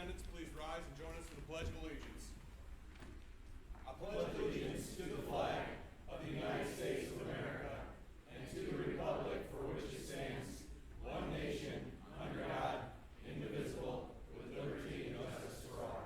attendance, please rise and join us for the Pledge of Allegiance. I pledge allegiance to the flag of the United States of America and to the republic for which it stands, one nation, under God, indivisible, with liberty and justice for all.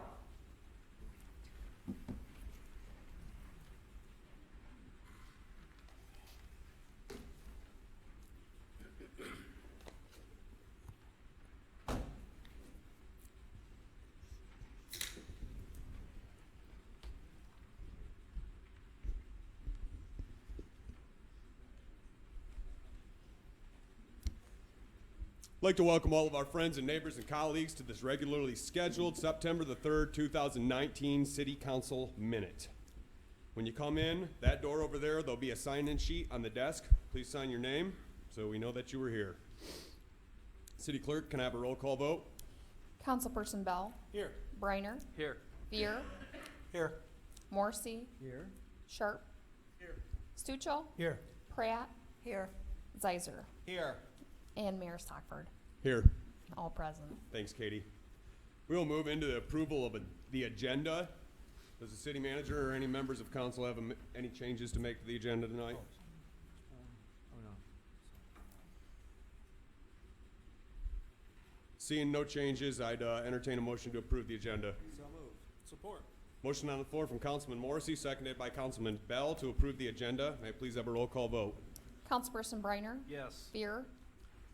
I'd like to welcome all of our friends and neighbors and colleagues to this regularly scheduled September the 3rd, 2019 City Council Minute. When you come in, that door over there, there'll be a sign-in sheet on the desk. Please sign your name so we know that you were here. City Clerk, can I have a roll call vote? Councilperson Bell. Here. Briner. Here. Veer. Here. Morrissey. Here. Sharp. Here. Stuchel. Here. Pratt. Here. Zeiser. Here. And Mayor Stockford. Here. All present. Thanks, Katie. We will move into the approval of the agenda. Does the city manager or any members of council have any changes to make to the agenda tonight? No. Seeing no changes, I'd entertain a motion to approve the agenda. So moved. Support. Motion on the floor from Councilman Morrissey, seconded by Councilman Bell to approve the agenda. May I please have a roll call vote? Councilperson Briner. Yes. Veer.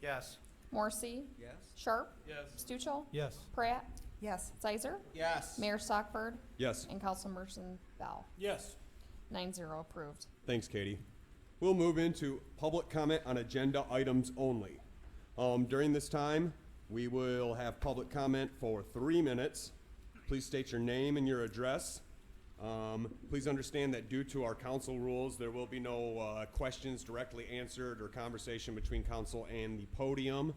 Yes. Morrissey. Yes. Sharp. Yes. Stuchel. Yes. Pratt. Yes. Zeiser. Yes. Mayor Stockford. Yes. And Councilperson Bell. Yes. 9-0 approved. Thanks, Katie. We'll move into public comment on agenda items only. During this time, we will have public comment for 3 minutes. Please state your name and your address. Please understand that due to our council rules, there will be no questions directly answered or conversation between council and the podium.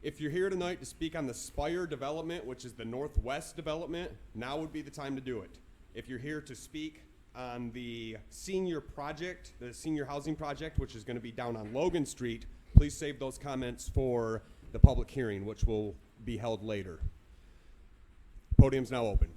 If you're here tonight to speak on the Spire development, which is the Northwest development, now would be the time to do it. If you're here to speak on the senior project, the senior housing project, which is going to be down on Logan Street, please save those comments for the public hearing, which will be held later. Podium's now open.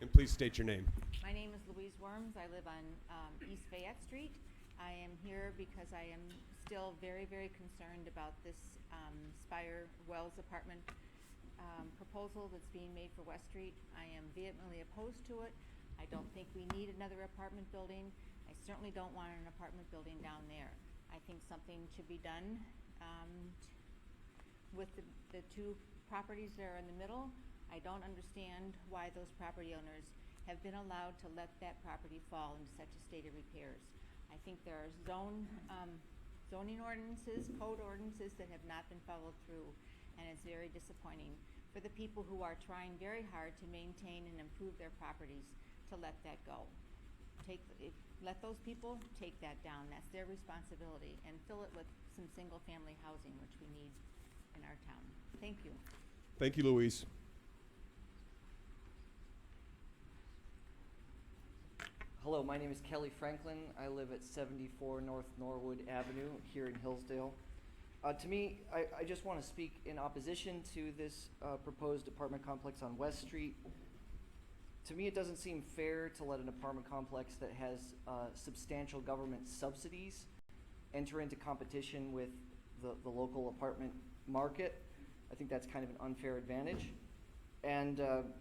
And please state your name. My name is Louise Worms. I live on East Fayette Street. I am here because I am still very, very concerned about this Spire Wells apartment proposal that's being made for West Street. I am vehemently opposed to it. I don't think we need another apartment building. I certainly don't want an apartment building down there. I think something should be done with the two properties that are in the middle. I don't understand why those property owners have been allowed to let that property fall into such a state of repairs. I think there are zoning ordinances, code ordinances that have not been followed through, and it's very disappointing for the people who are trying very hard to maintain and improve their properties to let that go. Let those people take that down. That's their responsibility, and fill it with some single-family housing, which we need in our town. Thank you. Thank you, Louise. Hello, my name is Kelly Franklin. I live at 74 North Norwood Avenue here in Hillsdale. To me, I just want to speak in opposition to this proposed apartment complex on West Street. To me, it doesn't seem fair to let an apartment complex that has substantial government subsidies enter into competition with the local apartment market. I think that's kind of an unfair advantage. And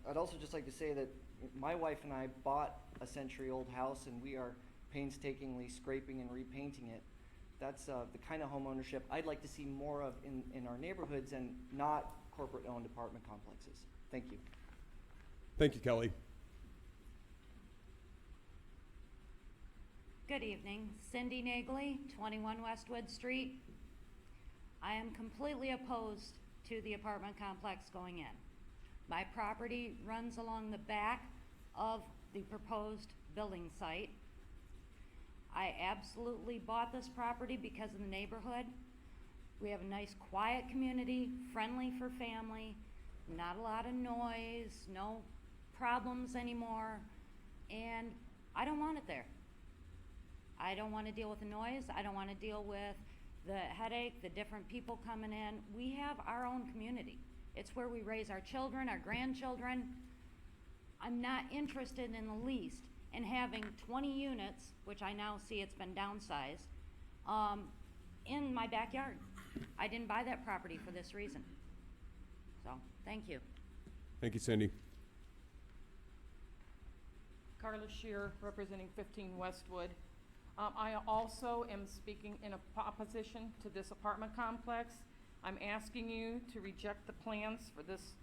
I'd also just like to say that my wife and I bought a century-old house, and we are painstakingly scraping and repainting it. That's the kind of home ownership I'd like to see more of in our neighborhoods, and not corporate-owned apartment complexes. Thank you. Thank you, Kelly. Good evening. Cindy Nagley, 21 Westwood Street. I am completely opposed to the apartment complex going in. My property runs along the back of the proposed building site. I absolutely bought this property because of the neighborhood. We have a nice, quiet community, friendly for family, not a lot of noise, no problems anymore. And I don't want it there. I don't want to deal with the noise. I don't want to deal with the headache, the different people coming in. We have our own community. It's where we raise our children, our grandchildren. I'm not interested in the least in having 20 units, which I now see it's been downsized, in my backyard. I didn't buy that property for this reason. So, thank you. Thank you, Cindy. Carla Shear, representing 15 Westwood. I also am speaking in opposition to this apartment complex. I'm asking you to reject the plans for this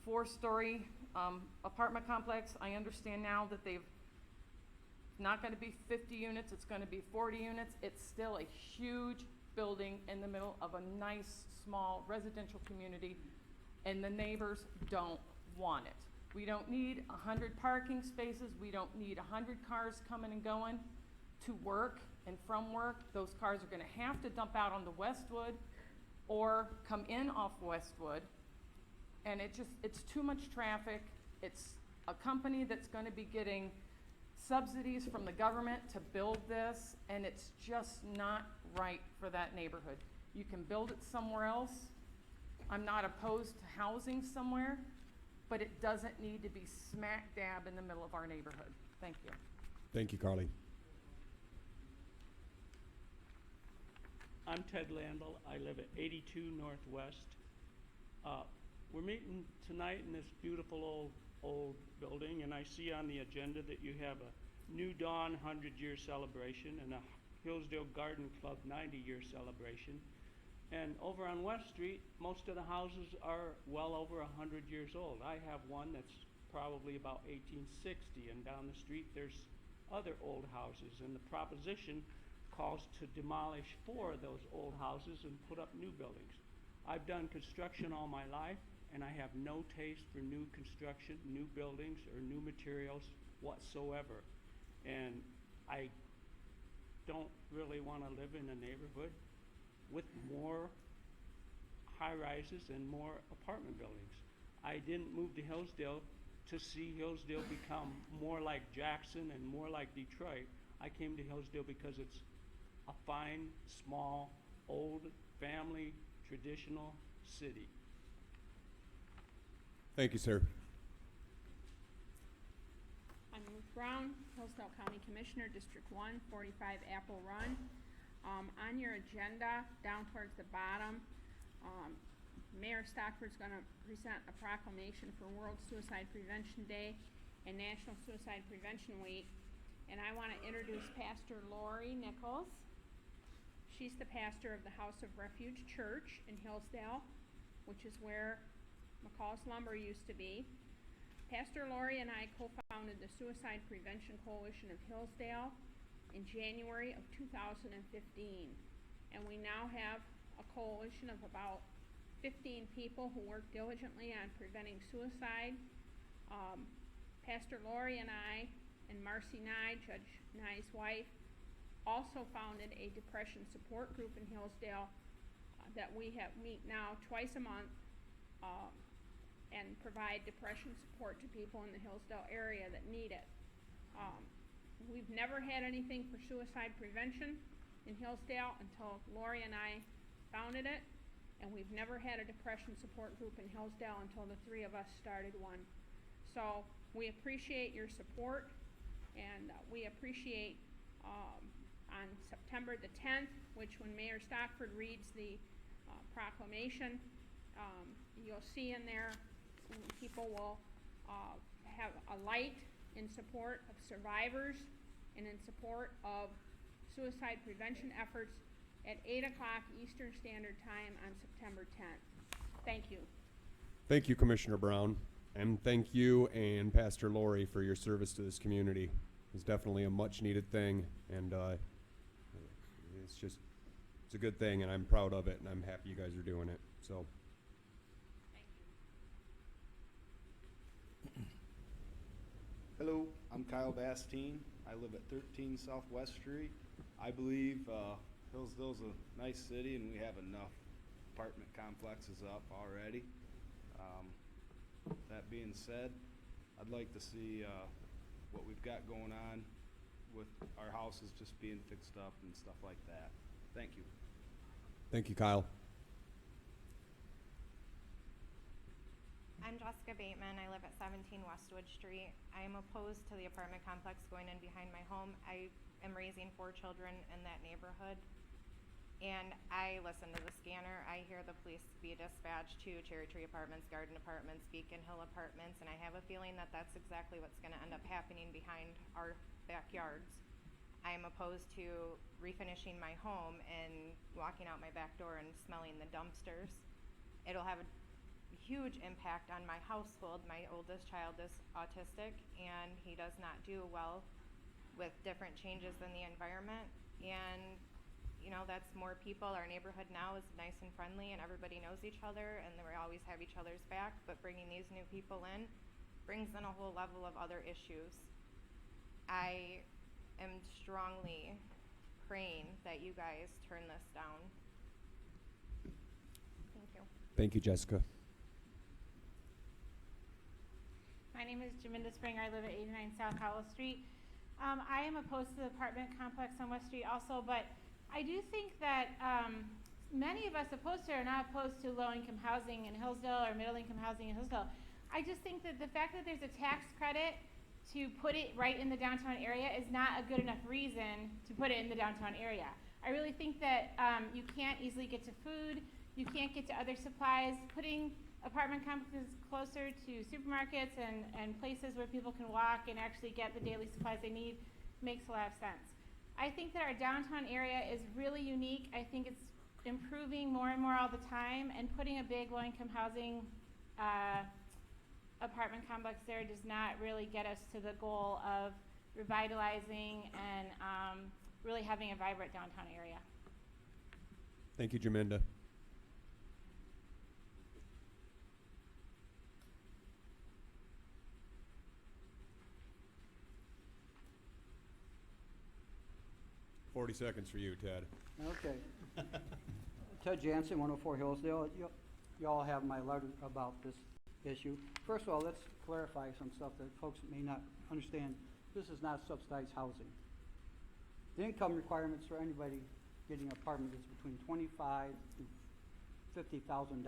4-story apartment complex. I understand now that they've not going to be 50 units, it's going to be 40 units. It's still a huge building in the middle of a nice, small residential community, and the neighbors don't want it. We don't need 100 parking spaces. We don't need 100 cars coming and going to work and from work. Those cars are gonna have to dump out onto Westwood or come in off Westwood. And it's too much traffic. It's a company that's gonna be getting subsidies from the government to build this, and it's just not right for that neighborhood. You can build it somewhere else. I'm not opposed to housing somewhere, but it doesn't need to be smack dab in the middle of our neighborhood. Thank you. Thank you, Carly. I'm Ted Landell. I live at 82 Northwest. We're meeting tonight in this beautiful old building, and I see on the agenda that you have a New Dawn 100-year celebration and a Hillsdale Garden Club 90-year celebration. And over on West Street, most of the houses are well over 100 years old. I have one that's probably about 1860, and down the street there's other old houses, and the proposition calls to demolish 4 of those old houses and put up new buildings. I've done construction all my life, and I have no taste for new construction, new buildings, or new materials whatsoever. And I don't really want to live in a neighborhood with more high-rises and more apartment buildings. I didn't move to Hillsdale to see Hillsdale become more like Jackson and more like Detroit. I came to Hillsdale because it's a fine, small, old, family, traditional city. Thank you, sir. I'm Ruth Brown, Hillsdale County Commissioner, District 1, 45 Apple Run. On your agenda, down towards the bottom, Mayor Stockford's going to present a proclamation for World Suicide Prevention Day and National Suicide Prevention Week. And I want to introduce Pastor Lori Nichols. She's the pastor of the House of Refuge Church in Hillsdale, which is where McCall's Lumber used to be. Pastor Lori and I co-founded the Suicide Prevention Coalition of Hillsdale in January of 2015. And we now have a coalition of about 15 people who work diligently on preventing suicide. Pastor Lori and I and Marcy Nye, Judge Nye's wife, also founded a depression support group in Hillsdale that we meet now twice a month and provide depression support to people in the Hillsdale area that need it. We've never had anything for suicide prevention in Hillsdale until Lori and I founded it, and we've never had a depression support group in Hillsdale until the 3 of us started one. So we appreciate your support, and we appreciate on September the 10th, which when Mayor Stockford reads the proclamation, you'll see in there people will have a light in support of survivors and in support of suicide prevention efforts at 8 o'clock Eastern Standard Time on September 10th. Thank you. Thank you, Commissioner Brown. And thank you and Pastor Lori for your service to this community. It's definitely a much needed thing, and it's a good thing, and I'm proud of it, and I'm happy you guys are doing it. So. Hello, I'm Kyle Bastine. I live at 13 Southwest Street. I believe Hillsdale's a nice city, and we have enough apartment complexes up already. That being said, I'd like to see what we've got going on with our houses just being fixed up and stuff like that. Thank you. Thank you, Kyle. I'm Jessica Bateman. I live at 17 Westwood Street. I am opposed to the apartment complex going in behind my home. I am raising 4 children in that neighborhood. And I listen to the scanner. I hear the police be dispatched to Cherry Tree Apartments, Garden Apartments, Beacon Hill Apartments, and I have a feeling that that's exactly what's going to end up happening behind our backyards. I am opposed to refinishing my home and walking out my back door and smelling the dumpsters. It'll have a huge impact on my household. My oldest child is autistic, and he does not do well with different changes in the environment. And you know, that's more people. Our neighborhood now is nice and friendly and everybody knows each other and we always have each other's back, but bringing these new people in brings in a whole level of other issues. I am strongly praying that you guys turn this down. Thank you. Thank you, Jessica. My name is Jaminda Springer. I live at 89 South Howell Street. I am opposed to the apartment complex on West Street also, but I do think that many of us opposed to it are not opposed to low-income housing in Hillsdale or middle-income housing in Hillsdale. I just think that the fact that there's a tax credit to put it right in the downtown area is not a good enough reason to put it in the downtown area. I really think that you can't easily get to food, you can't get to other supplies. Putting apartment complexes closer to supermarkets and places where people can walk and actually get the daily supplies they need makes a lot of sense. I think that our downtown area is really unique. I think it's improving more and more all the time, and putting a big low-income housing apartment complex there does not really get us to the goal of revitalizing and really having a vibrant downtown area. Thank you, Jaminda. Forty seconds for you, Ted. Okay. Ted Jansen, 104 Hillsdale. You all have my letter about this issue. First of all, let's clarify some stuff that folks may not understand. This is not subsidized housing. The income requirements for anybody getting an apartment is between $25,000 to $50,000.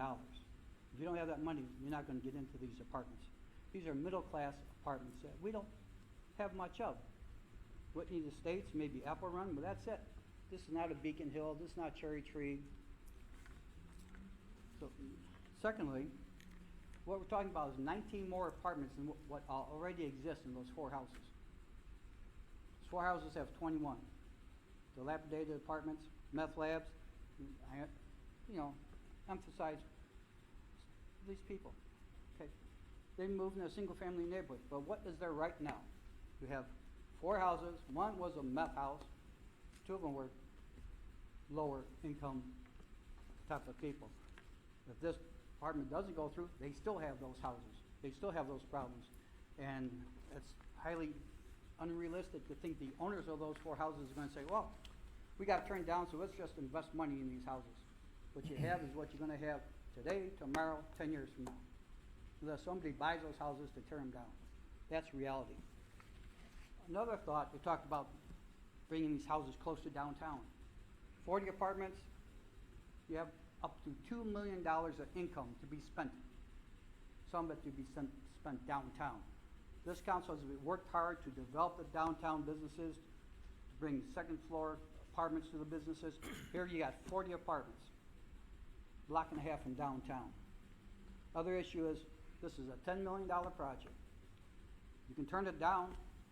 If you don't have that money, you're not going to get into these apartments. These are middle-class apartments that we don't have much of. Whitney Estates, maybe Apple Run, but that's it. This is not a Beacon Hill. This is not Cherry Tree. So, secondly, what we're talking about is 19 more apartments than what already exists in those 4 houses. Those 4 houses have 21. Dilapidated apartments, meth labs. I, emphasize these people. Okay, they moved in a single-family neighborhood, but what is there right now? You have 4 houses. One was a meth house. 2 of them were lower income type of people. If this apartment doesn't go through, they still have those houses. They still have those problems. And it's highly unrealistic to think the owners of those 4 houses are going to say, well, we got turned down, so let's just invest money in these houses. What you have is what you're going to have today, tomorrow, 10 years from now. Unless somebody buys those houses to tear them down. That's reality. Another thought, we talked about bringing these houses close to downtown. 40 apartments, you have up to $2 million of income to be spent. Some of it to be spent downtown. This council has worked hard to develop the downtown businesses, to bring second floor apartments to the businesses. Here you got 40 apartments, block and a half from downtown. Other issue is, this is a $10 million project. You can turn it down.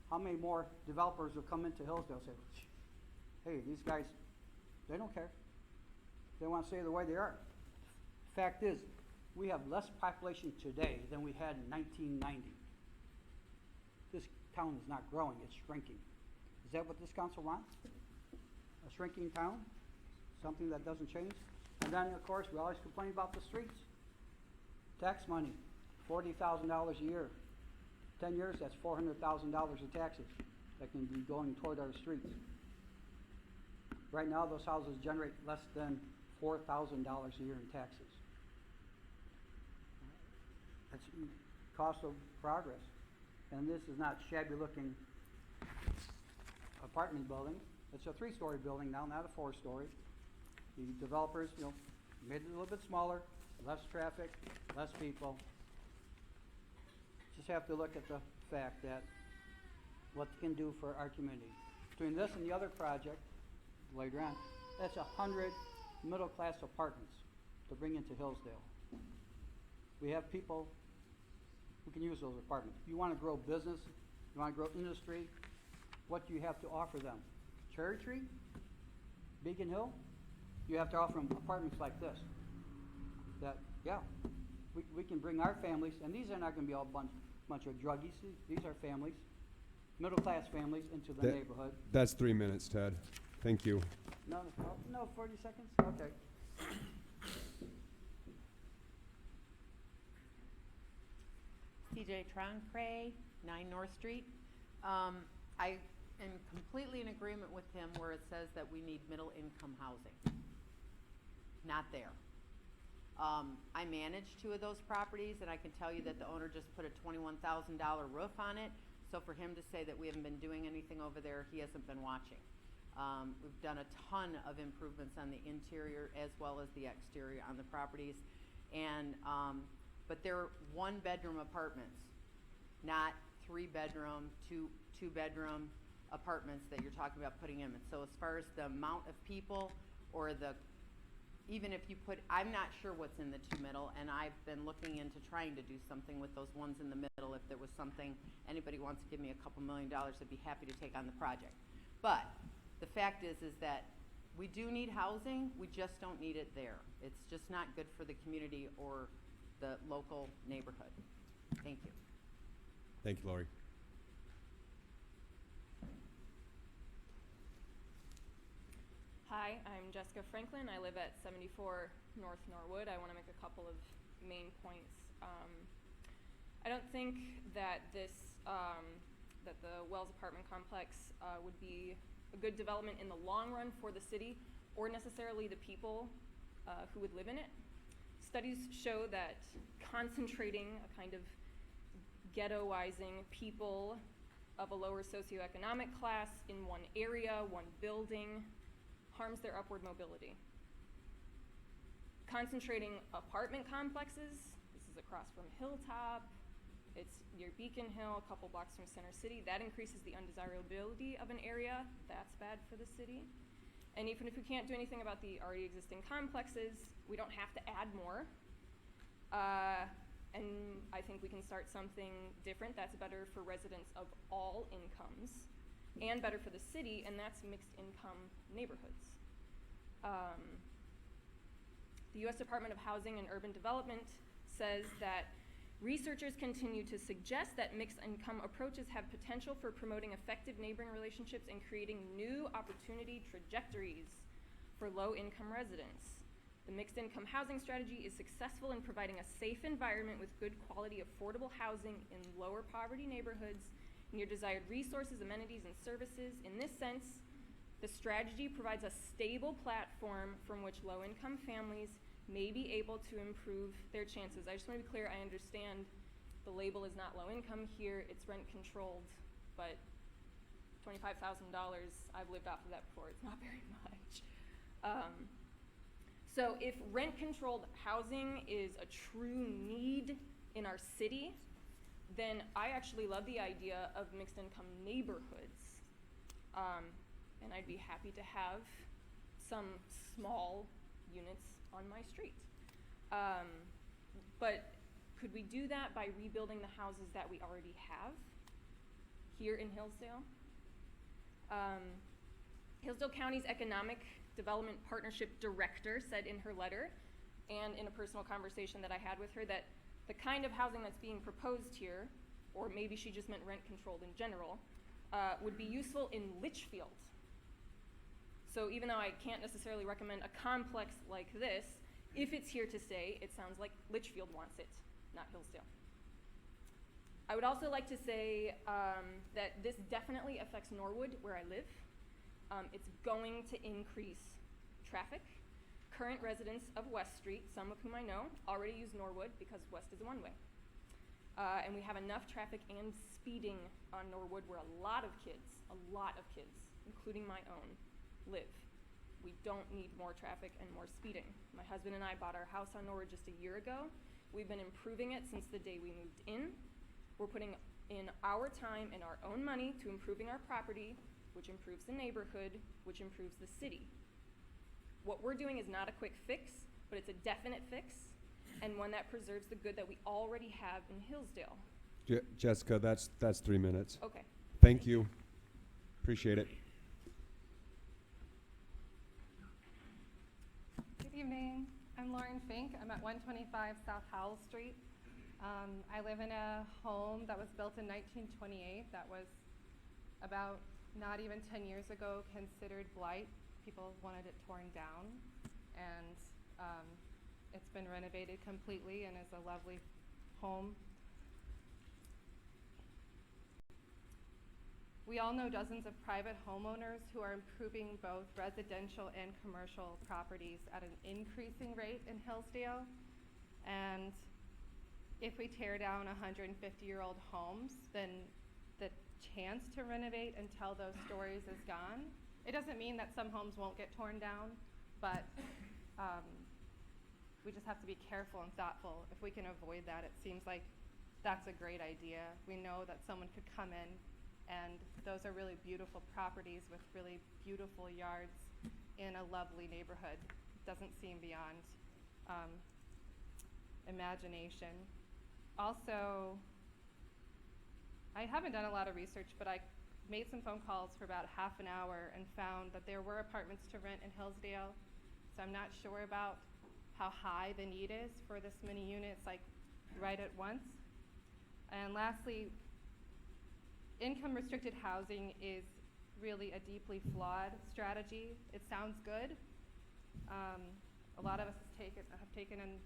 How many more developers will come into Hillsdale and say, hey, these guys, they don't care. They want to stay the way they are. Fact is, we have less population today than we had in 1990. This town is not growing, it's shrinking. Is that what this council wants? A shrinking town? Something that doesn't change? And then, of course, we always complain about the streets. Tax money, $40,000 a year. 10 years, that's $400,000 of taxes that can be going toward our streets. Right now, those houses generate less than $4,000 a year in taxes. That's cost of progress. And this is not shabby looking apartment building. It's a 3-story building now, not a 4-story. The developers, made it a little bit smaller, less traffic, less people. Just have to look at the fact that what it can do for our community. Between this and the other project, later on, that's 100 middle-class apartments to bring into Hillsdale. We have people who can use those apartments. If you want to grow business, you want to grow industry, what do you have to offer them? Cherry Tree? Beacon Hill? You have to offer them apartments like this. That, yeah, we can bring our families, and these are not going to be all bunch of druggies. These are families, middle-class families into the neighborhood. That's 3 minutes, Ted. Thank you. No, 40 seconds? Okay. CJ Troncray, 9 North Street. I am completely in agreement with him where it says that we need middle-income housing. Not there. I manage 2 of those properties, and I can tell you that the owner just put a $21,000 roof on it. So for him to say that we haven't been doing anything over there, he hasn't been watching. We've done a ton of improvements on the interior as well as the exterior on the properties. And, but they're 1-bedroom apartments, not 3-bedroom, 2-bedroom apartments that you're talking about putting in. And so as far as the amount of people or even if you put, I'm not sure what's in the 2 middle, and I've been looking into trying to do something with those ones in the middle. If there was something, anybody wants to give me a couple $1 million, I'd be happy to take on the project. But the fact is that we do need housing, we just don't need it there. It's just not good for the community or the local neighborhood. Thank you. Thank you, Lori. Hi, I'm Jessica Franklin. I live at 74 North Norwood. I want to make a couple of main points. I don't think that that the Wells apartment complex would be a good development in the long run for the city or necessarily the people who would live in it. Studies show that concentrating a kind of ghettoizing people of a lower socioeconomic class in one area, one building, harms their upward mobility. Concentrating apartment complexes, this is across from Hilltop, it's near Beacon Hill, a couple blocks from Center City, that increases the undesirability of an area, that's bad for the city. And even if we can't do anything about the already existing complexes, we don't have to add more. And I think we can start something different that's better for residents of all incomes and better for the city, and that's mixed income neighborhoods. The U.S. Department of Housing and Urban Development says that researchers continue to suggest that mixed income approaches have potential for promoting effective neighboring relationships and creating new opportunity trajectories for low-income residents. The mixed income housing strategy is successful in providing a safe environment with good quality affordable housing in lower poverty neighborhoods near desired resources, amenities, and services. In this sense, the strategy provides a stable platform from which low-income families may be able to improve their chances. I just want to be clear, I understand the label is not low-income here, it's rent-controlled, but $25,000, I've lived off of that before, it's not very much. So if rent-controlled housing is a true need in our city, then I actually love the idea of mixed income neighborhoods. And I'd be happy to have some small units on my street. But could we do that by rebuilding the houses that we already have here in Hillsdale? Hillsdale County's Economic Development Partnership Director said in her letter and in a personal conversation that I had with her that the kind of housing that's being proposed here, or maybe she just meant rent-controlled in general, would be useful in Litchfield. So even though I can't necessarily recommend a complex like this, if it's here to stay, it sounds like Litchfield wants it, not Hillsdale. I would also like to say that this definitely affects Norwood, where I live. It's going to increase traffic. Current residents of West Street, some of whom I know, already use Norwood because West is a one-way. And we have enough traffic and speeding on Norwood where a lot of kids including my own, live. We don't need more traffic and more speeding. My husband and I bought our house on Norwood just a year ago. We've been improving it since the day we moved in. We're putting in our time and our own money to improving our property, which improves the neighborhood, which improves the city. What we're doing is not a quick fix, but it's a definite fix, and one that preserves the good that we already have in Hillsdale. Jessica, that's 3 minutes. Okay. Thank you. Appreciate it. Good evening. I'm Lauren Fink. I'm at 125 South Howell Street. I live in a home that was built in 1928 that was about not even 10 years ago considered blight. People wanted it torn down, and it's been renovated completely and is a lovely home. We all know dozens of private homeowners who are improving both residential and commercial properties at an increasing rate in Hillsdale. And if we tear down 150-year-old homes, then the chance to renovate and tell those stories is gone. It doesn't mean that some homes won't get torn down, but we just have to be careful and thoughtful. If we can avoid that, it seems like that's a great idea. We know that someone could come in, and those are really beautiful properties with really beautiful yards in a lovely neighborhood. Doesn't seem beyond imagination. Also, I haven't done a lot of research, but I made some phone calls for about half an hour and found that there were apartments to rent in Hillsdale. So I'm not sure about how high the need is for this many units, like right at once. And lastly, income restricted housing is really a deeply flawed strategy. It sounds good. A lot of us have taken an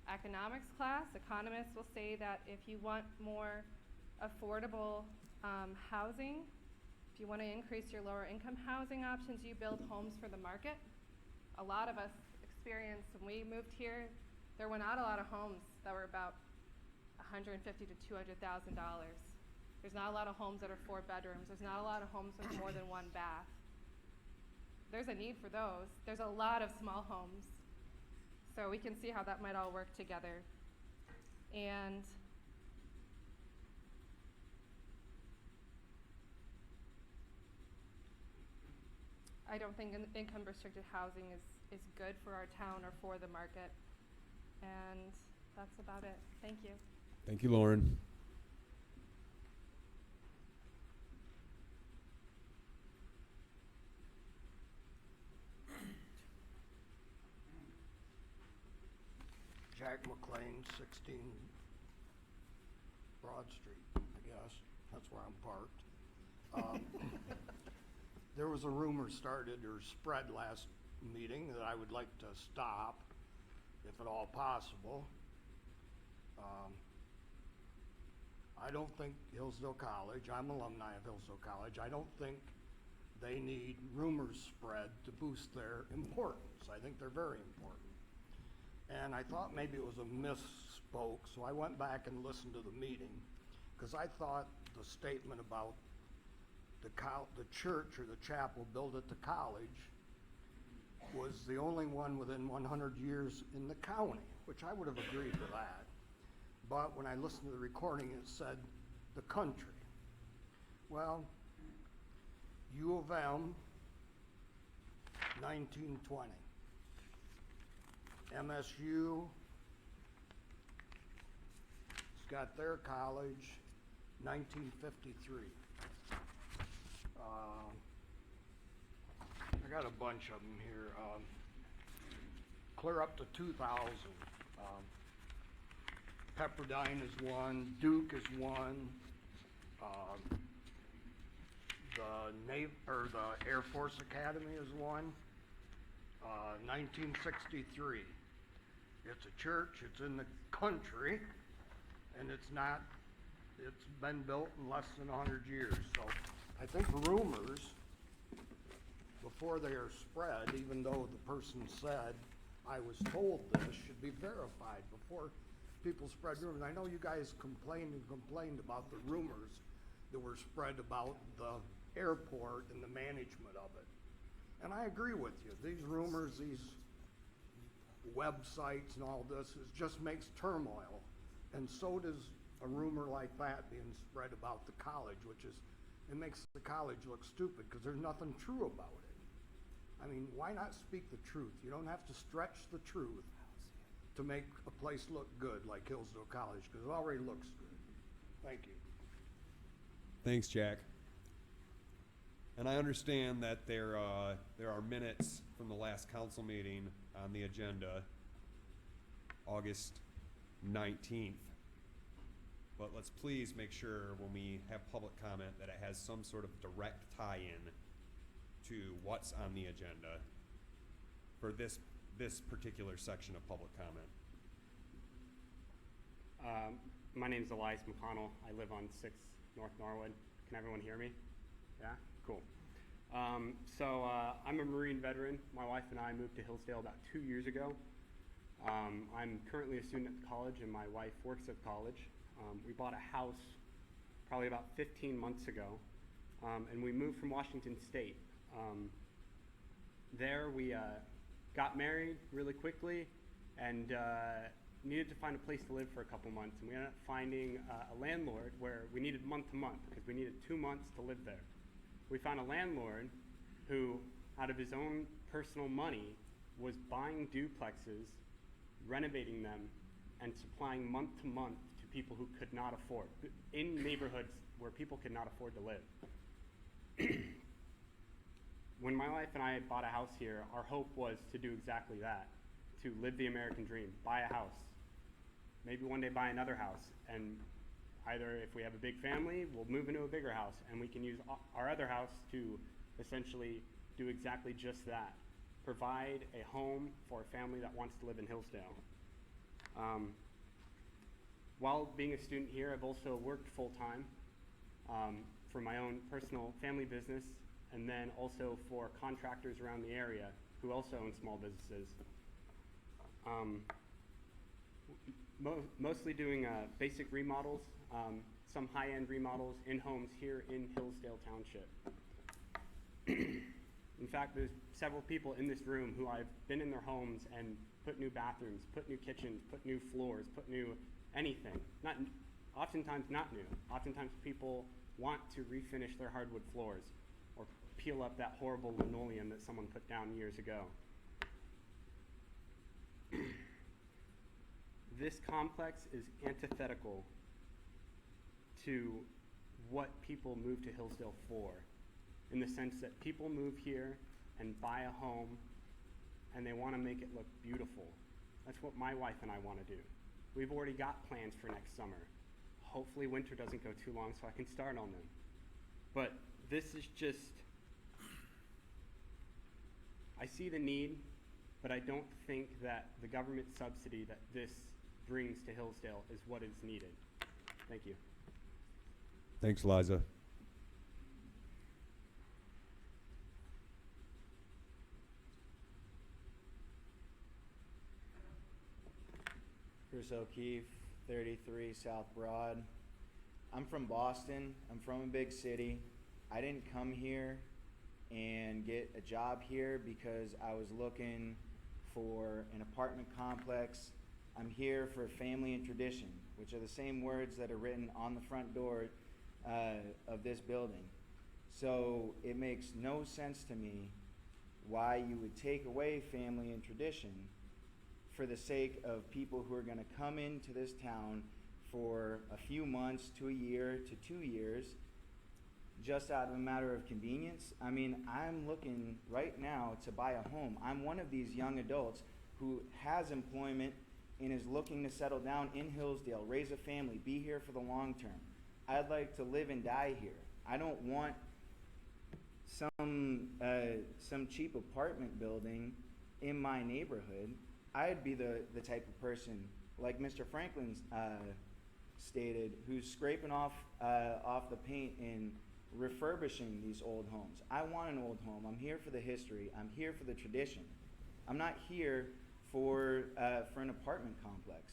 economics class. Economists will say that if you want more affordable housing, if you want to increase your lower income housing options, you build homes for the market. A lot of us experienced when we moved here, there were not a lot of homes that were about $150,000 to $200,000. There's not a lot of homes that are 4 bedrooms. There's not a lot of homes with more than 1 bath. There's a need for those. There's a lot of small homes. So we can see how that might all work together. And I don't think income restricted housing is good for our town or for the market. And that's about it. Thank you. Thank you, Lauren. Jack McLean, 16 Broad Street, I guess. That's where I'm parked. There was a rumor started or spread last meeting that I would like to stop, if at all possible. I don't think Hillsdale College, I'm alumni of Hillsdale College, I don't think they need rumors spread to boost their importance. I think they're very important. And I thought maybe it was a misspoke, so I went back and listened to the meeting, because I thought the statement about the church or the chapel built at the college was the only one within 100 years in the county, which I would have agreed with that. But when I listened to the recording, it said the country. Well, U of M, 1920. MSU, it's got their college, 1953. I got a bunch of them here. Clear up to 2000. Pepperdine is one. Duke is one. The Air Force Academy is one. 1963. It's a church, it's in the country, and it's been built in less than 100 years. So I think rumors, before they are spread, even though the person said, I was told this, should be verified before people spread rumors. I know you guys complained about the rumors that were spread about the airport and the management of it. And I agree with you. These rumors, these websites and all this just makes turmoil. And so does a rumor like that being spread about the college, it makes the college look stupid because there's nothing true about it. I mean, why not speak the truth? You don't have to stretch the truth to make a place look good like Hillsdale College, because it already looks good. Thank you. Thanks, Jack. And I understand that there are minutes from the last council meeting on the agenda, August 19th. But let's please make sure when we have public comment that it has some sort of direct tie-in to what's on the agenda for this particular section of public comment. My name is Elias McConnell. I live on 6 North Norwood. Can everyone hear me? Yeah? Cool. I'm a Marine veteran. My wife and I moved to Hillsdale about 2 years ago. I'm currently a student at the college, and my wife works at college. We bought a house probably about 15 months ago, and we moved from Washington State. There we got married really quickly and needed to find a place to live for a couple months, and we ended up finding a landlord where we needed month to month because we needed 2 months to live there. We found a landlord who, out of his own personal money, was buying duplexes, renovating them, and supplying month to month to people who could not afford, in neighborhoods where people could not afford to live. When my wife and I bought a house here, our hope was to do exactly that, to live the American dream, buy a house, maybe one day buy another house, and either if we have a big family, we'll move into a bigger house, and we can use our other house to essentially do exactly just that, provide a home for a family that wants to live in Hillsdale. While being a student here, I've also worked full-time for my own personal family business, and then also for contractors around the area who also own small businesses. Mostly doing basic remodels, some high-end remodels in homes here in Hillsdale Township. In fact, there's several people in this room who I've been in their homes and put new bathrooms, put new kitchens, put new floors, put new anything. Oftentimes not new. Oftentimes people want to refinish their hardwood floors or peel up that horrible linoleum that someone put down years ago. This complex is antithetical to what people move to Hillsdale for, in the sense that people move here and buy a home and they want to make it look beautiful. That's what my wife and I want to do. We've already got plans for next summer. Hopefully winter doesn't go too long so I can start on them. But this is just, I see the need, but I don't think that the government subsidy that this brings to Hillsdale is what is needed. Thank you. Thanks, Liza. Chris O'Keefe, 33 South Broad. I'm from Boston. I'm from a big city. I didn't come here and get a job here because I was looking for an apartment complex. I'm here for family and tradition, which are the same words that are written on the front door of this building. So it makes no sense to me why you would take away family and tradition for the sake of people who are going to come into this town for a few months to a year to 2 years just out of a matter of convenience. I mean, I'm looking right now to buy a home. I'm one of these young adults who has employment and is looking to settle down in Hillsdale, raise a family, be here for the long term. I'd like to live and die here. I don't want some cheap apartment building in my neighborhood. I'd be the type of person, like Mr. Franklin stated, who's scraping off the paint and refurbishing these old homes. I want an old home. I'm here for the history. I'm here for the tradition. I'm not here for an apartment complex.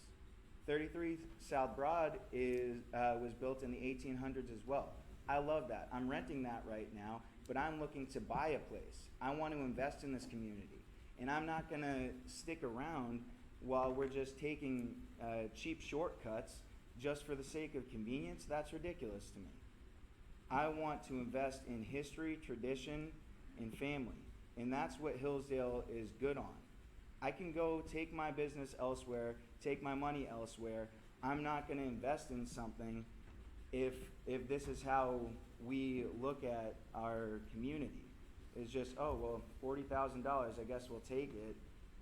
33 South Broad was built in the 1800s as well. I love that. I'm renting that right now, but I'm looking to buy a place. I want to invest in this community. And I'm not gonna stick around while we're just taking cheap shortcuts just for the sake of convenience. That's ridiculous to me. I want to invest in history, tradition, and family. And that's what Hillsdale is good on. I can go take my business elsewhere, take my money elsewhere. I'm not gonna invest in something if this is how we look at our community. It's just, oh, well, $40,000, I guess we'll take it.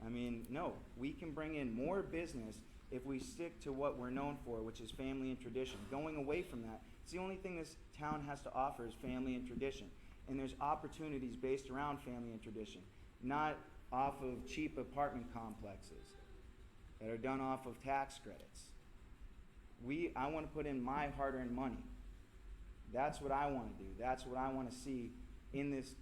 I mean, no, we can bring in more business if we stick to what we're known for, which is family and tradition. Going away from that, it's the only thing this town has to offer is family and tradition. And there's opportunities based around family and tradition, not off of cheap apartment complexes that are done off of tax credits. I want to put in my hard-earned money. That's what I want to do. That's what I want to see in this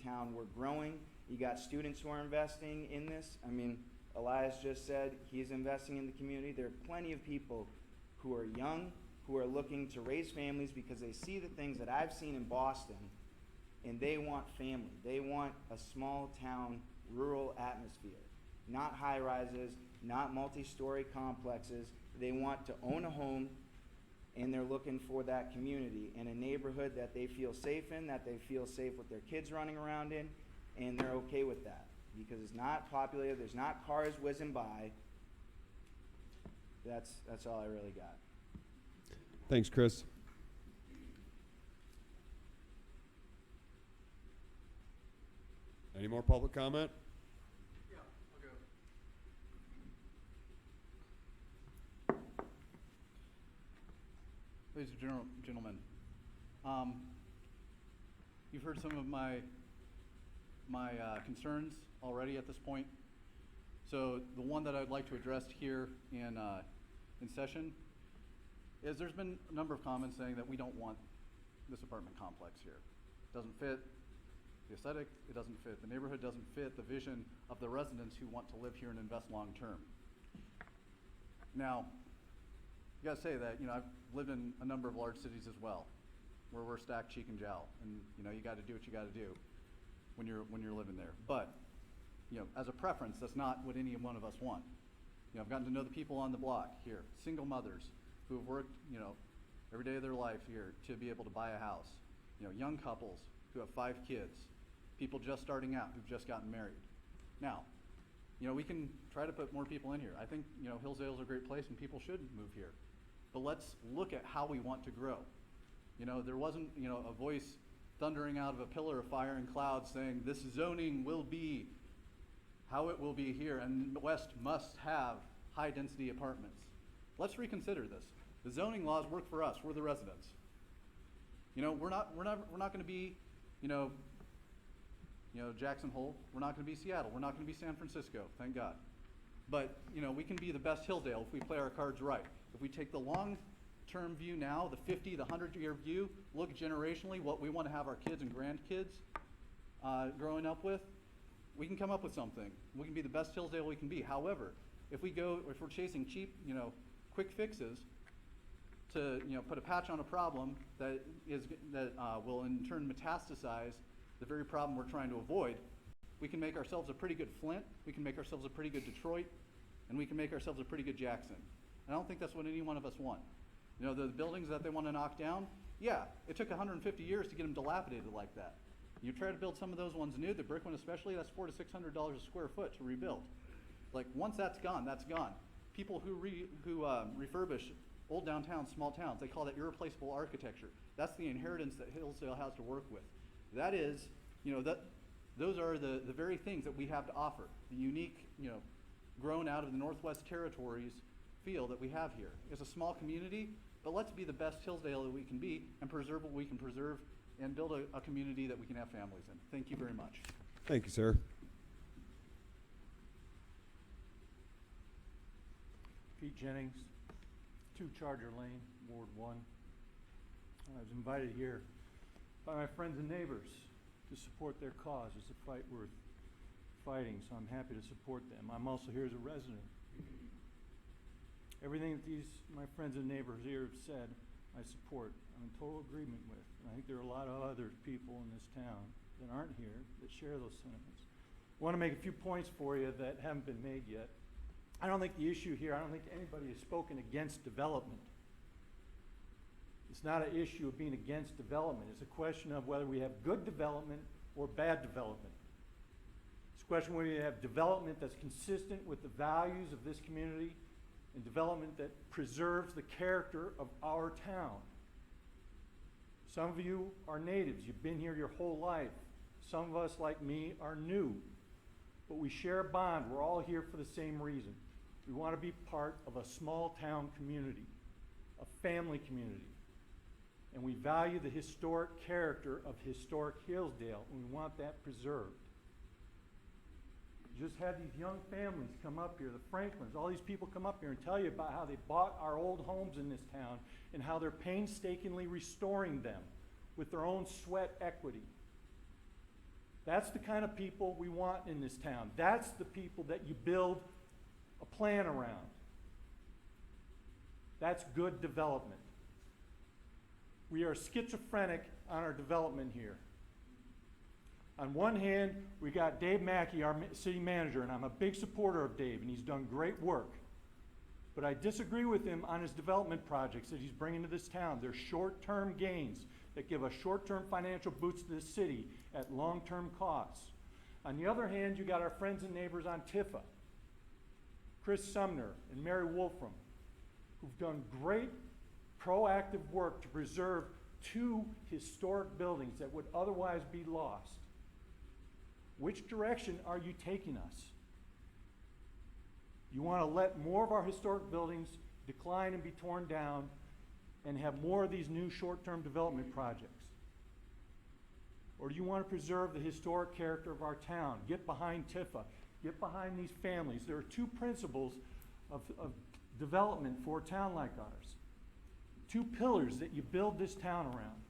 town. We're growing. You got students who are investing in this. I mean, Elias just said he's investing in the community. There are plenty of people who are young, who are looking to raise families because they see the things that I've seen in Boston, and they want family. They want a small town, rural atmosphere. Not high rises, not multi-story complexes. They want to own a home, and they're looking for that community in a neighborhood that they feel safe in, that they feel safe with their kids running around in, and they're okay with that because it's not populated, there's not cars whizzing by. That's all I really got. Thanks, Chris. Any more public comment? Yeah, I'll go. Ladies and gentlemen, you've heard some of my concerns already at this point. So the one that I'd like to address here in session is there's been a number of comments saying that we don't want this apartment complex here. It doesn't fit the aesthetic, it doesn't fit the neighborhood, doesn't fit the vision of the residents who want to live here and invest long term. Now, you gotta say that, I've lived in a number of large cities as well, where we're stacked cheek and jowl, and you gotta do what you gotta do when you're living there. But, as a preference, that's not what any one of us want. I've gotten to know the people on the block here, single mothers who have worked, every day of their life here to be able to buy a house. Young couples who have 5 kids, people just starting out who've just gotten married. Now, we can try to put more people in here. I think, Hillsdale's a great place and people should move here. But let's look at how we want to grow. There wasn't, a voice thundering out of a pillar of fire and cloud saying this zoning will be how it will be here and the West must have high density apartments. Let's reconsider this. The zoning laws work for us. We're the residents. We're not going to be, Jackson Hole. We're not going to be Seattle. We're not going to be San Francisco. Thank God. But we can be the best Hillsdale if we play our cards right. If we take the long-term view now, the 50, the 100-year view, look generationally what we want to have our kids and grandkids growing up with, we can come up with something. We can be the best Hillsdale we can be. However, if we're chasing cheap, quick fixes to put a patch on a problem that will in turn metastasize the very problem we're trying to avoid, we can make ourselves a pretty good Flint, we can make ourselves a pretty good Detroit, and we can make ourselves a pretty good Jackson. I don't think that's what any one of us want. The buildings that they want to knock down, yeah, it took 150 years to get them dilapidated like that. You try to build some of those ones new, the brick one especially, that's $400 to $600 a square foot to rebuild. Like once that's gone, that's gone. People who refurbish old downtowns, small towns, they call that irreplaceable architecture. That's the inheritance that Hillsdale has to work with. That is, those are the very things that we have to offer. The unique, grown out of the Northwest Territories feel that we have here. It's a small community, but let's be the best Hillsdale that we can be and preserve what we can preserve and build a community that we can have families in. Thank you very much. Thank you, sir. Pete Jennings, 2 Charger Lane, Ward 1. I was invited here by my friends and neighbors to support their cause. It's a fight worth fighting, so I'm happy to support them. I'm also here as a resident. Everything that my friends and neighbors here have said I support, I'm in total agreement with. And I think there are a lot of other people in this town that aren't here that share those sentiments. I want to make a few points for you that haven't been made yet. I don't think the issue here, I don't think anybody has spoken against development. It's not an issue of being against development. It's a question of whether we have good development or bad development. It's a question whether we have development that's consistent with the values of this community and development that preserves the character of our town. Some of you are natives. You've been here your whole life. Some of us, like me, are new. But we share a bond. We're all here for the same reason. We want to be part of a small town community, a family community. And we value the historic character of historic Hillsdale, and we want that preserved. You just had these young families come up here, the Franklins, all these people come up here and tell you about how they bought our old homes in this town and how they're painstakingly restoring them with their own sweat equity. That's the kind of people we want in this town. That's the people that you build a plan around. That's good development. We are schizophrenic on our development here. On one hand, we got Dave Mackey, our city manager, and I'm a big supporter of Dave, and he's done great work. But I disagree with him on his development projects that he's bringing to this town. They're short-term gains that give a short-term financial boost to the city at long-term costs. On the other hand, you got our friends and neighbors on Tifa, Chris Sumner and Mary Wolfram, who've done great proactive work to preserve two historic buildings that would otherwise be lost. Which direction are you taking us? You want to let more of our historic buildings decline and be torn down and have more of these new short-term development projects? Or do you want to preserve the historic character of our town? Get behind Tifa. Get behind these families. There are two principles of development for a town like ours. Two pillars that you build this town around.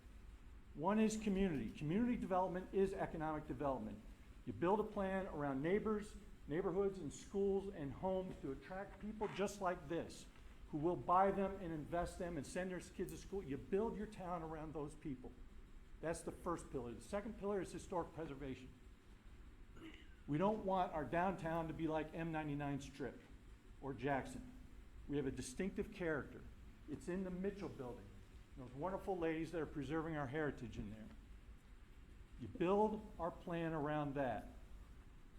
One is community. Community development is economic development. You build a plan around neighbors, neighborhoods, and schools and homes to attract people just like this, who will buy them and invest them and send their kids to school. You build your town around those people. That's the first pillar. The second pillar is historic preservation. We don't want our downtown to be like M99 Strip or Jackson. We have a distinctive character. It's in the Mitchell building. Those wonderful ladies that are preserving our heritage in there. You build our plan around that.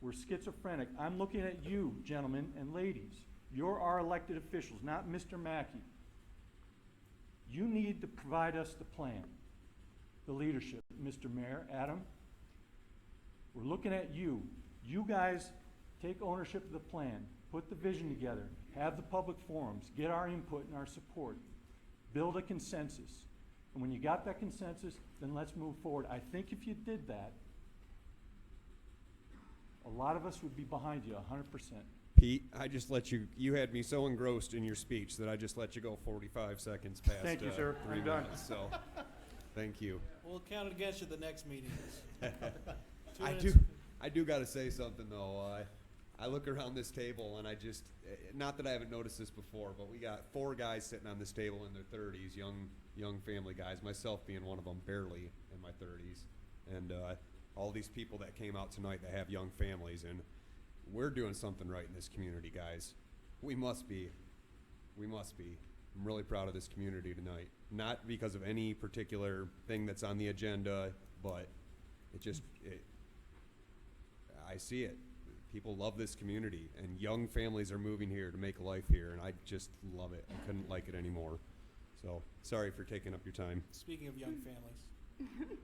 We're schizophrenic. I'm looking at you, gentlemen and ladies. You're our elected officials, not Mr. Mackey. You need to provide us the plan, the leadership. Mr. Mayor, Adam, we're looking at you. You guys take ownership of the plan. Put the vision together. Have the public forums. Get our input and our support. Build a consensus. And when you got that consensus, then let's move forward. I think if you did that, a lot of us would be behind you 100%. Pete, I just let you had me so engrossed in your speech that I just let you go 45 seconds past Thank you, sir. 3 I'm done. minutes, so thank you. We'll count it against you the next meeting. I do got to say something, though. I look around this table, and I just, not that I haven't noticed this before, but we got 4 guys sitting on this table in their 30s, young family guys, myself being one of them, barely in my 30s. And all these people that came out tonight that have young families, and we're doing something right in this community, guys. We must be. We must be. I'm really proud of this community tonight. Not because of any particular thing that's on the agenda, but I see it. People love this community, and young families are moving here to make a life here, and I just love it. I couldn't like it anymore. So, sorry for taking up your time. Speaking of young families.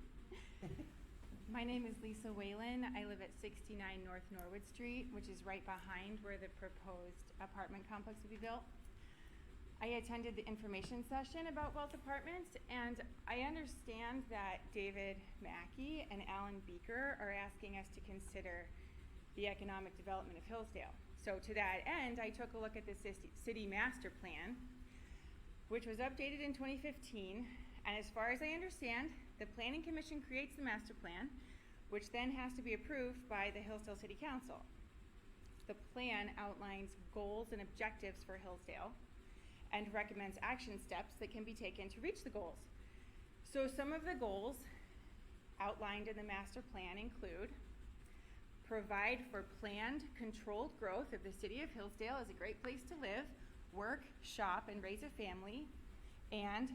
My name is Lisa Whalen. I live at 69 North Norwood Street, which is right behind where the proposed apartment complex will be built. I attended the information session about Wealth Apartments, and I understand that David Mackey and Alan Beaker are asking us to consider the economic development of Hillsdale. So to that end, I took a look at the city master plan, which was updated in 2015, and as far as I understand, the Planning Commission creates the master plan, which then has to be approved by the Hillsdale City Council. The plan outlines goals and objectives for Hillsdale, and recommends action steps that can be taken to reach the goals. So some of the goals outlined in the master plan include provide for planned, controlled growth of the city of Hillsdale as a great place to live, work, shop, and raise a family, and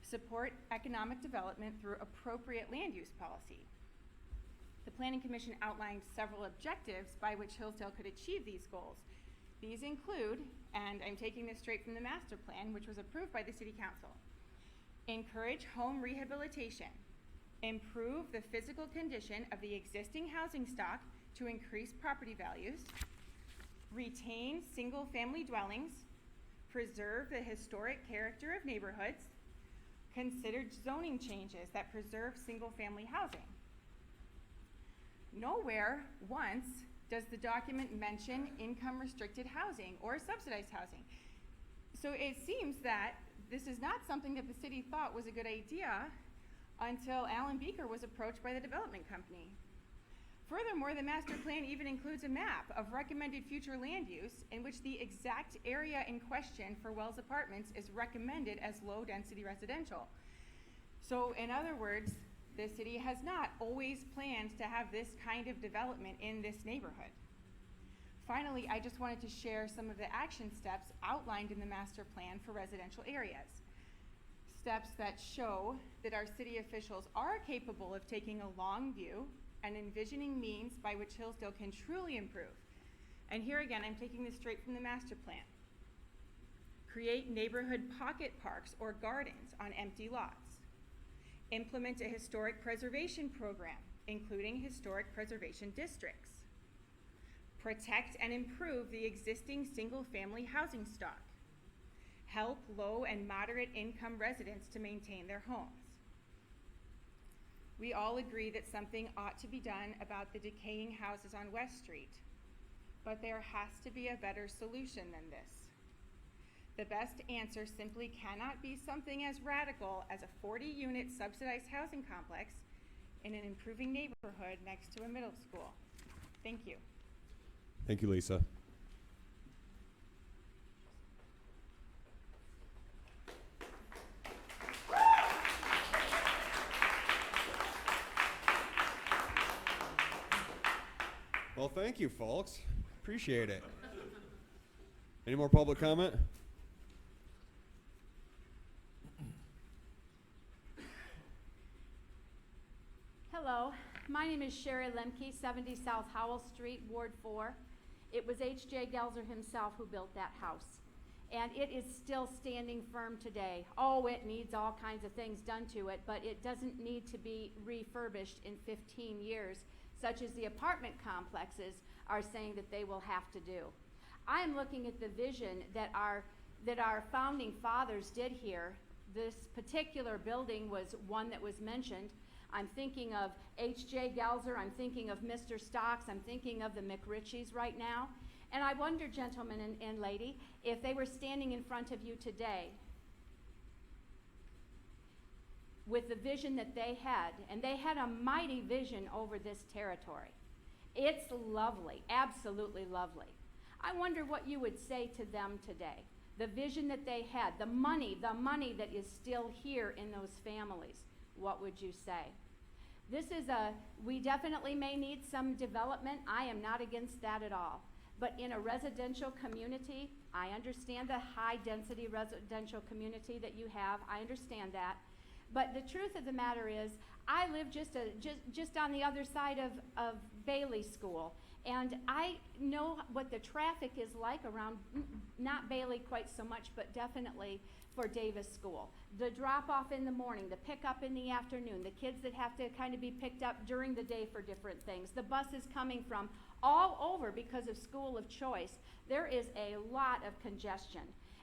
support economic development through appropriate land use policy. The Planning Commission outlined several objectives by which Hillsdale could achieve these goals. These include, and I'm taking this straight from the master plan, which was approved by the City Council, encourage home rehabilitation, improve the physical condition of the existing housing stock to increase property values, retain single-family dwellings, preserve the historic character of neighborhoods, consider zoning changes that preserve single-family housing. Nowhere once does the document mention income-restricted housing or subsidized housing. So it seems that this is not something that the city thought was a good idea until Alan Beaker was approached by the development company. Furthermore, the master plan even includes a map of recommended future land use in which the exact area in question for Wells Apartments is recommended as low-density residential. So in other words, the city has not always planned to have this kind of development in this neighborhood. Finally, I just wanted to share some of the action steps outlined in the master plan for residential areas. Steps that show that our city officials are capable of taking a long view and envisioning means by which Hillsdale can truly improve. And here again, I'm taking this straight from the master plan. Create neighborhood pocket parks or gardens on empty lots. Implement a historic preservation program, including historic preservation districts. Protect and improve the existing single-family housing stock. Help low and moderate income residents to maintain their homes. We all agree that something ought to be done about the decaying houses on West Street, but there has to be a better solution than this. The best answer simply cannot be something as radical as a 40-unit subsidized housing complex in an improving neighborhood next to a middle school. Thank you. Thank you, Lisa. Well, thank you, folks. Appreciate it. Any more public comment? Hello, my name is Sherry Lemke, 70 South Howell Street, Ward 4. It was H.J. Gelzer himself who built that house, and it is still standing firm today. Oh, it needs all kinds of things done to it, but it doesn't need to be refurbished in 15 years, such as the apartment complexes are saying that they will have to do. I am looking at the vision that our founding fathers did here. This particular building was one that was mentioned. I'm thinking of H.J. Gelzer, I'm thinking of Mr. Stocks, I'm thinking of the McRitchies right now. And I wonder, gentlemen and lady, if they were standing in front of you today with the vision that they had, and they had a mighty vision over this territory. It's lovely, absolutely lovely. I wonder what you would say to them today. The vision that they had, the money that is still here in those families. What would you say? We definitely may need some development. I am not against that at all. But in a residential community, I understand the high density residential community that you have. I understand that. But the truth of the matter is, I live just on the other side of Bailey School. And I know what the traffic is like around, not Bailey quite so much, but definitely for Davis School. The drop-off in the morning, the pick-up in the afternoon, the kids that have to kind of be picked up during the day for different things, the buses coming from all over because of school of choice. There is a lot of congestion.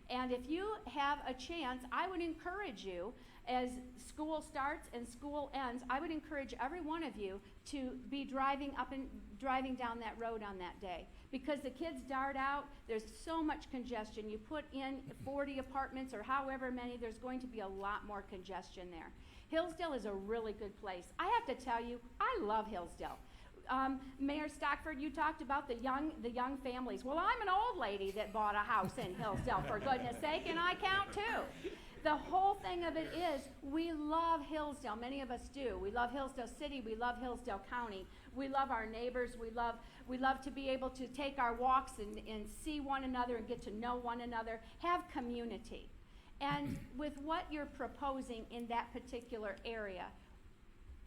And if you have a chance, I would encourage you, as school starts and school ends, I would encourage every one of you to be driving down that road on that day. Because the kids dart out, there's so much congestion. You put in 40 apartments or however many, there's going to be a lot more congestion there. Hillsdale is a really good place. I have to tell you, I love Hillsdale. Mayor Stockford, you talked about the young families. Well, I'm an old lady that bought a house in Hillsdale, for goodness sake, and I count too. The whole thing of it is, we love Hillsdale. Many of us do. We love Hillsdale City. We love Hillsdale County. We love our neighbors. We love to be able to take our walks and see one another and get to know one another, have community. And with what you're proposing in that particular area,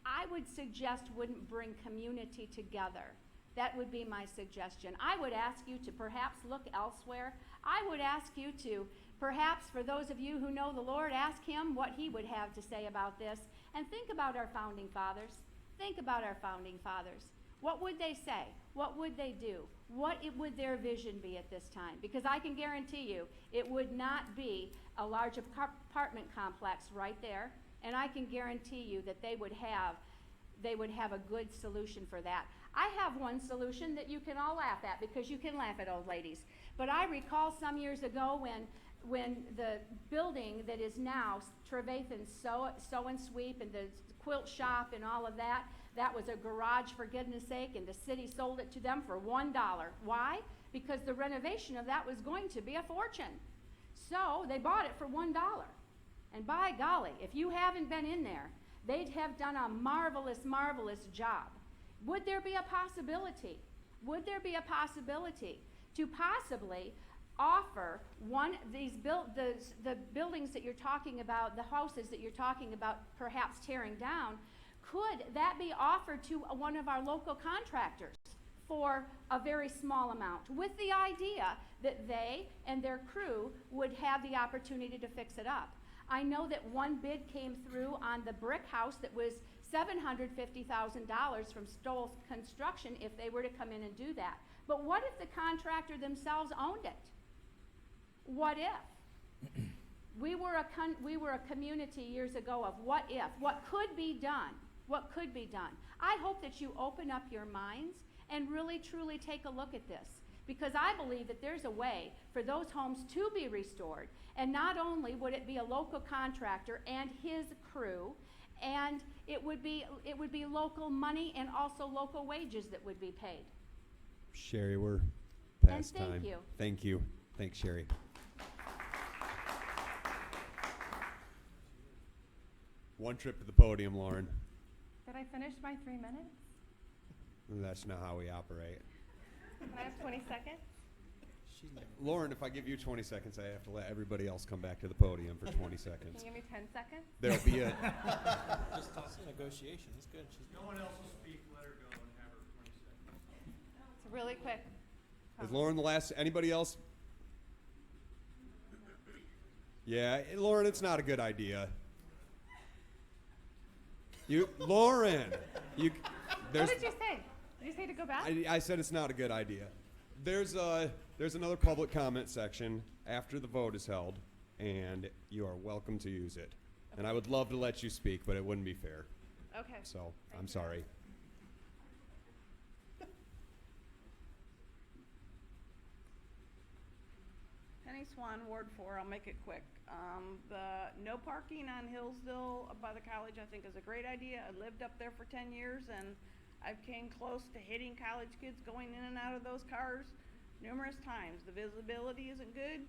I would suggest wouldn't bring community together. That would be my suggestion. I would ask you to perhaps look elsewhere. I would ask you to perhaps, for those of you who know the Lord, ask him what he would have to say about this. And think about our founding fathers. Think about our founding fathers. What would they say? What would they do? What would their vision be at this time? Because I can guarantee you it would not be a large apartment complex right there. And I can guarantee you that they would have a good solution for that. I have one solution that you can all laugh at, because you can laugh at old ladies. But I recall some years ago when the building that is now Trevathan's Sew and Sweep and the quilt shop and all of that, that was a garage, for goodness sake, and the city sold it to them for $1. Why? Because the renovation of that was going to be a fortune. So they bought it for $1. And by golly, if you haven't been in there, they'd have done a marvelous, marvelous job. Would there be a possibility? Would there be a possibility to possibly offer the buildings that you're talking about, the houses that you're talking about perhaps tearing down, could that be offered to one of our local contractors for a very small amount, with the idea that they and their crew would have the opportunity to fix it up? I know that one bid came through on the brick house that was $750,000 from Stoll Construction if they were to come in and do that. But what if the contractor themselves owned it? What if? We were a community years ago of what if, what could be done, what could be done. I hope that you open up your minds and really truly take a look at this, because I believe that there's a way for those homes to be restored. And not only would it be a local contractor and his crew, and it would be local money and also local wages that would be paid. Sherry, we're past And thank time. you. Thank you. Thanks, Sherry. One trip to the podium, Lauren. Did I finish my 3 minutes? That's not how we operate. Can I have 20 seconds? Lauren, if I give you 20 seconds, I have to let everybody else come back to the podium for 20 seconds. Can you give me 10 seconds? There'll be a... Just toss a negotiation. That's good. No one else will speak. Let her go and have her 20 seconds. It's really quick. Is Lauren the last? Anybody else? Yeah, Lauren, it's not a good idea. Lauren, What did you say? Did you say to go back? I said it's not a good idea. There's another public comment section after the vote is held, and you are welcome to use it. And I would love to let you speak, but it wouldn't be fair. Okay. So I'm sorry. Penny Swan, Ward 4, I'll make it quick. The no parking on Hillsdale by the college I think is a great idea. I lived up there for 10 years and I've came close to hitting college kids going in and out of those cars numerous times. The visibility isn't good.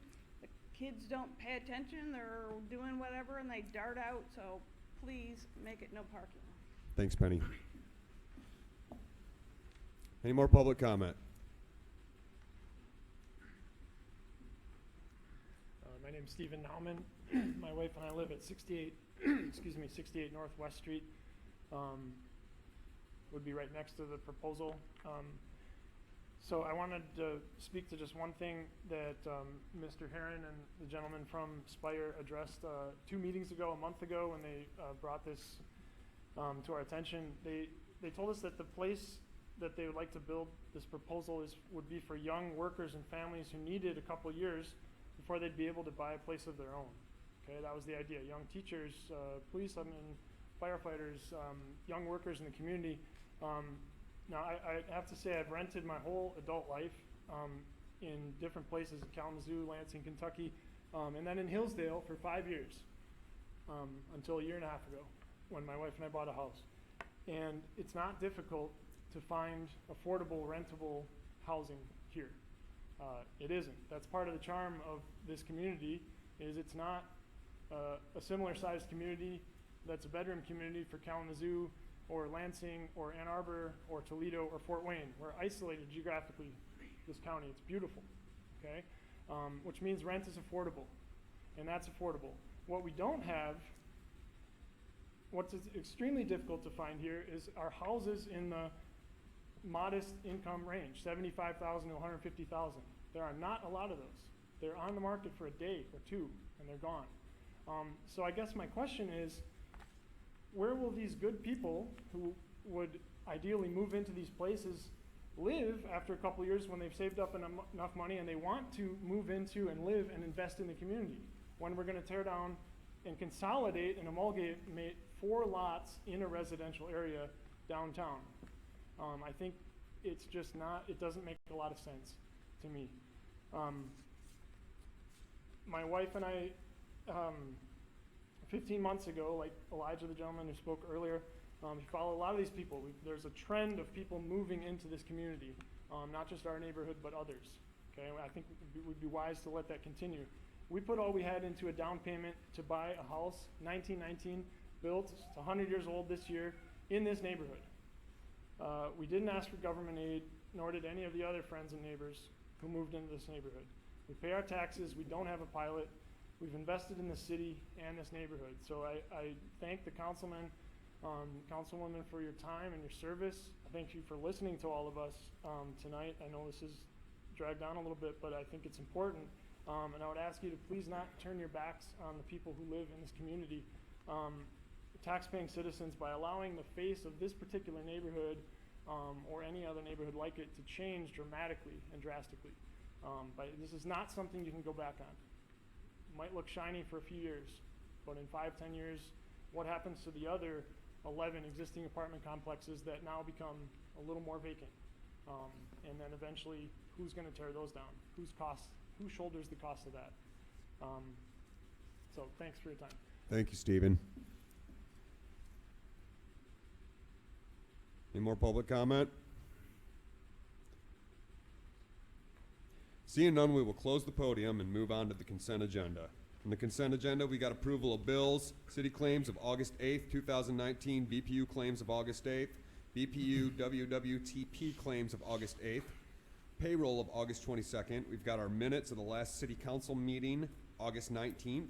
The kids don't pay attention. They're doing whatever and they dart out, so please make it no parking. Thanks, Penny. Any more public comment? My name's Stephen Nauman. My wife and I live at 68, 68 Northwest Street. Would be right next to the proposal. So I wanted to speak to just one thing that Mr. Herron and the gentleman from Spire addressed 2 meetings ago, a month ago, when they brought this to our attention. They told us that the place that they would like to build this proposal would be for young workers and families who needed a couple years before they'd be able to buy a place of their own. Okay, that was the idea. Young teachers, policemen, firefighters, young workers in the community. Now, I have to say I've rented my whole adult life in different places, in Kalamazoo, Lansing, Kentucky, and then in Hillsdale for 5 years, until a year and a half ago when my wife and I bought a house. And it's not difficult to find affordable, rentable housing here. It isn't. That's part of the charm of this community, is it's not a similar sized community that's a bedroom community for Kalamazoo or Lansing or Ann Arbor or Toledo or Fort Wayne. We're isolated geographically, this county. It's beautiful, okay? Which means rent is affordable, and that's affordable. What we don't have, what's extremely difficult to find here, is our houses in the modest income range, 75,000 to 150,000. There are not a lot of those. They're on the market for a day or two, and they're gone. So I guess my question is, where will these good people who would ideally move into these places live after a couple years when they've saved up enough money and they want to move into and live and invest in the community, when we're going to tear down and consolidate and amalgamate 4 lots in a residential area downtown? I think it's just not, it doesn't make a lot of sense to me. My wife and I, 15 months ago, like Elijah, the gentleman who spoke earlier, you follow a lot of these people. There's a trend of people moving into this community, not just our neighborhood, but others. Okay, I think it would be wise to let that continue. We put all we had into a down payment to buy a house, 1919, built, it's 100 years old this year, in this neighborhood. We didn't ask for government aid, nor did any of the other friends and neighbors who moved into this neighborhood. We pay our taxes, we don't have a pilot, we've invested in the city and this neighborhood. So I thank the councilman, councilwoman, for your time and your service. I thank you for listening to all of us tonight. I know this is dragged on a little bit, but I think it's important. And I would ask you to please not turn your backs on the people who live in this community. Taxpaying citizens, by allowing the face of this particular neighborhood or any other neighborhood like it to change dramatically and drastically. But this is not something you can go back on. It might look shiny for a few years, but in 5-10 years, what happens to the other 11 existing apartment complexes that now become a little more vacant? And then eventually, who's going to tear those down? Who shoulders the cost of that? So thanks for your time. Thank you, Stephen. Any more public comment? Seeing none, we will close the podium and move on to the consent agenda. On the consent agenda, we got approval of bills, city claims of August 8th, 2019, BPU claims of August 8th, BPU WWTP claims of August 8th, payroll of August 22nd. We've got our minutes of the last city council meeting, August 19th,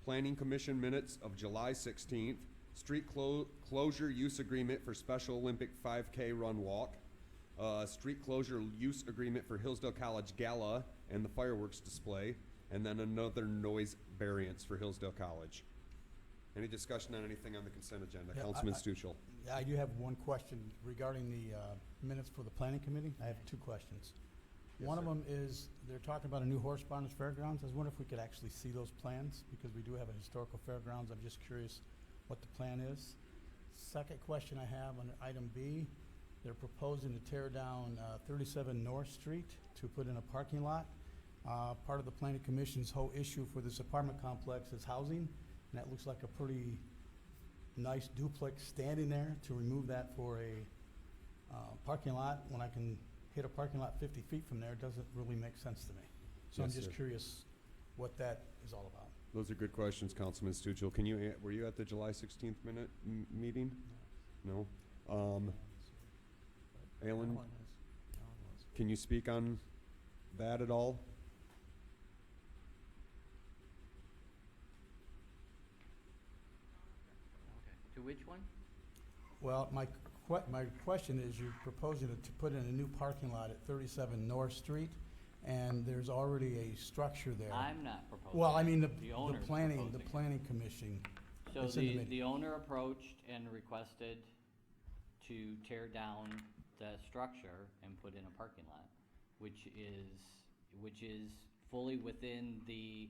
planning commission minutes of July 16th, street closure use agreement for Special Olympic 5K run walk, street closure use agreement for Hillsdale College Gala and the fireworks display, and then another noise variance for Hillsdale College. Any discussion on anything on the consent agenda? Yeah, Councilman Stuchel. Yeah, I do have one question regarding the minutes for the planning committee. I have 2 questions. Yes, One of sir. them is, they're talking about a new horse barn at fairgrounds. I was wondering if we could actually see those plans, because we do have a historical fairgrounds. I'm just curious what the plan is. Second question I have on item B, they're proposing to tear down 37 North Street to put in a parking lot. Part of the planning commission's whole issue for this apartment complex is housing, and that looks like a pretty nice duplex standing there. To remove that for a parking lot, when I can hit a parking lot 50 feet from there, doesn't really make sense to me. So Yes, I'm just sir. curious what that is all about. Those are good questions, Councilman Stuchel. Were you at the July 16th meeting? No. Alan, can you speak on that at all? To which one? Well, my question is, you're proposing to put in a new parking lot at 37 North Street, and there's already a structure there. I'm not proposing. Well, I mean, the owner's planning proposing. commission. So is in the the owner approached and requested to tear down the structure and put in a parking lot, which is fully within the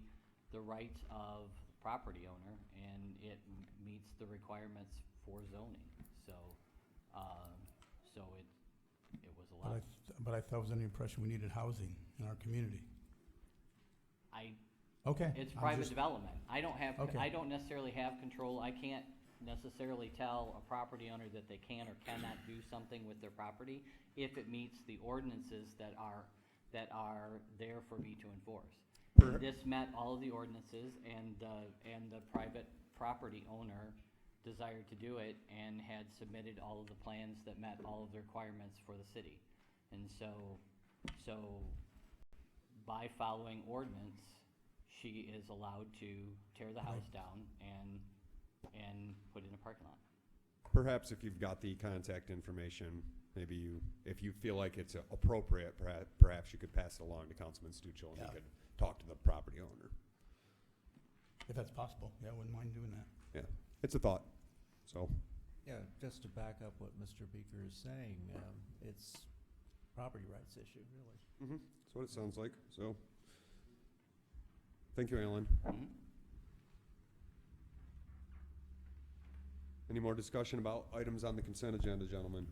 rights of the property owner, and it meets the requirements for zoning. So, it was allowed. But I thought I was under the impression we needed housing in our community. I Okay. It's I'm private just- development. I don't Okay. necessarily have control. I can't necessarily tell a property owner that they can or cannot do something with their property if it meets the ordinances that are there for me to enforce. This met all of the ordinances, and the private property owner desired to do it and had submitted all of the plans that met all of the requirements for the city. And so by following ordinance, she is allowed to tear the house down and put in a parking lot. Perhaps if you've got the contact information, maybe if you feel like it's appropriate, perhaps you could pass it along to Councilman Stuchel and he could talk to the property owner. If that's possible, yeah, I wouldn't mind doing that. Yeah, it's a thought, so. Yeah, just to back up what Mr. Beaker is saying, it's property rights issue, really. That's what it sounds like, so. Thank you, Alan. Any more discussion about items on the consent agenda, gentlemen?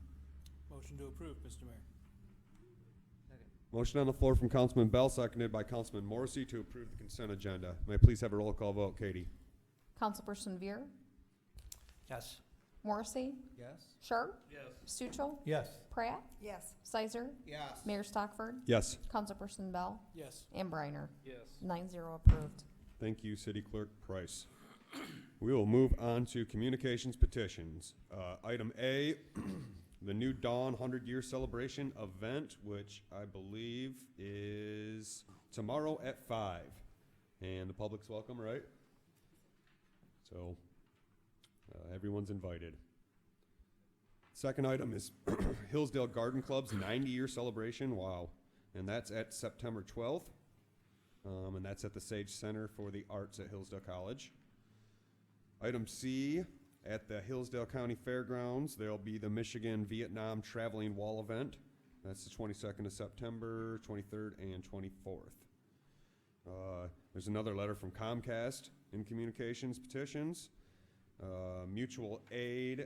Motion to approve, Mr. Mayor. Motion on the floor from Councilman Bell, seconded by Councilman Morrissey to approve the consent agenda. May I please have a roll call vote, Katie? Councilperson Veer, Yes. Morrissey, Yes? Sharp, Yes. Stuchel, Yes. Pratt, Yes. Sizer, Yes. Mayor Stockford, Yes. Councilperson Bell, Yes. and Briner. Yes. 9-0 approved. Thank you, City Clerk Price. We will move on to communications petitions. Item A, the New Dawn 100-year celebration event, which I believe is tomorrow at 5. And the public's welcome, right? So everyone's invited. Second item is Hillsdale Garden Club's 90-year celebration. Wow. And that's at September 12th. And that's at the Sage Center for the Arts at Hillsdale College. Item C, at the Hillsdale County Fairgrounds, there'll be the Michigan-Vietnam Traveling Wall event. That's the 22nd of September, 23rd, and 24th. There's another letter from Comcast in communications petitions. Mutual aid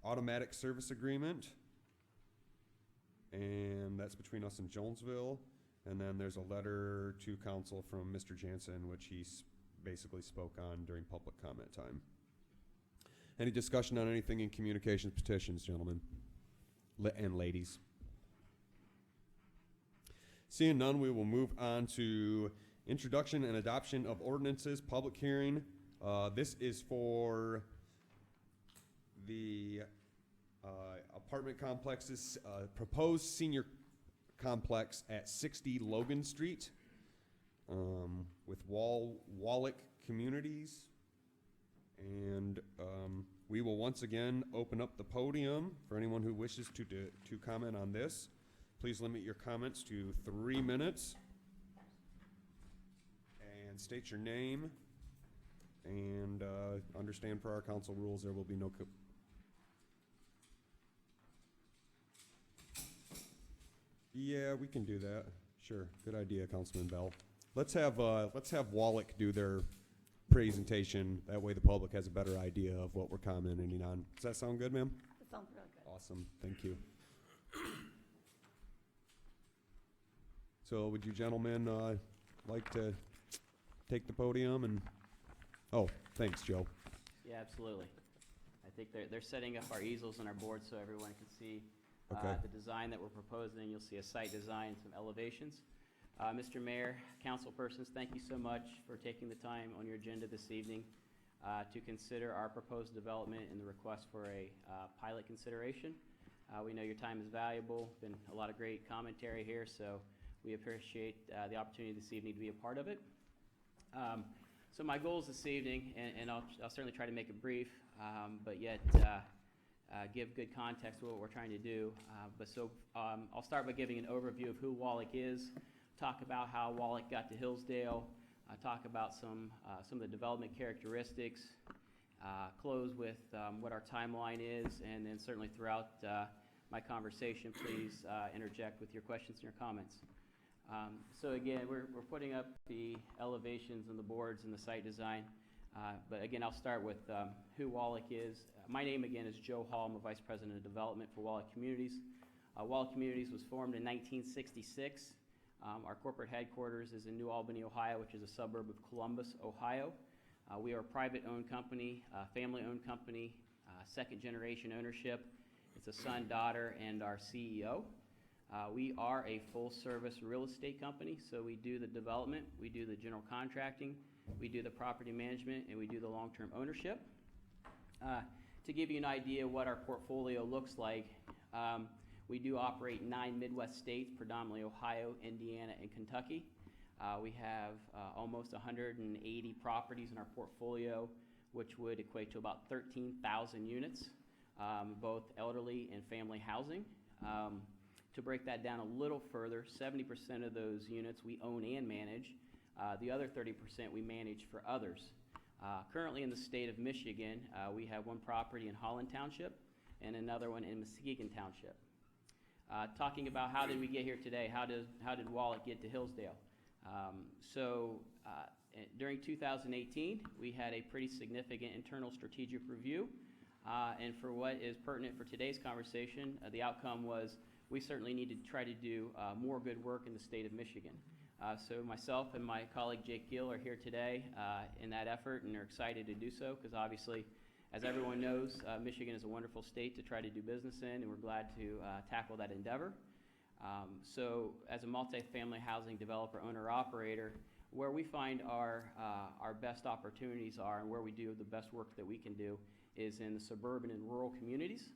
automatic service agreement. And that's between us and Jonesville. And then there's a letter to council from Mr. Jansen, which he basically spoke on during public comment time. Any discussion on anything in communications petitions, gentlemen and ladies? Seeing none, we will move on to introduction and adoption of ordinances, public hearing. This is for the apartment complexes, proposed senior complex at 60 Logan Street with Wallach Communities. And we will once again open up the podium for anyone who wishes to comment on this. Please limit your comments to 3 minutes. And state your name. And understand per our council rules there will be no Yeah, we can do that. Sure, good idea, Councilman Bell. Let's have Wallach do their presentation. That way the public has a better idea of what we're commenting on. Does that sound good, ma'am? That sounds real good. Awesome, thank you. So would you gentlemen like to take the podium and, oh, thanks, Joe. Yeah, absolutely. I think they're setting up our easels and our boards so everyone can see Okay. the design that we're proposing. You'll see a site design and some elevations. Mr. Mayor, council persons, thank you so much for taking the time on your agenda this evening to consider our proposed development and the request for a pilot consideration. We know your time is valuable. Been a lot of great commentary here, so we appreciate the opportunity this evening to be a part of it. So my goals this evening, and I'll certainly try to make it brief, but yet give good context to what we're trying to do. I'll start by giving an overview of who Wallach is, talk about how Wallach got to Hillsdale, talk about some of the development characteristics, close with what our timeline is, and then certainly throughout my conversation, please interject with your questions and your comments. So again, we're putting up the elevations and the boards and the site design. But again, I'll start with who Wallach is. My name again is Joe Hall. I'm a Vice President of Development for Wallach Communities. Wallach Communities was formed in 1966. Our corporate headquarters is in New Albany, Ohio, which is a suburb of Columbus, Ohio. We are a private-owned company, family-owned company, second-generation ownership. It's a son, daughter, and our CEO. We are a full-service real estate company, so we do the development, we do the general contracting, we do the property management, and we do the long-term ownership. To give you an idea what our portfolio looks like, we do operate in 9 Midwest states, predominantly Ohio, Indiana, and Kentucky. We have almost 180 properties in our portfolio, which would equate to about 13,000 units, both elderly and family housing. To break that down a little further, 70% of those units we own and manage. The other 30% we manage for others. Currently in the state of Michigan, we have one property in Holland Township and another one in Muskegon Township. Talking about how did we get here today, how did Wallet get to Hillsdale? During 2018, we had a pretty significant internal strategic review, and for what is pertinent for today's conversation, the outcome was we certainly need to try to do more good work in the state of Michigan. So myself and my colleague Jake Gill are here today in that effort, and are excited to do so because obviously, as everyone knows, Michigan is a wonderful state to try to do business in, and we're glad to tackle that endeavor. So as a multifamily housing developer, owner, operator, where we find our best opportunities are and where we do the best work that we can do is in the suburban and rural communities.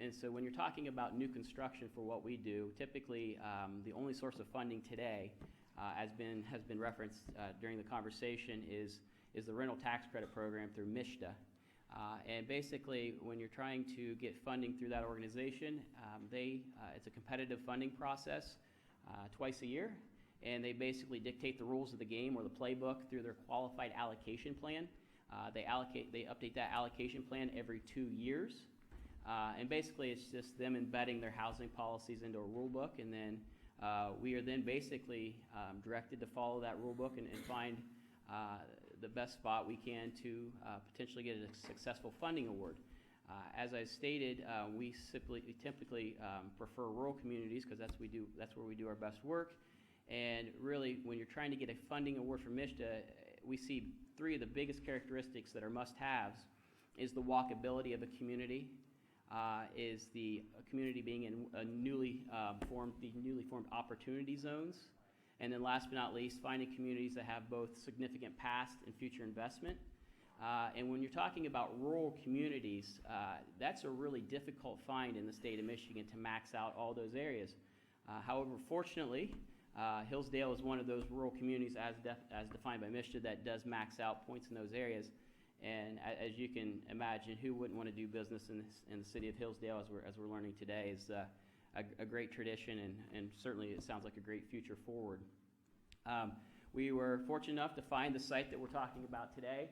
And so when you're talking about new construction for what we do, typically the only source of funding today has been referenced during the conversation is the rental tax credit program through MISHDA. And basically, when you're trying to get funding through that organization, it's a competitive funding process twice a year, and they basically dictate the rules of the game or the playbook through their qualified allocation plan. They update that allocation plan every 2 years. And basically, it's just them embedding their housing policies into a rule book, and then we are then basically directed to follow that rule book and find the best spot we can to potentially get a successful funding award. As I stated, we typically prefer rural communities because that's where we do our best work. And really, when you're trying to get a funding award from MISHDA, we see 3 of the biggest characteristics that are must-haves is the walkability of a community, is the community being in a newly formed opportunity zones, and then last but not least, finding communities that have both significant past and future investment. And when you're talking about rural communities, that's a really difficult find in the state of Michigan to max out all those areas. However, fortunately, Hillsdale is one of those rural communities as defined by MISHDA that does max out points in those areas. And as you can imagine, who wouldn't want to do business in the city of Hillsdale, as we're learning today, is a great tradition, and certainly it sounds like a great future forward. We were fortunate enough to find the site that we're talking about today.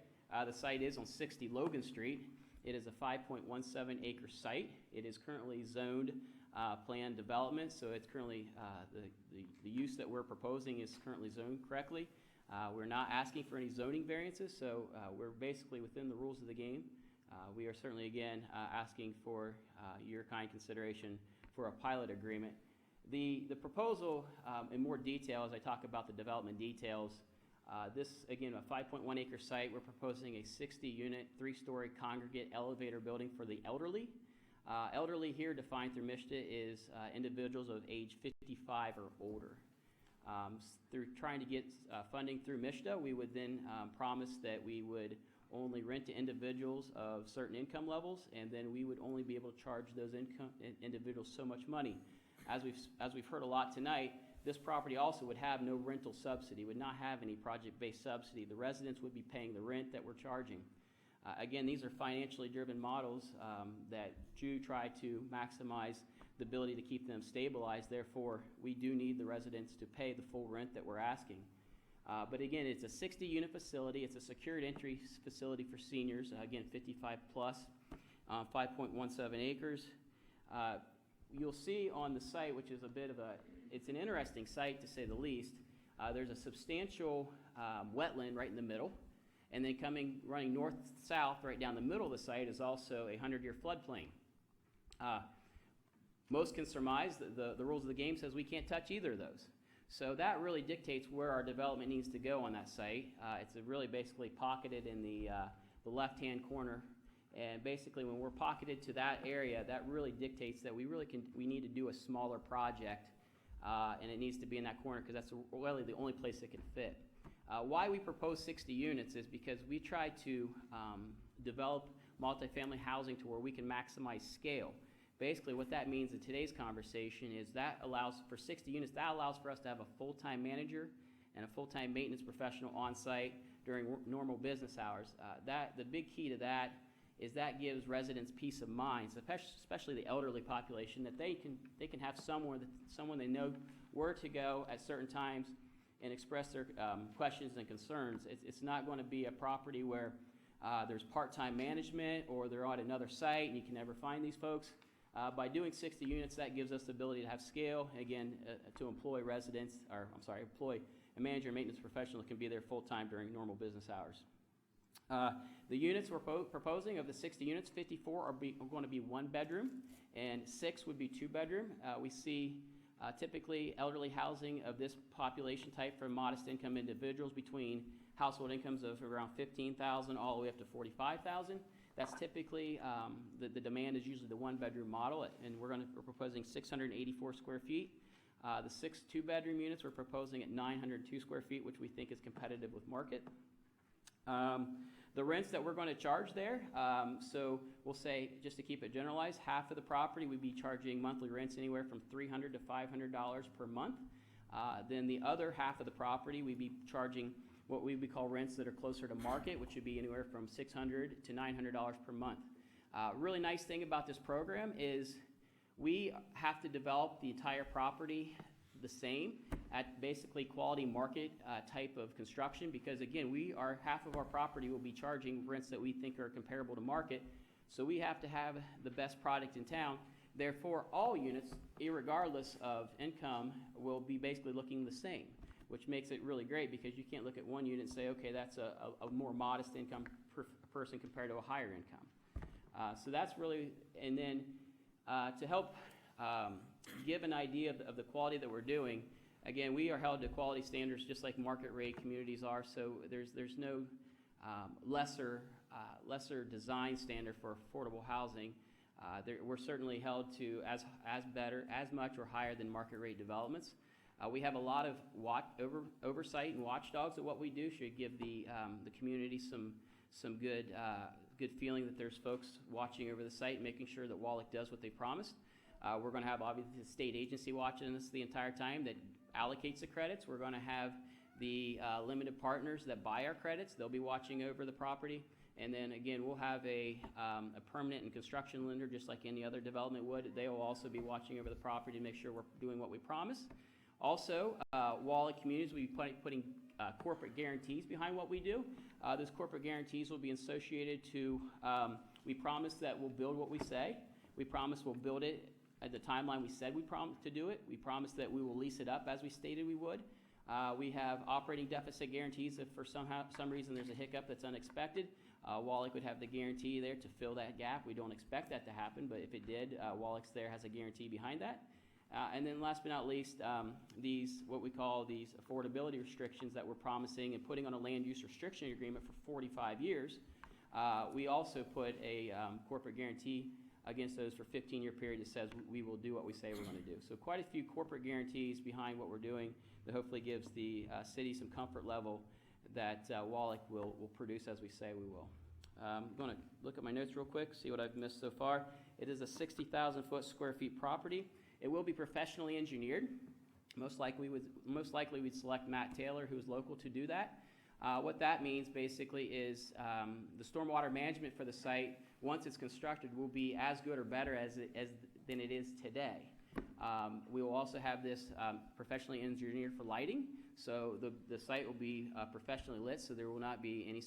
The site is on 60 Logan Street. It is a 5.17 acre site. It is currently zoned planned development, so it's currently the use that we're proposing is currently zoned correctly. We're not asking for any zoning variances, so we're basically within the rules of the game. We are certainly, again, asking for your kind consideration for a pilot agreement. The proposal, in more detail, as I talk about the development details, this, again, a 5.1 acre site, we're proposing a 60-unit, 3-story congregate elevator building for the elderly. Elderly here, defined through MISHDA, is individuals of age 55 or older. Through trying to get funding through MISHDA, we would then promise that we would only rent to individuals of certain income levels, and then we would only be able to charge those individuals so much money. As we've heard a lot tonight, this property also would have no rental subsidy, would not have any project-based subsidy. The residents would be paying the rent that we're charging. Again, these are financially driven models that do try to maximize the ability to keep them stabilized. Therefore, we do need the residents to pay the full rent that we're asking. But again, it's a 60-unit facility. It's a secured entry facility for seniors, again, 55 plus, 5.17 acres. You'll see on the site, which is it's an interesting site to say the least. There's a substantial wetland right in the middle. And then running north-south right down the middle of the site is also a 100-year floodplain. Most can surmise that the rules of the game says we can't touch either of those. So that really dictates where our development needs to go on that site. It's really basically pocketed in the left-hand corner. And basically, when we're pocketed to that area, that really dictates that we need to do a smaller project, and it needs to be in that corner because that's really the only place it can fit. Why we propose 60 units is because we try to develop multifamily housing to where we can maximize scale. Basically, what that means in today's conversation is that allows for 60 units, that allows for us to have a full-time manager and a full-time maintenance professional on site during normal business hours. The big key to that is that gives residents peace of mind, especially the elderly population, that they can have someone they know where to go at certain times and express their questions and concerns. It's not going to be a property where there's part-time management or they're on another site and you can never find these folks. By doing 60 units, that gives us the ability to have scale, again, to employ employ a manager and maintenance professional that can be there full-time during normal business hours. The units we're proposing, of the 60 units, 54 are going to be one bedroom and 6 would be 2 bedroom. We see typically elderly housing of this population type for modest income individuals between household incomes of around $15,000 all the way up to $45,000. That's typically, the demand is usually the 1 bedroom model, and we're proposing 684 square feet. The 6 2-bedroom units we're proposing at 902 square feet, which we think is competitive with market. The rents that we're going to charge there, so we'll say, just to keep it generalized, half of the property we'd be charging monthly rents anywhere from $300 to $500 per month. Then the other half of the property we'd be charging what we would call rents that are closer to market, which would be anywhere from $600 to $900 per month. Really nice thing about this program is we have to develop the entire property the same at basically quality market type of construction, because again, half of our property will be charging rents that we think are comparable to market, so we have to have the best product in town. Therefore, all units, irregardless of income, will be basically looking the same, which makes it really great because you can't look at one unit and say, okay, that's a more modest income person compared to a higher income. So that's really, and then to help give an idea of the quality that we're doing, again, we are held to quality standards just like market rate communities are, so there's no lesser design standard for affordable housing. We're certainly held to as much or higher than market rate developments. We have a lot of oversight and watchdogs at what we do. Should give the community some good feeling that there's folks watching over the site, making sure that Wallach does what they promised. We're going to have obviously the state agency watching us the entire time that allocates the credits. We're going to have the limited partners that buy our credits. They'll be watching over the property. And then again, we'll have a permanent and construction lender just like any other development would. They will also be watching over the property to make sure we're doing what we promised. Also, Wallach Communities will be putting corporate guarantees behind what we do. Those corporate guarantees will be associated to, we promise that we'll build what we say. We promise we'll build it at the timeline we said we promised to do it. We promise that we will lease it up as we stated we would. We have operating deficit guarantees if for some reason there's a hiccup that's unexpected. Wallach would have the guarantee there to fill that gap. We don't expect that to happen, but if it did, Wallach's there has a guarantee behind that. And then last but not least, what we call these affordability restrictions that we're promising and putting on a land use restriction agreement for 45 years. We also put a corporate guarantee against those for a 15-year period that says we will do what we say we're going to do. So quite a few corporate guarantees behind what we're doing that hopefully gives the city some comfort level that Wallach will produce as we say we will. I'm going to look at my notes real quick, see what I've missed so far. It is a 60,000 square feet property. It will be professionally engineered. Most likely we'd select Matt Taylor, who is local, to do that. What that means basically is the stormwater management for the site, once it's constructed, will be as good or better than it is today. We will also have this professionally engineered for lighting, so the site will be professionally lit, so there will not be any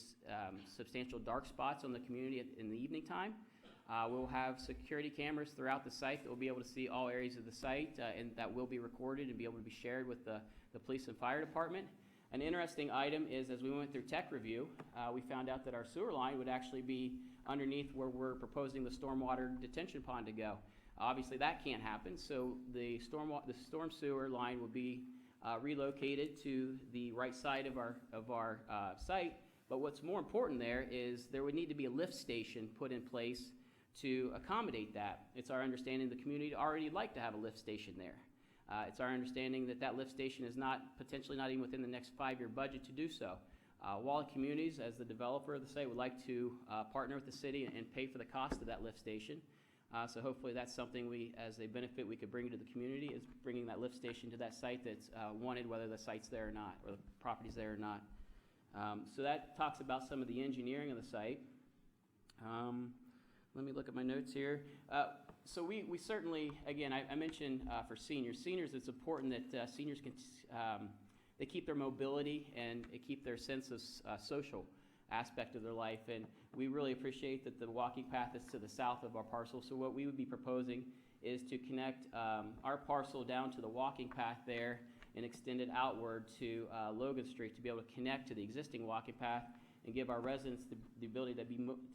substantial dark spots on the community in the evening time. We'll have security cameras throughout the site that will be able to see all areas of the site, and that will be recorded and be able to be shared with the police and fire department. An interesting item is, as we went through tech review, we found out that our sewer line would actually be underneath where we're proposing the stormwater detention pond to go. Obviously, that can't happen, so the storm sewer line will be relocated to the right side of our site. But what's more important there is there would need to be a lift station put in place to accommodate that. It's our understanding the community already like to have a lift station there. It's our understanding that that lift station is potentially not even within the next 5-year budget to do so. Walled Communities, as the developer of the site, would like to partner with the city and pay for the cost of that lift station. So hopefully that's something as a benefit we could bring to the community, is bringing that lift station to that site that's wanted, whether the site's there or not, or the property's there or not. So that talks about some of the engineering of the site. Let me look at my notes here. So we certainly, again, I mentioned for seniors. Seniors, it's important that seniors can, they keep their mobility and keep their sense of social aspect of their life. And we really appreciate that the walking path is to the south of our parcel. So what we would be proposing is to connect our parcel down to the walking path there and extend it outward to Logan Street to be able to connect to the existing walking path and give our residents the ability to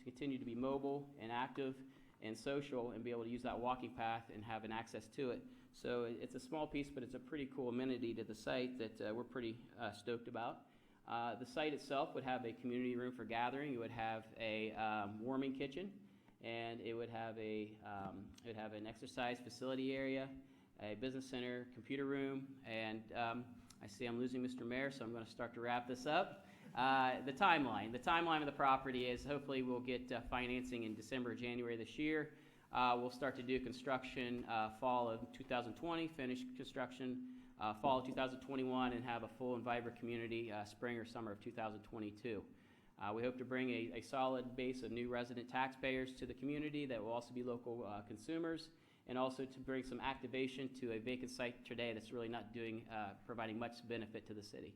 continue to be mobile and active and social and be able to use that walking path and have an access to it. So it's a small piece, but it's a pretty cool amenity to the site that we're pretty stoked about. The site itself would have a community room for gathering. It would have a warming kitchen, and it would have an exercise facility area, a business center, computer room, and I see I'm losing Mr. Mayor, so I'm going to start to wrap this up. The timeline of the property is hopefully we'll get financing in December or January this year. We'll start to do construction fall of 2020, finish construction fall of 2021, and have a full and vibrant community spring or summer of 2022. We hope to bring a solid base of new resident taxpayers to the community that will also be local consumers, and also to bring some activation to a vacant site today that's really not providing much benefit to the city.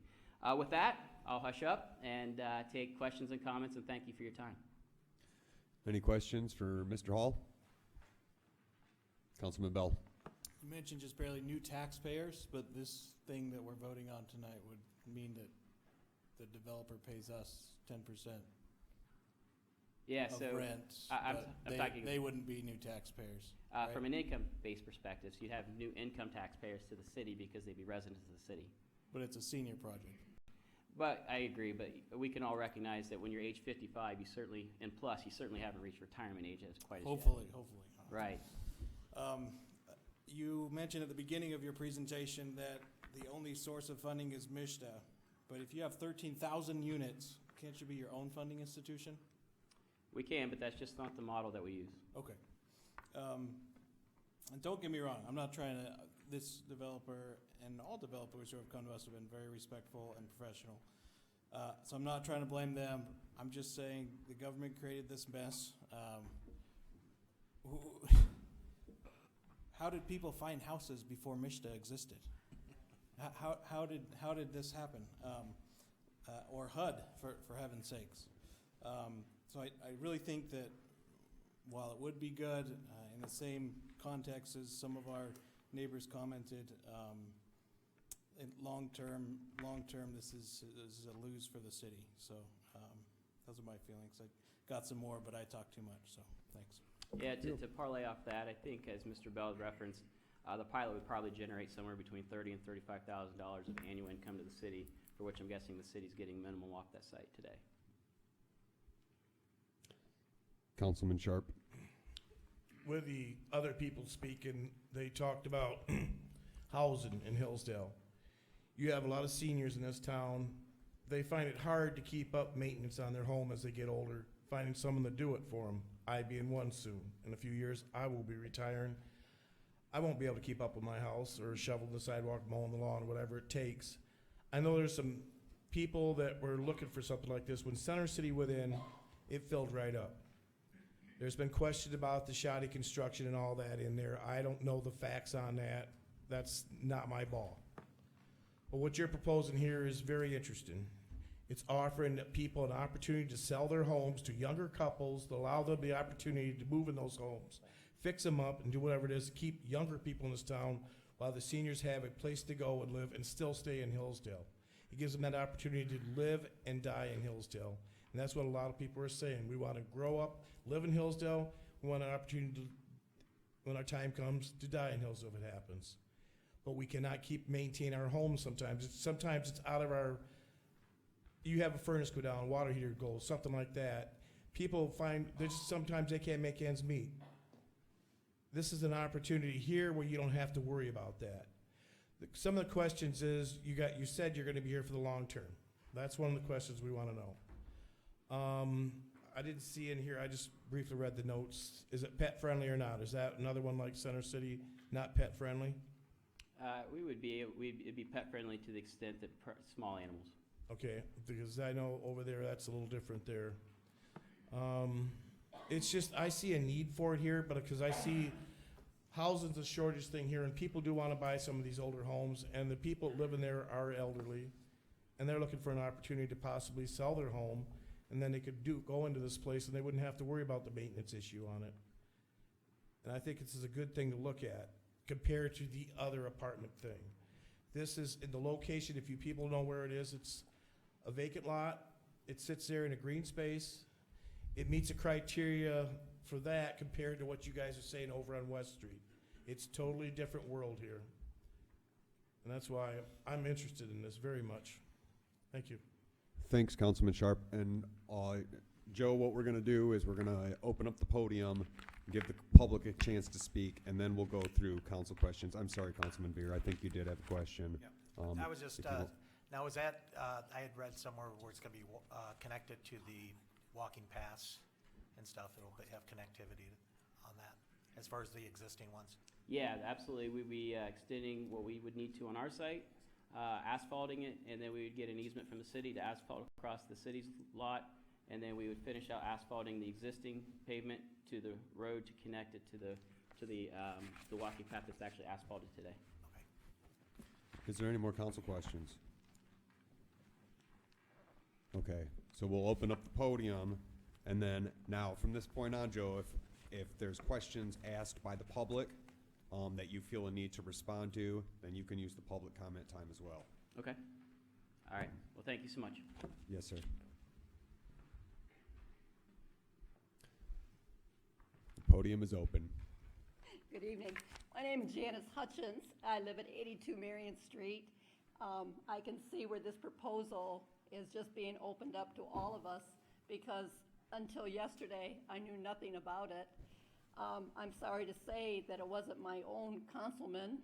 With that, I'll hush up and take questions and comments, and thank you for your time. Any questions for Mr. Hall? Councilman Bell. You mentioned just barely new taxpayers, but this thing that we're voting on tonight would mean that the developer pays us 10% Yeah, of so rent, I'm but talking they wouldn't be new taxpayers. Right? from an income-based perspective. So you'd have new income taxpayers to the city because they'd be residents of the city. But it's a senior project. But I agree, but we can all recognize that when you're age 55, you certainly haven't reached retirement age as quite as Hopefully. yet. Right. You mentioned at the beginning of your presentation that the only source of funding is MISTA, but if you have 13,000 units, can't you be your own funding institution? We can, but that's just not the model that we use. Okay. And don't get me wrong, I'm not trying to, this developer and all developers who have come to us have been very respectful and professional. So I'm not trying to blame them. I'm just saying the government created this mess. How did people find houses before MISTA existed? How did this happen? Or HUD, for heaven's sakes. So I really think that while it would be good in the same context as some of our neighbors commented, in long term, this is a lose for the city. So those are my feelings. I got some more, but I talked too much. So thanks. Yeah, to parlay off that, I think as Mr. Bell referenced, the pilot would probably generate somewhere between $30,000 and $35,000 of annual income to the city, for which I'm guessing the city's getting minimal off that site today. Councilman Sharp. With the other people speaking, they talked about housing in Hillsdale. You have a lot of seniors in this town. They find it hard to keep up maintenance on their home as they get older, finding someone to do it for them. I being one soon. In a few years, I will be retiring. I won't be able to keep up with my house or shoveling the sidewalk, mowing the lawn, whatever it takes. I know there's some people that were looking for something like this. When Center City went in, it filled right up. There's been questions about the shoddy construction and all that in there. I don't know the facts on that. That's not my ball. But what you're proposing here is very interesting. It's offering people an opportunity to sell their homes to younger couples, to allow them the opportunity to move in those homes, fix them up, and do whatever it is to keep younger people in this town while the seniors have a place to go and live and still stay in Hillsdale. It gives them that opportunity to live and die in Hillsdale. And that's what a lot of people are saying. We want to grow up, live in Hillsdale. We want an opportunity to, when our time comes, to die in Hillsdale if it happens. but we cannot keep maintain our homes sometimes. Sometimes it's out of our, you have a furnace go down, water heater goes, something like that. People find, sometimes they can't make ends meet. This is an opportunity here where you don't have to worry about that. Some of the questions is, you said you're gonna be here for the long term. That's one of the questions we wanna know. I didn't see in here, I just briefly read the notes. Is it pet friendly or not? Is that another one like Center City, not pet friendly? It'd be pet friendly to the extent that small animals. Okay, because I know over there, that's a little different there. It's just, I see a need for it here, but because I see housing's the shortest thing here, and people do want to buy some of these older homes, and the people living there are elderly, and they're looking for an opportunity to possibly sell their home, and then they could go into this place, and they wouldn't have to worry about the maintenance issue on it. And I think this is a good thing to look at compared to the other apartment thing. This is in the location, if you people know where it is, it's a vacant lot. It sits there in a green space. It meets the criteria for that compared to what you guys are saying over on West Street. It's totally different world here. And that's why I'm interested in this very much. Thank you. Thanks, Councilman Sharp. And Joe, what we're going to do is we're going to open up the podium, give the public a chance to speak, and then we'll go through council questions. I'm sorry, Councilman Beer, I think you did have a question. Yeah. I was just, now is that, I had read somewhere where it's going to be connected to the walking paths and stuff. It'll have connectivity on that as far as the existing ones. Yeah, absolutely. We'd be extending what we would need to on our site, asphalting it, and then we would get an easement from the city to asphalt across the city's lot, and then we would finish out asphalting the existing pavement to the road to connect it to the walking path that's actually asphalted today. Okay. Is there any more council questions? Okay, so we'll open up the podium, and then now from this point on, Joe, if there's questions asked by the public that you feel a need to respond to, then you can use the public comment time as well. Okay. All right. Well, thank you so much. Yes, sir. The podium is open. Good evening. My name is Janice Hutchins. I live at 82 Marion Street. I can see where this proposal is just being opened up to all of us because until yesterday, I knew nothing about it. I'm sorry to say that it wasn't my own Councilman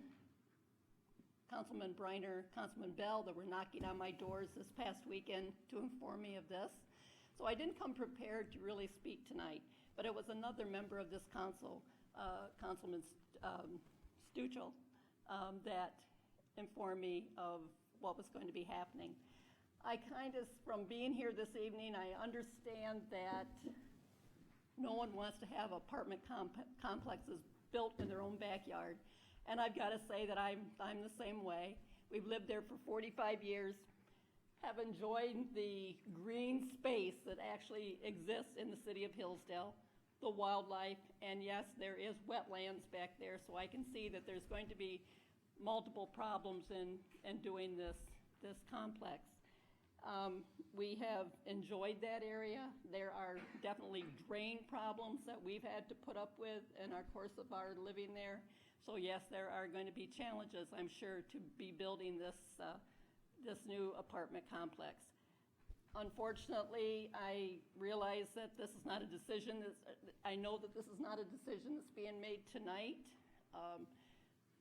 Briner, Councilman Bell, that were knocking on my doors this past weekend to inform me of this. So I didn't come prepared to really speak tonight, but it was another member of this council, Councilman Stuchel, that informed me of what was going to be happening. I kind of, from being here this evening, I understand that no one wants to have apartment complexes built in their own backyard. And I've got to say that I'm the same way. We've lived there for 45 years, have enjoyed the green space that actually exists in the city of Hillsdale, the wildlife, and yes, there is wetlands back there, so I can see that there's going to be multiple problems in doing this complex. We have enjoyed that area. There are definitely drain problems that we've had to put up with in our course of our living there. So yes, there are going to be challenges, I'm sure, to be building this new apartment complex. Unfortunately, I realize that this is not a decision I know that this is not a decision that's being made tonight.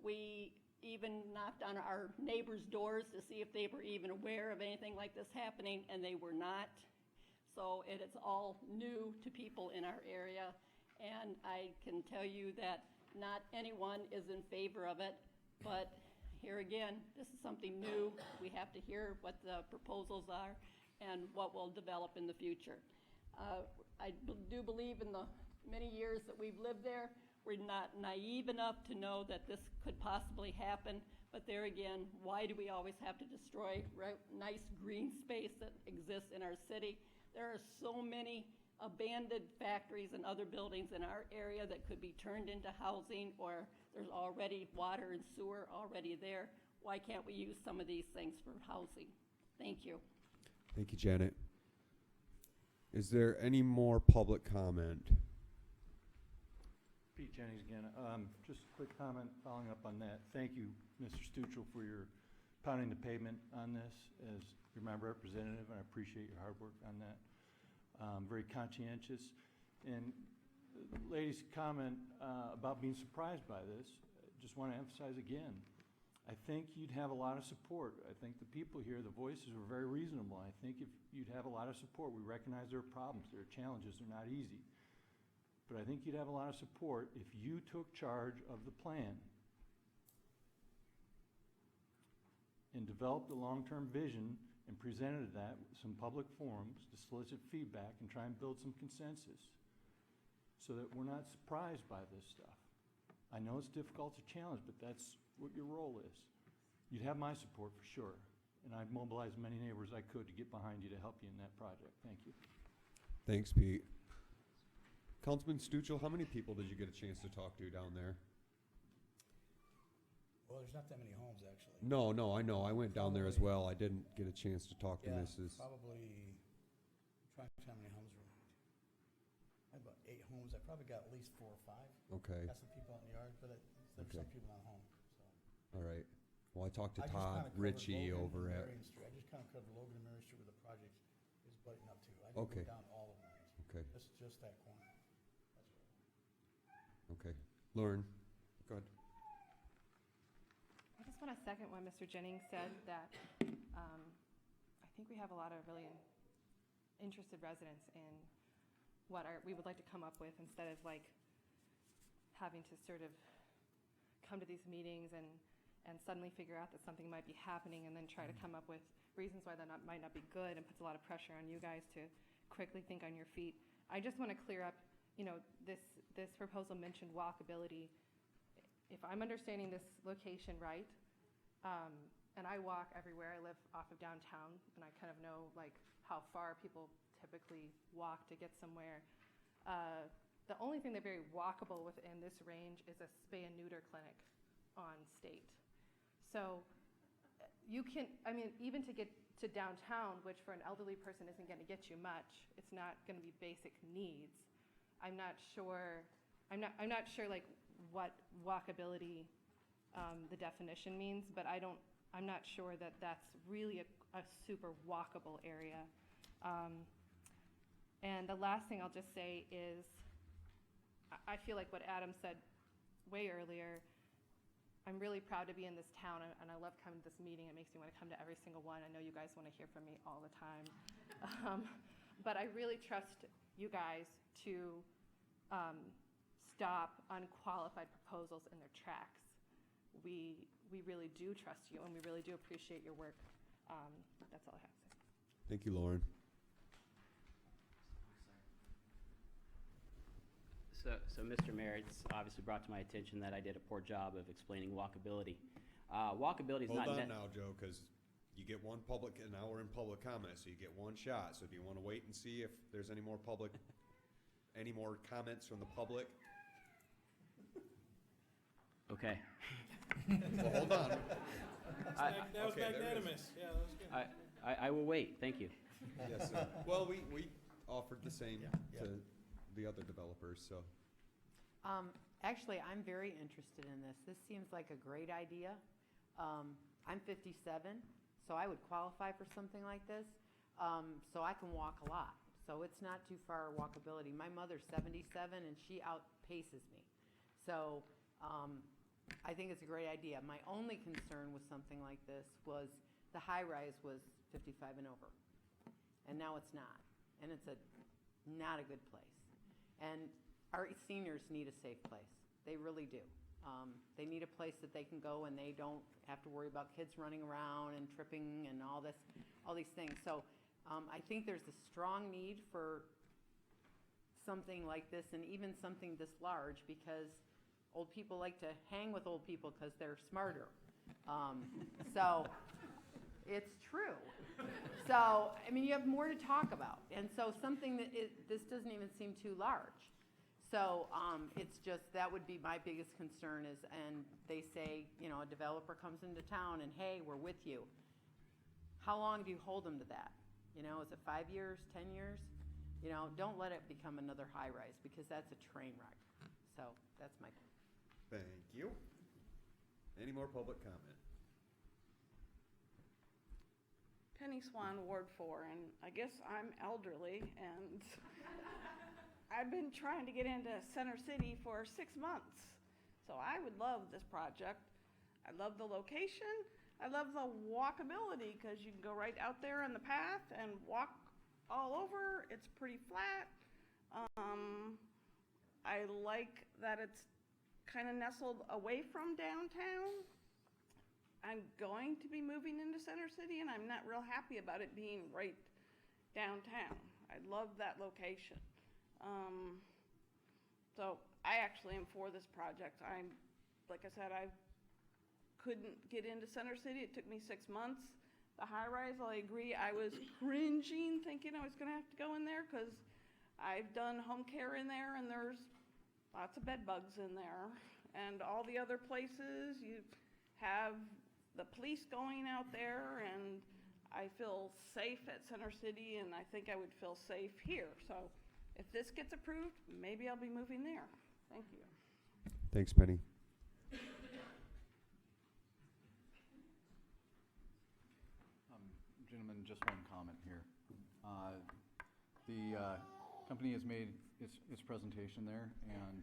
We even knocked on our neighbors' doors to see if they were even aware of anything like this happening, and they were not. So it is all new to people in our area, and I can tell you that not anyone is in favor of it, but here again, this is something new. We have to hear what the proposals are and what will develop in the future. I do believe in the many years that we've lived there, we're not naive enough to know that this could possibly happen, but there again, why do we always have to destroy nice green space that exists in our city? There are so many abandoned factories and other buildings in our area that could be turned into housing, or there's already water and sewer already there. Why can't we use some of these things for housing? Thank you. Thank you, Janet. Is there any more public comment? Pete Jennings again. Just a quick comment following up on that. Thank you, Mr. Stuchel, for your pounding the pavement on this as your representative, and I appreciate your hard work on that. Very conscientious. And the lady's comment about being surprised by this, just want to emphasize again, I think you'd have a lot of support. I think the people here, the voices were very reasonable. I think if you'd have a lot of support. We recognize there are problems, there are challenges, they're not easy. But I think you'd have a lot of support if you took charge of the plan and developed a long-term vision and presented that with some public forums to solicit feedback and try and build some consensus so that we're not surprised by this stuff. I know it's difficult to challenge, but that's what your role is. You'd have my support for sure, and I'd mobilize as many neighbors as I could to get behind you to help you in that project. Thank you. Thanks, Pete. Councilman Stuchel, how many people did you get a chance to talk to down there? Well, there's not that many homes, actually. No, I know. I went down there as well. I didn't get a chance to talk to Yeah, Mrs. probably, I'm trying to count how many homes were. I had about 8 homes. I probably got at least 4 or 5. Okay. Got some people out in the yard, but there's some people not home, so. All right. Well, I talked to I just Todd kinda covered Ritchie Logan over and at. Marion Street. I just kind of covered Logan and Marion Street where the project is butting up to. I didn't Okay. go down all of them. Okay. Just that corner. That's right. Okay. Lauren, go ahead. I just want to second what Mr. Jennings said, that I think we have a lot of really interested residents in what we would like to come up with, instead of like having to sort of come to these meetings and suddenly figure out that something might be happening and then try to come up with reasons why that might not be good, and puts a lot of pressure on you guys to quickly think on your feet. I just want to clear up, this proposal mentioned walkability. If I'm understanding this location right, and I walk everywhere, I live off of downtown, and I kind of know like how far people typically walk to get somewhere. The only thing that's very walkable within this range is a spay and neuter clinic on State. So you can, even to get to downtown, which for an elderly person isn't going to get you much, it's not going to be basic needs. I'm not sure like what walkability the definition means, but I'm not sure that that's really a super walkable area. And the last thing I'll just say is, I feel like what Adam said way earlier, I'm really proud to be in this town, and I love coming to this meeting. It makes me want to come to every single one. I know you guys want to hear from me all the time. But I really trust you guys to stop unqualified proposals in their tracks. We really do trust you, and we really do appreciate your work. That's all I have to say. Thank you, Lauren. So Mr. Mayor, it's obviously brought to my attention that I did a poor job of explaining walkability. Walkability is Hold not on now, Joe, because you get an hour in public comment, so you get one shot. So do you want to wait and see if there's any more comments from the public? Okay. Well, hold on. That was Okay, there it is. magnanimous. Yeah, that was good. I will wait. Thank you. Yes, sir. Well, we offered the same to the other developers, so. Actually, I'm very interested in this. This seems like a great idea. I'm 57, so I would qualify for something like this. So I can walk a lot. So it's not too far walkability. My mother's 77 and she outpaces me. So I think it's a great idea. My only concern with something like this was the high rise was 55 and over. And now it's not. And it's not a good place. And our seniors need a safe place. They really do. They need a place that they can go and they don't have to worry about kids running around and tripping and all these things. So I think there's a strong need for something like this, and even something this large, because old people like to hang with old people because they're smarter. So it's true. So, you have more to talk about. And so something this doesn't even seem too large. So it's just, that would be my biggest concern is, and they say, a developer comes into town and, hey, we're with you. How long do you hold them to that? Is it 5 years, 10 years? Don't let it become another high rise, because that's a train wreck. So that's my, Thank you. Any more public comment? Penny Swan, Ward 4, and I guess I'm elderly, and I've been trying to get into Center City for 6 months. So I would love this project. I love the location. I love the walkability, because you can go right out there in the path and walk all over. It's pretty flat. I like that it's kind of nestled away from downtown. I'm going to be moving into Center City, and I'm not real happy about it being right downtown. I love that location. So I actually am for this project. Like I said, I couldn't get into Center City. It took me 6 months. The high-rise, I agree, I was cringing thinking I was gonna have to go in there, because I've done home care in there, and there's lots of bed bugs in there. And all the other places, you have the police going out there, and I feel safe at Center City, and I think I would feel safe here. So if this gets approved, maybe I'll be moving there. Thank you. Thanks, Penny. Gentlemen, just one comment here. The company has made its presentation there, and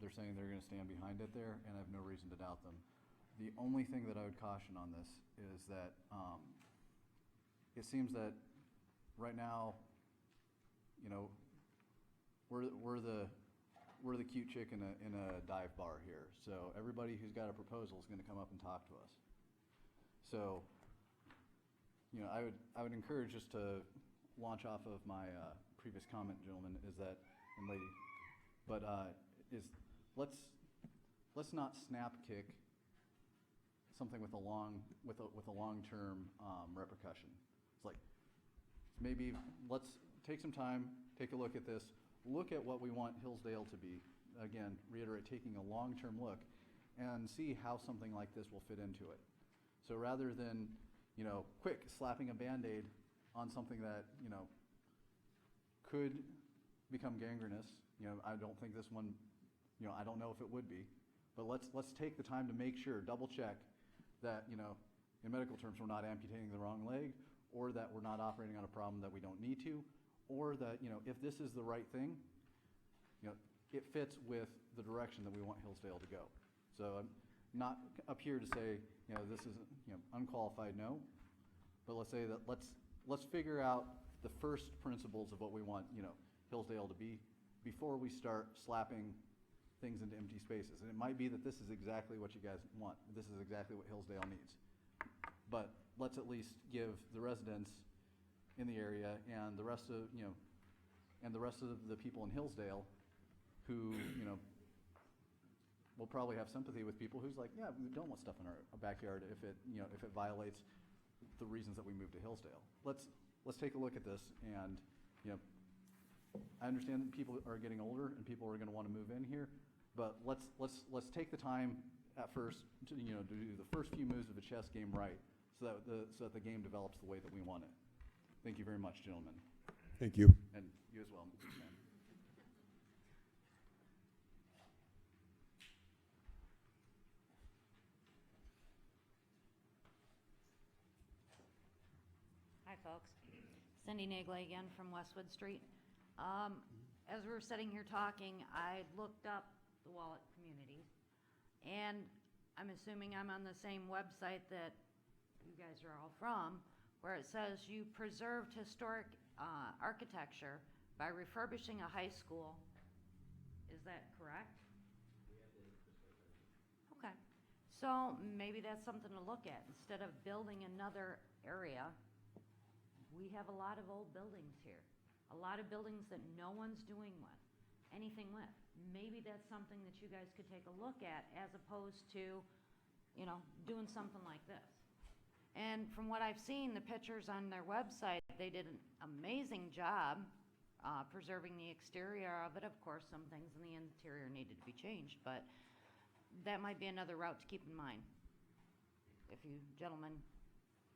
they're saying they're going to stand behind it there, and I have no reason to doubt them. The only thing that I would caution on this is that it seems that right now, you know, we're the cute chick in a dive bar here. So everybody who's got a proposal is going to come up and talk to us. So, you know, I would encourage, just to launch off of my previous comment, gentlemen, is that, and lady, but let's not snap kick something with a long-term repercussion. It's like, maybe let's take some time, take a look at this, look at what we want Hillsdale to be. Again, reiterate, taking a long-term look, and see how something like this will fit into it. So rather than, you know, quick slapping a Band-Aid on something that, you know, could become gangrenous, you know, I don't think this one, you know, I don't know if it would be, but let's take the time to make sure, double check that, you know, in medical terms, we're not amputating the wrong leg, or that we're not operating on a problem that we don't need to, or that, you know, if this is the right thing, you know, it fits with the direction that we want Hillsdale to go. So I'm not up here to say, you know, this is, you know, unqualified no, but let's say that let's figure out the first principles of what we want, you know, Hillsdale to be before we start slapping things into empty spaces. And it might be that this is exactly what you guys want. This is exactly what Hillsdale needs. But let's at least give the residents in the area and the rest of, you know, and the rest of the people in Hillsdale who, you know, will probably have sympathy with people who's like, yeah, we don't want stuff in our backyard if it, you know, if it violates the reasons that we moved to Hillsdale. Let's take a look at this, and, you know, I understand that people are getting older and people are going to want to move in here, but let's take the time at first to, you know, to do the first few moves of a chess game right, so that the game develops the way that we want it. Thank you very much, gentlemen. Thank you. And you as well, Mr. Mann. Hi, folks. Cindy Nagley again from Westwood Street. As we were sitting here talking, I looked up the Wallet communities, and I'm assuming I'm on the same website that you guys are all from, where it says you preserved historic architecture by refurbishing a high school. Is that correct? Okay. So maybe that's something to look at. Instead of building another area, we have a lot of old buildings here. A lot of buildings that no one's doing anything with. Maybe that's something that you guys could take a look at, as opposed to, you know, doing something like this. And from what I've seen, the pictures on their website, they did an amazing job preserving the exterior of it. Of course, some things in the interior needed to be changed, but that might be another route to keep in mind. If you gentlemen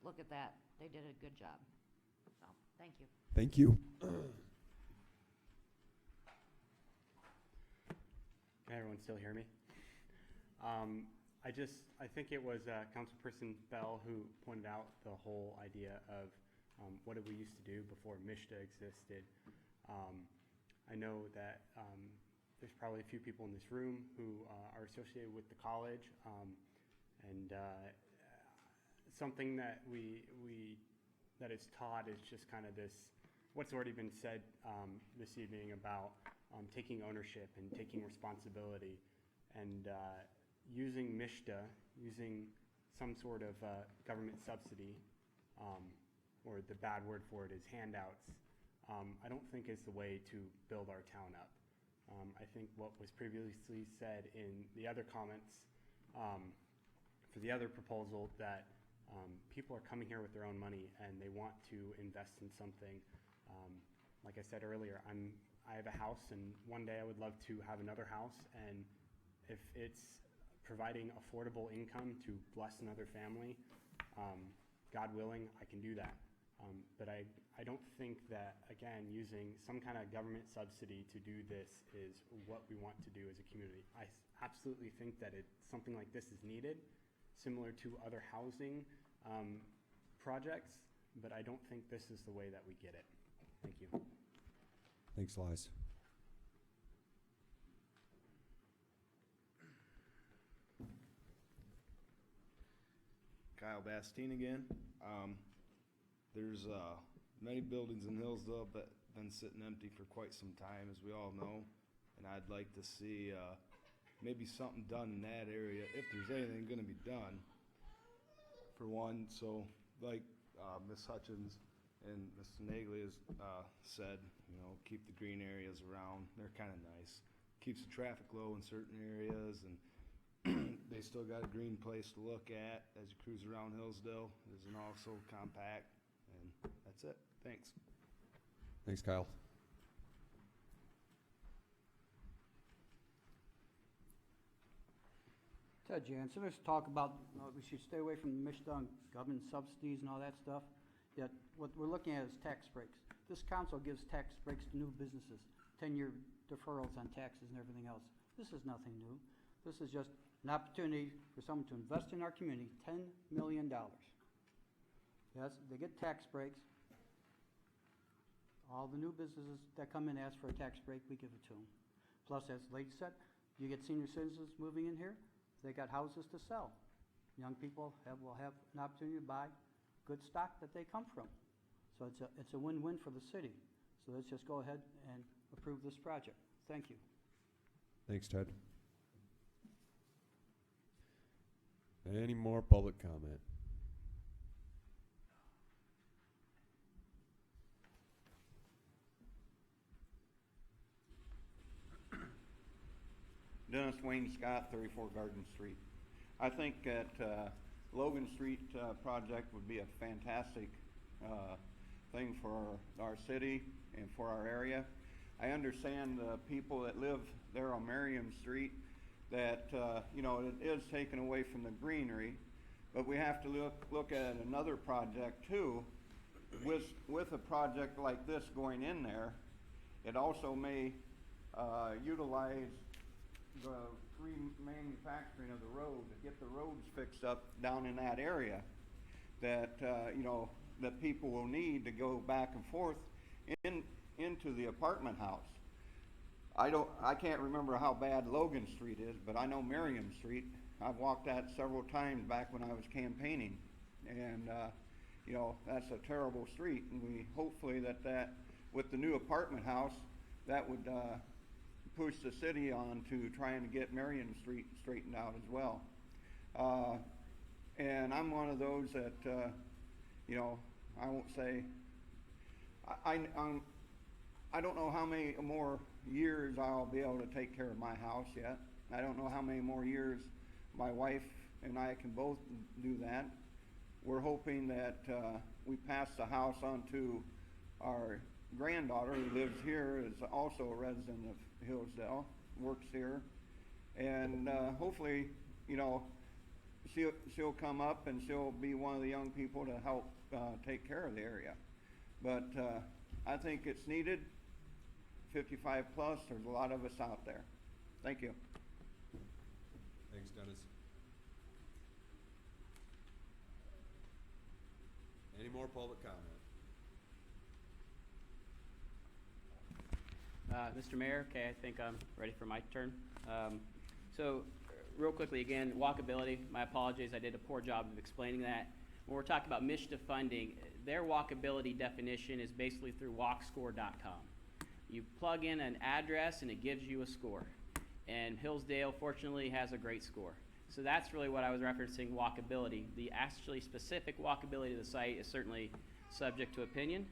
look at that, they did a good job. So, thank you. Thank you. Can everyone still hear me? I think it was Councilperson Bell who pointed out the whole idea of what did we used to do before MISTA existed. I know that there's probably a few people in this room who are associated with the college, and something that that is taught is just kind of this, what's already been said this evening about taking ownership and taking responsibility, and using MISTA, using some sort of government subsidy, or the bad word for it is handouts, I don't think is the way to build our town up. I think what was previously said in the other comments for the other proposal, that people are coming here with their own money and they want to invest in something. Like I said earlier, I have a house, and one day I would love to have another house, and if it's providing affordable income to bless another family, God willing, I can do that. But I don't think that, again, using some kind of government subsidy to do this is what we want to do as a community. I absolutely think that something like this is needed, similar to other housing projects, but I don't think this is the way that we get it. Thank you. Thanks, Liz. Kyle Bastine again. There's many buildings in Hillsdale that been sitting empty for quite some time, as we all know, and I'd like to see maybe something done in that area, if there's anything going to be done. For one, so like Ms. Hutchins and Mr. Nagley has said, keep the green areas around. They're kind of nice. Keeps the traffic low in certain areas, and they still got a green place to look at as you cruise around Hillsdale. It's also compact, and that's it. Thanks. Thanks, Kyle. Ted Jansen, let's talk about we should stay away from the Michigan government subsidies and all that stuff. Yet what we're looking at is tax breaks. This council gives tax breaks to new businesses, 10-year deferrals on taxes and everything else. This is nothing new. This is just an opportunity for someone to invest in our community, $10 million. Yes, they get tax breaks. All the new businesses that come in ask for a tax break, we give it to them. Plus, as the lady said, you get senior citizens moving in here, they got houses to sell. Young people will have an opportunity to buy good stock that they come from. So it's a win-win for the city. So let's just go ahead and approve this project. Thank you. Thanks, Ted. Any more public comment? Dennis Wayne Scott, 34 Garden Street. I think that Logan Street project would be a fantastic thing for our city and for our area. I understand the people that live there on Merriam Street that it is taken away from the greenery, but we have to look at another project too. With a project like this going in there, it also may utilize the free manufacturing of the road to get the roads fixed up down in that area that that people will need to go back and forth into the apartment house. I can't remember how bad Logan Street is, but I know Merriam Street. I've walked that several times back when I was campaigning, and that's a terrible street. And we hopefully that with the new apartment house, that would push the city on to trying to get Merriam Street straightened out as well. And I'm one of those that I won't say I don't know how many more years I'll be able to take care of my house yet. I don't know how many more years my wife and I can both do that. We're hoping that we pass the house on to our granddaughter who lives here, is also a resident of Hillsdale, works here. And hopefully, she'll come up and she'll be one of the young people to help take care of the area. But I think it's needed. 55 plus, there's a lot of us out there. Thank you. Thanks, Dennis. Any more public comment? Mr. Mayor, okay, I think I'm ready for my turn. So, real quickly again, walkability, my apologies, I did a poor job of explaining that. When we're talking about MSHDA funding, their walkability definition is basically through walkscore.com. You plug in an address and it gives you a score. And Hillsdale, fortunately, has a great score. So that's really what I was referencing, walkability. The actually specific walkability of the site is certainly subject to opinion.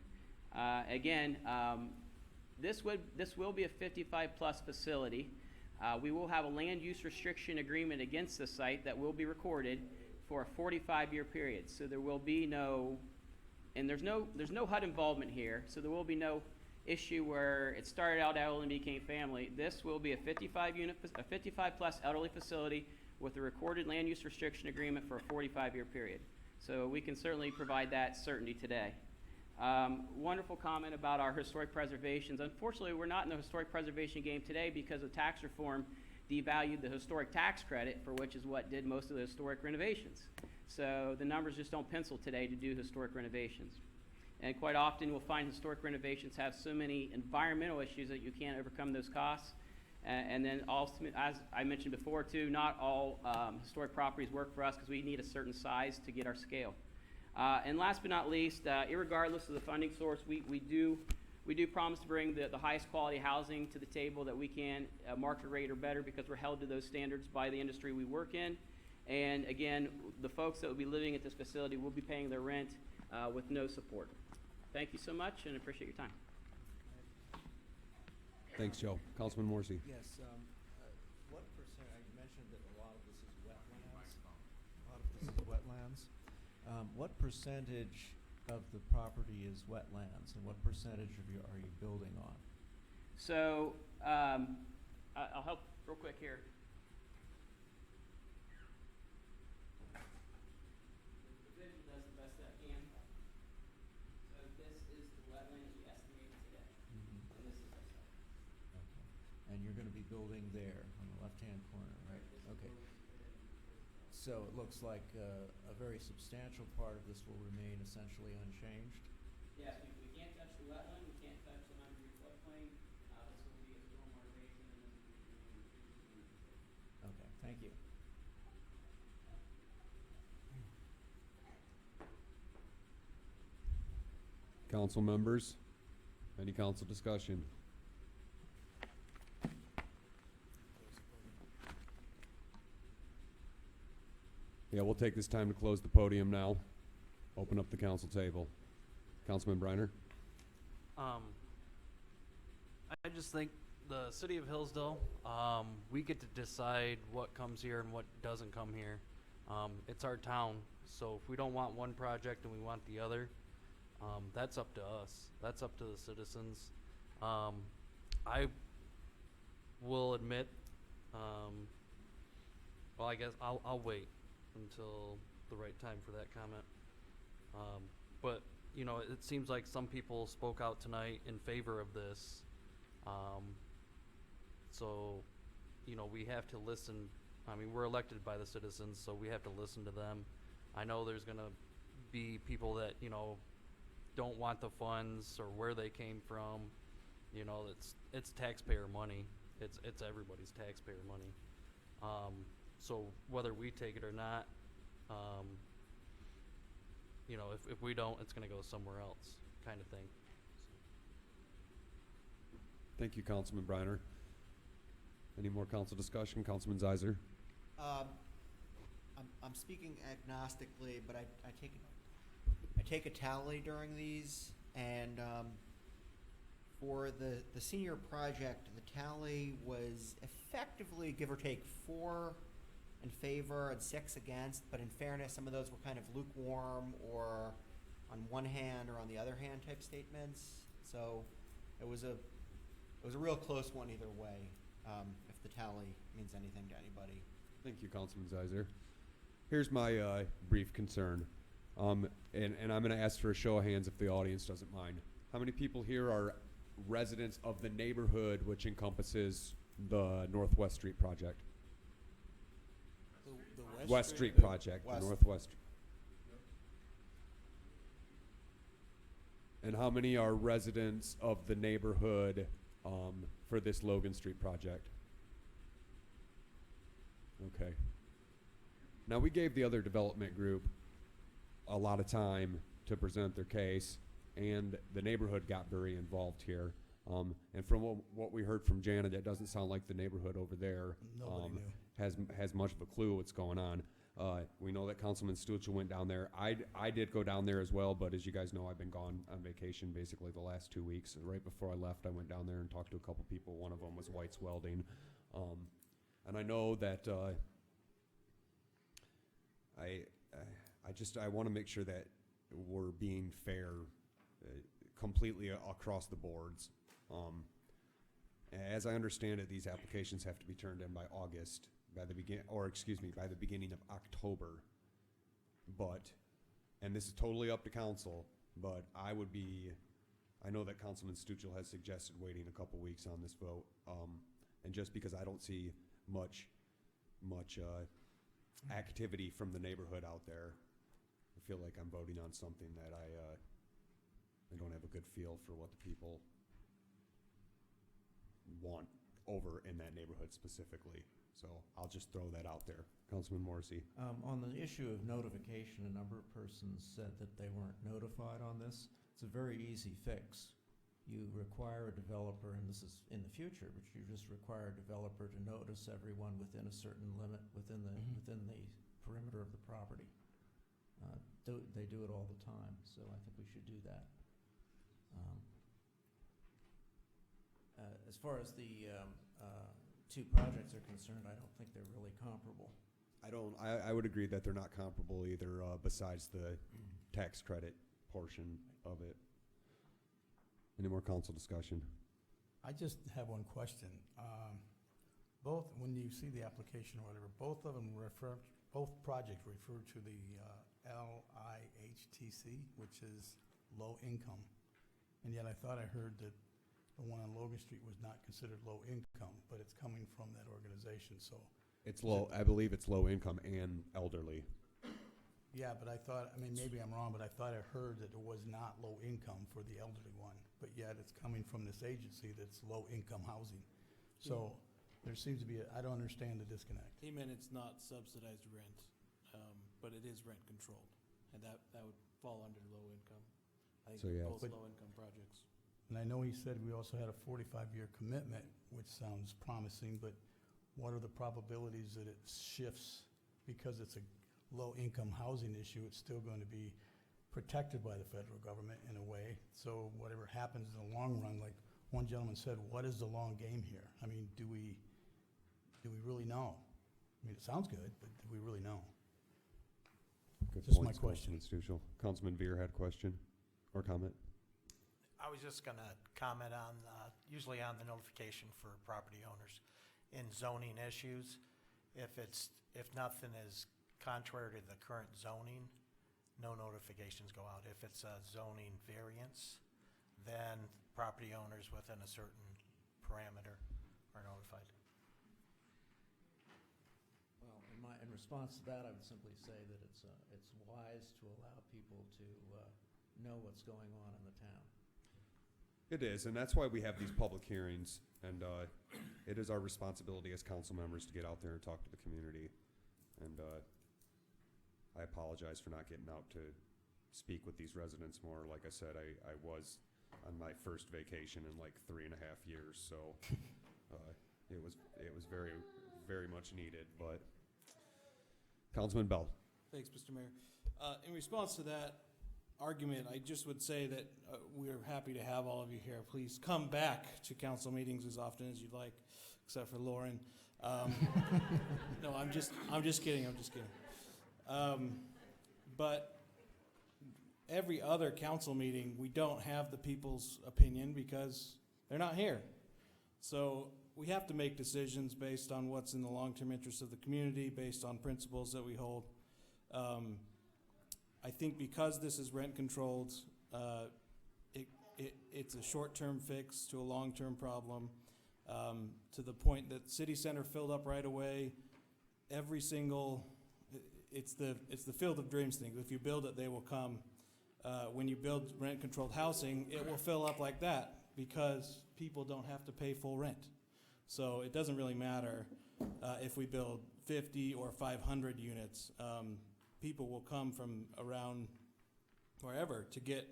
This will be a 55-plus facility. We will have a land use restriction agreement against the site that will be recorded for a 45-year period. So there will be no, and there's no HUD involvement here, so there will be no issue where it started out elderly and became family. This will be a 55-plus elderly facility with a recorded land use restriction agreement for a 45-year period. So we can certainly provide that certainty today. Wonderful comment about our historic preservations. Unfortunately, we're not in the historic preservation game today because of tax reform devalued the historic tax credit, for which is what did most of the historic renovations. So the numbers just don't pencil today to do historic renovations. And quite often we'll find historic renovations have so many environmental issues that you can't overcome those costs. And then also, as I mentioned before too, not all historic properties work for us because we need a certain size to get our scale. And last but not least, irregardless of the funding source, we do promise to bring the highest quality housing to the table that we can, market rate or better, because we're held to those standards by the industry we work in. And again, the folks that will be living at this facility will be paying their rent with no support. Thank you so much and appreciate your time. Thanks, Joe. Councilman Morrissey. Yes, what percent, I mentioned that a lot of this is wetlands. What percentage of the property is wetlands, and what percentage are you building on? So, I'll help real quick here. The division does the best that can. So this is the wetland as we estimate it today. And this is our site. Okay. And you're gonna be building there on the left-hand corner, right? Okay. So it looks like a very substantial part of this will remain essentially unchanged? Yes, we can't touch the wetland, we can't touch the 100-degree floodplain. This will be a stormwater basin and then Okay, thank you. Council members, any council discussion? Yeah, we'll take this time to close the podium now. Open up the council table. Councilman Briner? I just think the city of Hillsdale, we get to decide what comes here and what doesn't come here. It's our town, so if we don't want one project and we want the other, that's up to us. That's up to the citizens. I will admit, well, I guess I'll wait until the right time for that comment. But, you know, it seems like some people spoke out tonight in favor of this. So, you know, we have to listen. I mean, we're elected by the citizens, so we have to listen to them. I know there's going to be people that, you know, don't want the funds or where they came from. You know, it's taxpayer money. It's everybody's taxpayer money. So whether we take it or not, you know, if we don't, it's going to go somewhere else, kind of thing. Thank you, Councilman Briner. Any more council discussion? Councilman Zeiser? I'm speaking agnostically, but I take a tally during these, and for the senior project, the tally was effectively, give or take, 4 in favor and 6 against, but in fairness, some of those were kind of lukewarm or on one hand or on the other hand type statements. So it was a real close one either way, if the tally means anything to anybody. Thank you, Councilman Zeiser. Here's my brief concern, and I'm going to ask for a show of hands if the audience doesn't mind. How many people here are residents of the neighborhood which encompasses the Northwest Street project? West Street project, the West. Northwest. And how many are residents of the neighborhood for this Logan Street project? Okay. Now, we gave the other development group a lot of time to present their case, and the neighborhood got very involved here. And from what we heard from Janet, it doesn't sound like the neighborhood over there Nobody knew. has much of a clue what's going on. We know that Councilman Stuchel went down there. I did go down there as well, but as you guys know, I've been gone on vacation basically the last 2 weeks. Right before I left, I went down there and talked to a couple people. One of them was White's Welding. And I know that I want to make sure that we're being fair completely across the boards. As I understand it, these applications have to be turned in by August, by the beginning of October. And this is totally up to council, but I know that Councilman Stuchel has suggested waiting a couple weeks on this vote. And just because I don't see much activity from the neighborhood out there, I feel like I'm voting on something that I don't have a good feel for what the people want over in that neighborhood specifically. So I'll just throw that out there. Councilman Morrissey. On the issue of notification, a number of persons said that they weren't notified on this. It's a very easy fix. You require a developer, and this is in the future, but you just require a developer to notice everyone within a certain limit within the perimeter of the property. They do it all the time, so I think we should do that. As far as the two projects are concerned, I don't think they're really comparable. I would agree that they're not comparable either, besides the tax credit portion of it. Any more council discussion? I just have one question. When you see the application or whatever, both projects refer to the LIHTC, which is low income. And yet I thought I heard that the one on Logan Street was not considered low income, but it's coming from that organization, so. It's low, I believe it's low income and elderly. Yeah, but I thought, maybe I'm wrong, but I thought I heard that it was not low income for the elderly one, but yet it's coming from this agency that's low income housing. So there seems to be, I don't understand the disconnect. He meant it's not subsidized rent, but it is rent controlled, and that would fall under low income. I think So, yeah. both low income projects. And I know he said we also had a 45-year commitment, which sounds promising, but what are the probabilities that it shifts? Because it's a low-income housing issue, it's still going to be protected by the federal government in a way. So whatever happens in the long run, like one gentleman said, what is the long game here? Do we really know? It sounds good, but do we really know? Good Just points, my question. Councilman Stuchel. Councilman Veer had a question or comment? I was just going to comment on, usually on the notification for property owners in zoning issues. If nothing is contrary to the current zoning, no notifications go out. If it's a zoning variance, then property owners within a certain parameter are notified. Well, in response to that, I would simply say that it's wise to allow people to know what's going on in the town. It is, and that's why we have these public hearings, and it is our responsibility as council members to get out there and talk to the community. And I apologize for not getting out to speak with these residents more. Like I said, I was on my first vacation in like 3.5 years, so it was very, very much needed. But Councilman Bell. Thanks, Mr. Mayor. In response to that argument, I just would say that we're happy to have all of you here. Please come back to council meetings as often as you'd like, except for Lauren. No, I'm just kidding. But every other council meeting, we don't have the people's opinion because they're not here. So we have to make decisions based on what's in the long-term interest of the community, based on principles that we hold. I think because this is rent controlled, it's a short-term fix to a long-term problem, to the point that City Center filled up right away. Every single it's the field of dreams thing. If you build it, they will come. When you build rent-controlled housing, it will fill up like that because people don't have to pay full rent. So it doesn't really matter if we build 50 or 500 units. People will come from around wherever to get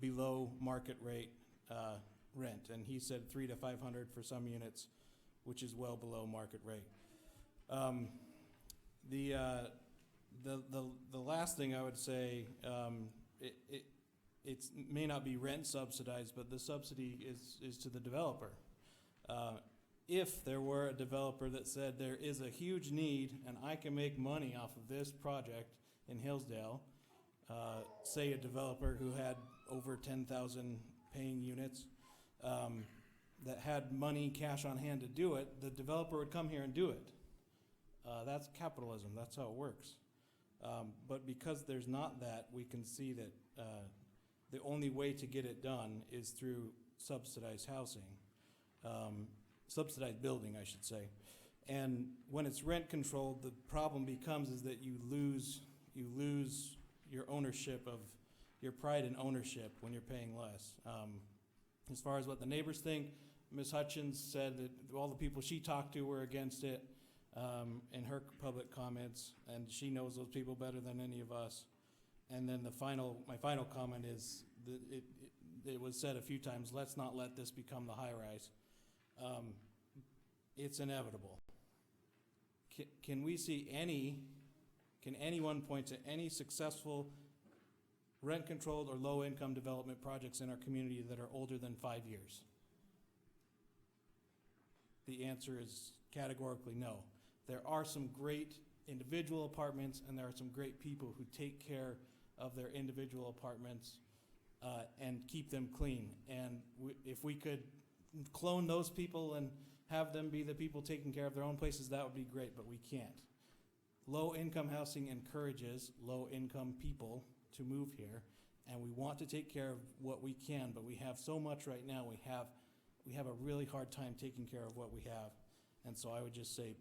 below market rate rent. And he said 300 to 500 for some units, which is well below market rate. The last thing I would say, it may not be rent subsidized, but the subsidy is to the developer. If there were a developer that said there is a huge need and I can make money off of this project in Hillsdale, say a developer who had over 10,000 paying units, that had money, cash on hand to do it, the developer would come here and do it. That's capitalism. That's how it works. But because there's not that, we can see that the only way to get it done is through subsidized housing, subsidized building, I should say. And when it's rent controlled, the problem becomes is that you lose your ownership of your pride in ownership when you're paying less. As far as what the neighbors think, Ms. Hutchins said that all the people she talked to were against it in her public comments, and she knows those people better than any of us. And then my final comment is that it was said a few times, let's not let this become the high-rise. It's inevitable. Can anyone point to any successful rent-controlled or low-income development projects in our community that are older than 5 years? The answer is categorically no. There are some great individual apartments, and there are some great people who take care of their individual apartments and keep them clean. And if we could clone those people and have them be the people taking care of their own places, that would be great, but we can't. Low-income housing encourages low-income people to move here, and we want to take care of what we can, but we have so much right now. We have a really hard time taking care of what we have. And so I would just say,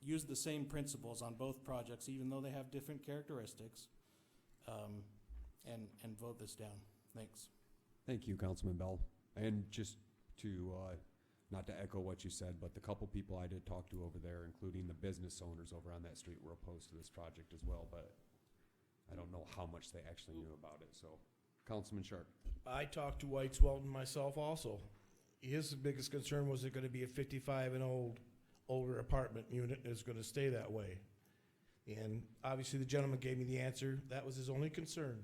use the same principles on both projects, even though they have different characteristics, and vote this down. Thanks. Thank you, Councilman Bell. And just to, not to echo what you said, but the couple people I did talk to over there, including the business owners over on that street, were opposed to this project as well, but I don't know how much they actually knew about it. So, Councilman Sharp. I talked to White Weldon myself also. His biggest concern was it going to be a 55 and older apartment unit, and it's going to stay that way. And obviously the gentleman gave me the answer. That was his only concern.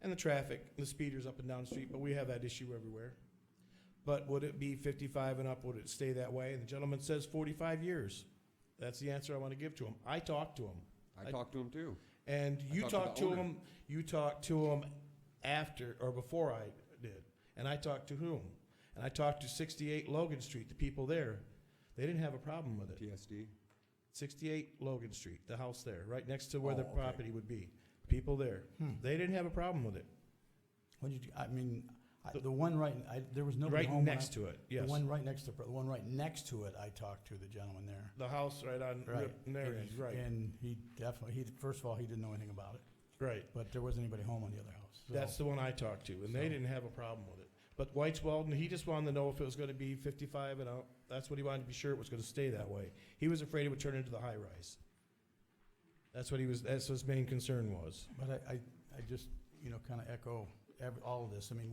And the traffic, the speeders up and down the street, but we have that issue everywhere. But would it be 55 and up? Would it stay that way? And the gentleman says 45 years. That's the answer I want to give to him. I talked to him. I talked to him too. And you talked to him. You talked to him after or before I did. And I talked to whom? And I talked to 68 Logan Street, the people there. They didn't have a problem with it. TSD? 68 Logan Street, the house there, right next to where the okay. property would be. People there. They didn't have a problem with it. What did you, the one there was nobody Right home when next to it, yes. The one right next to it, I talked to the gentleman there. The house right on there is, right. And he definitely, first of all, he didn't know anything about it. Right. But there wasn't anybody home on the other house. So- That's the one I talked to, and they didn't have a problem with it. But White's Weldon, he just wanted to know if it was going to be 55 and out. That's what he wanted to be sure it was going to stay that way. He was afraid it would turn into the high-rise. That's what that's what his main concern was. But I just, kind of echo all of this. I mean,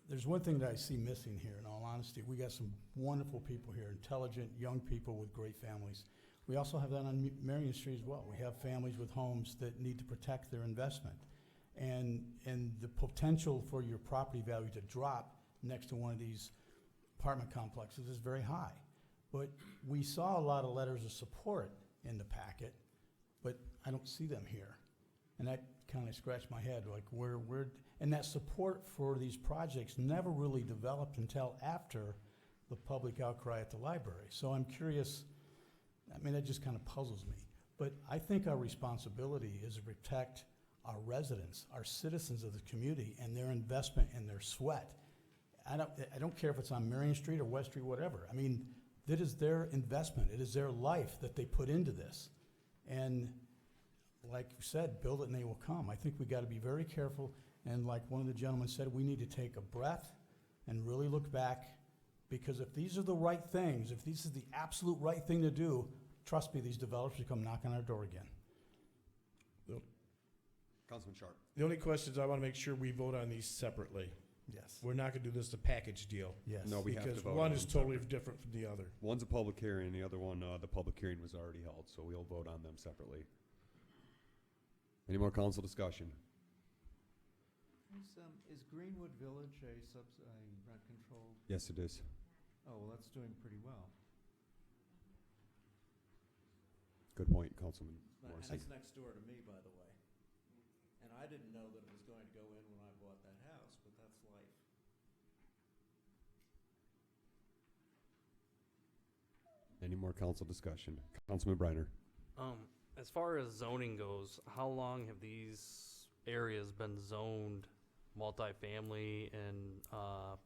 there's one thing that I see missing here, in all honesty. We got some wonderful people here, intelligent, young people with great families. We also have that on Marion Street as well. We have families with homes that need to protect their investment. And the potential for your property value to drop next to one of these apartment complexes is very high. But we saw a lot of letters of support in the packet, but I don't see them here. And that kind of scratched my head, like and that support for these projects never really developed until after the public outcry at the library. So I'm curious, that just kind of puzzles me. But I think our responsibility is to protect our residents, our citizens of the community, and their investment and their sweat. I don't care if it's on Marion Street or West Street, whatever. That is their investment. It is their life that they put into this. And like you said, build it and they will come. I think we got to be very careful. And like one of the gentlemen said, we need to take a breath and really look back, because if these are the right things, if this is the absolute right thing to do, trust me, these developers will come knock on our door again. Councilman Sharp. The only question is I want to make sure we vote on these separately. Yes. We're not going to do this a package deal. Yes. No, we have to Because vote one on is them totally separate. different from the other. One's a public hearing, the other one, the public hearing was already held, so we'll vote on them separately. Any more council discussion? Is Greenwood Village a rent controlled? Yes, it is. Oh, well, that's doing pretty well. Good point, Councilman And Morrissey. it's next door to me, by the way. And I didn't know that it was going to go in when I bought that house, but that's life. Any more council discussion? Councilman Briner. As far as zoning goes, how long have these areas been zoned multifamily and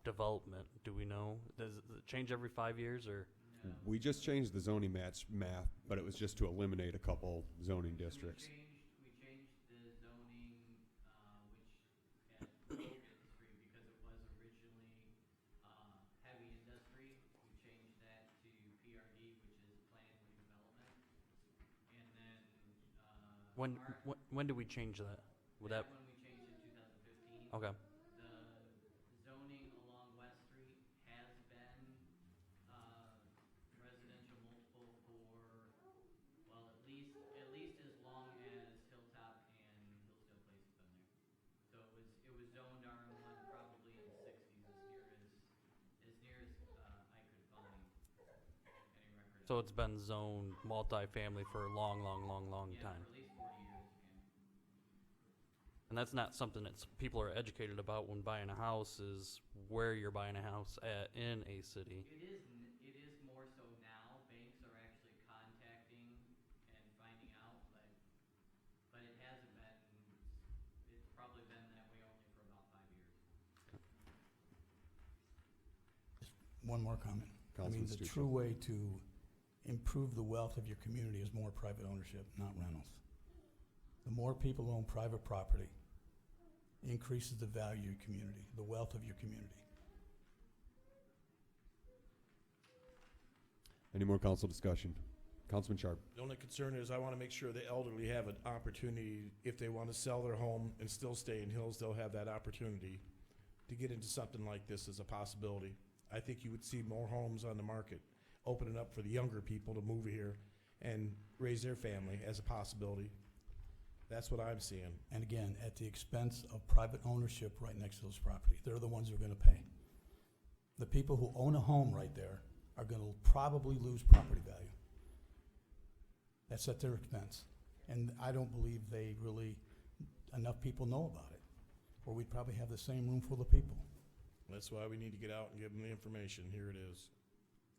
development? Do we know? Does it change every 5 years or? We just changed the zoning map, but it was just to eliminate a couple zoning districts. We changed the zoning, which at Logan Street, because it was originally heavy industry, we changed that to PRD, which is planned redevelopment. And then When did we change that? Would that? when we changed in 2015. Okay. The zoning along West Street has been residential multiple for, well, at least as long as Hilltop and Hillsdale Place have been there. So it was zoned RM1 probably in the 60s, as near as I could find any record. So it's been zoned multifamily for a long Yeah, time. for at least 40 years. And that's not something that people are educated about when buying a house, is where you're buying a house at in a city. It is more so now. Banks are actually contacting and finding out, but it hasn't been. It's probably been that way only for about 5 years. Just one more comment. I mean, Councilman the Stucci. true way to improve the wealth of your community is more private ownership, not rentals. The more people own private property increases the value of your community, the wealth of your community. Any more council discussion? Councilman Sharp. The only concern is I want to make sure the elderly have an opportunity, if they want to sell their home and still stay in Hillsdale, have that opportunity to get into something like this as a possibility. I think you would see more homes on the market, opening up for the younger people to move here and raise their family as a possibility. That's what I'm seeing. And again, at the expense of private ownership right next to this property. They're the ones who are gonna pay. The people who own a home right there are gonna probably lose property value. That's at their expense. And I don't believe enough people know about it, or we'd probably have the same room full of people. That's why we need to get out and give them the information. Here it is.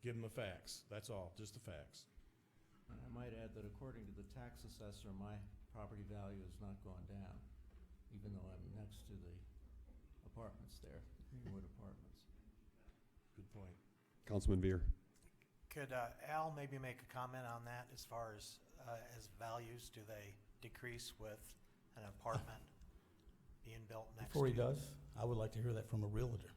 Give them the facts. That's all, just the facts. And I might add that according to the tax assessor, my property value has not gone down, even though I'm next to the apartments there, Greenwood Apartments. Good point. Councilman Veer. Could Al maybe make a comment on that as far as values? Do they decrease with an apartment being built next to? Before he does, I would like to hear that from a realtor.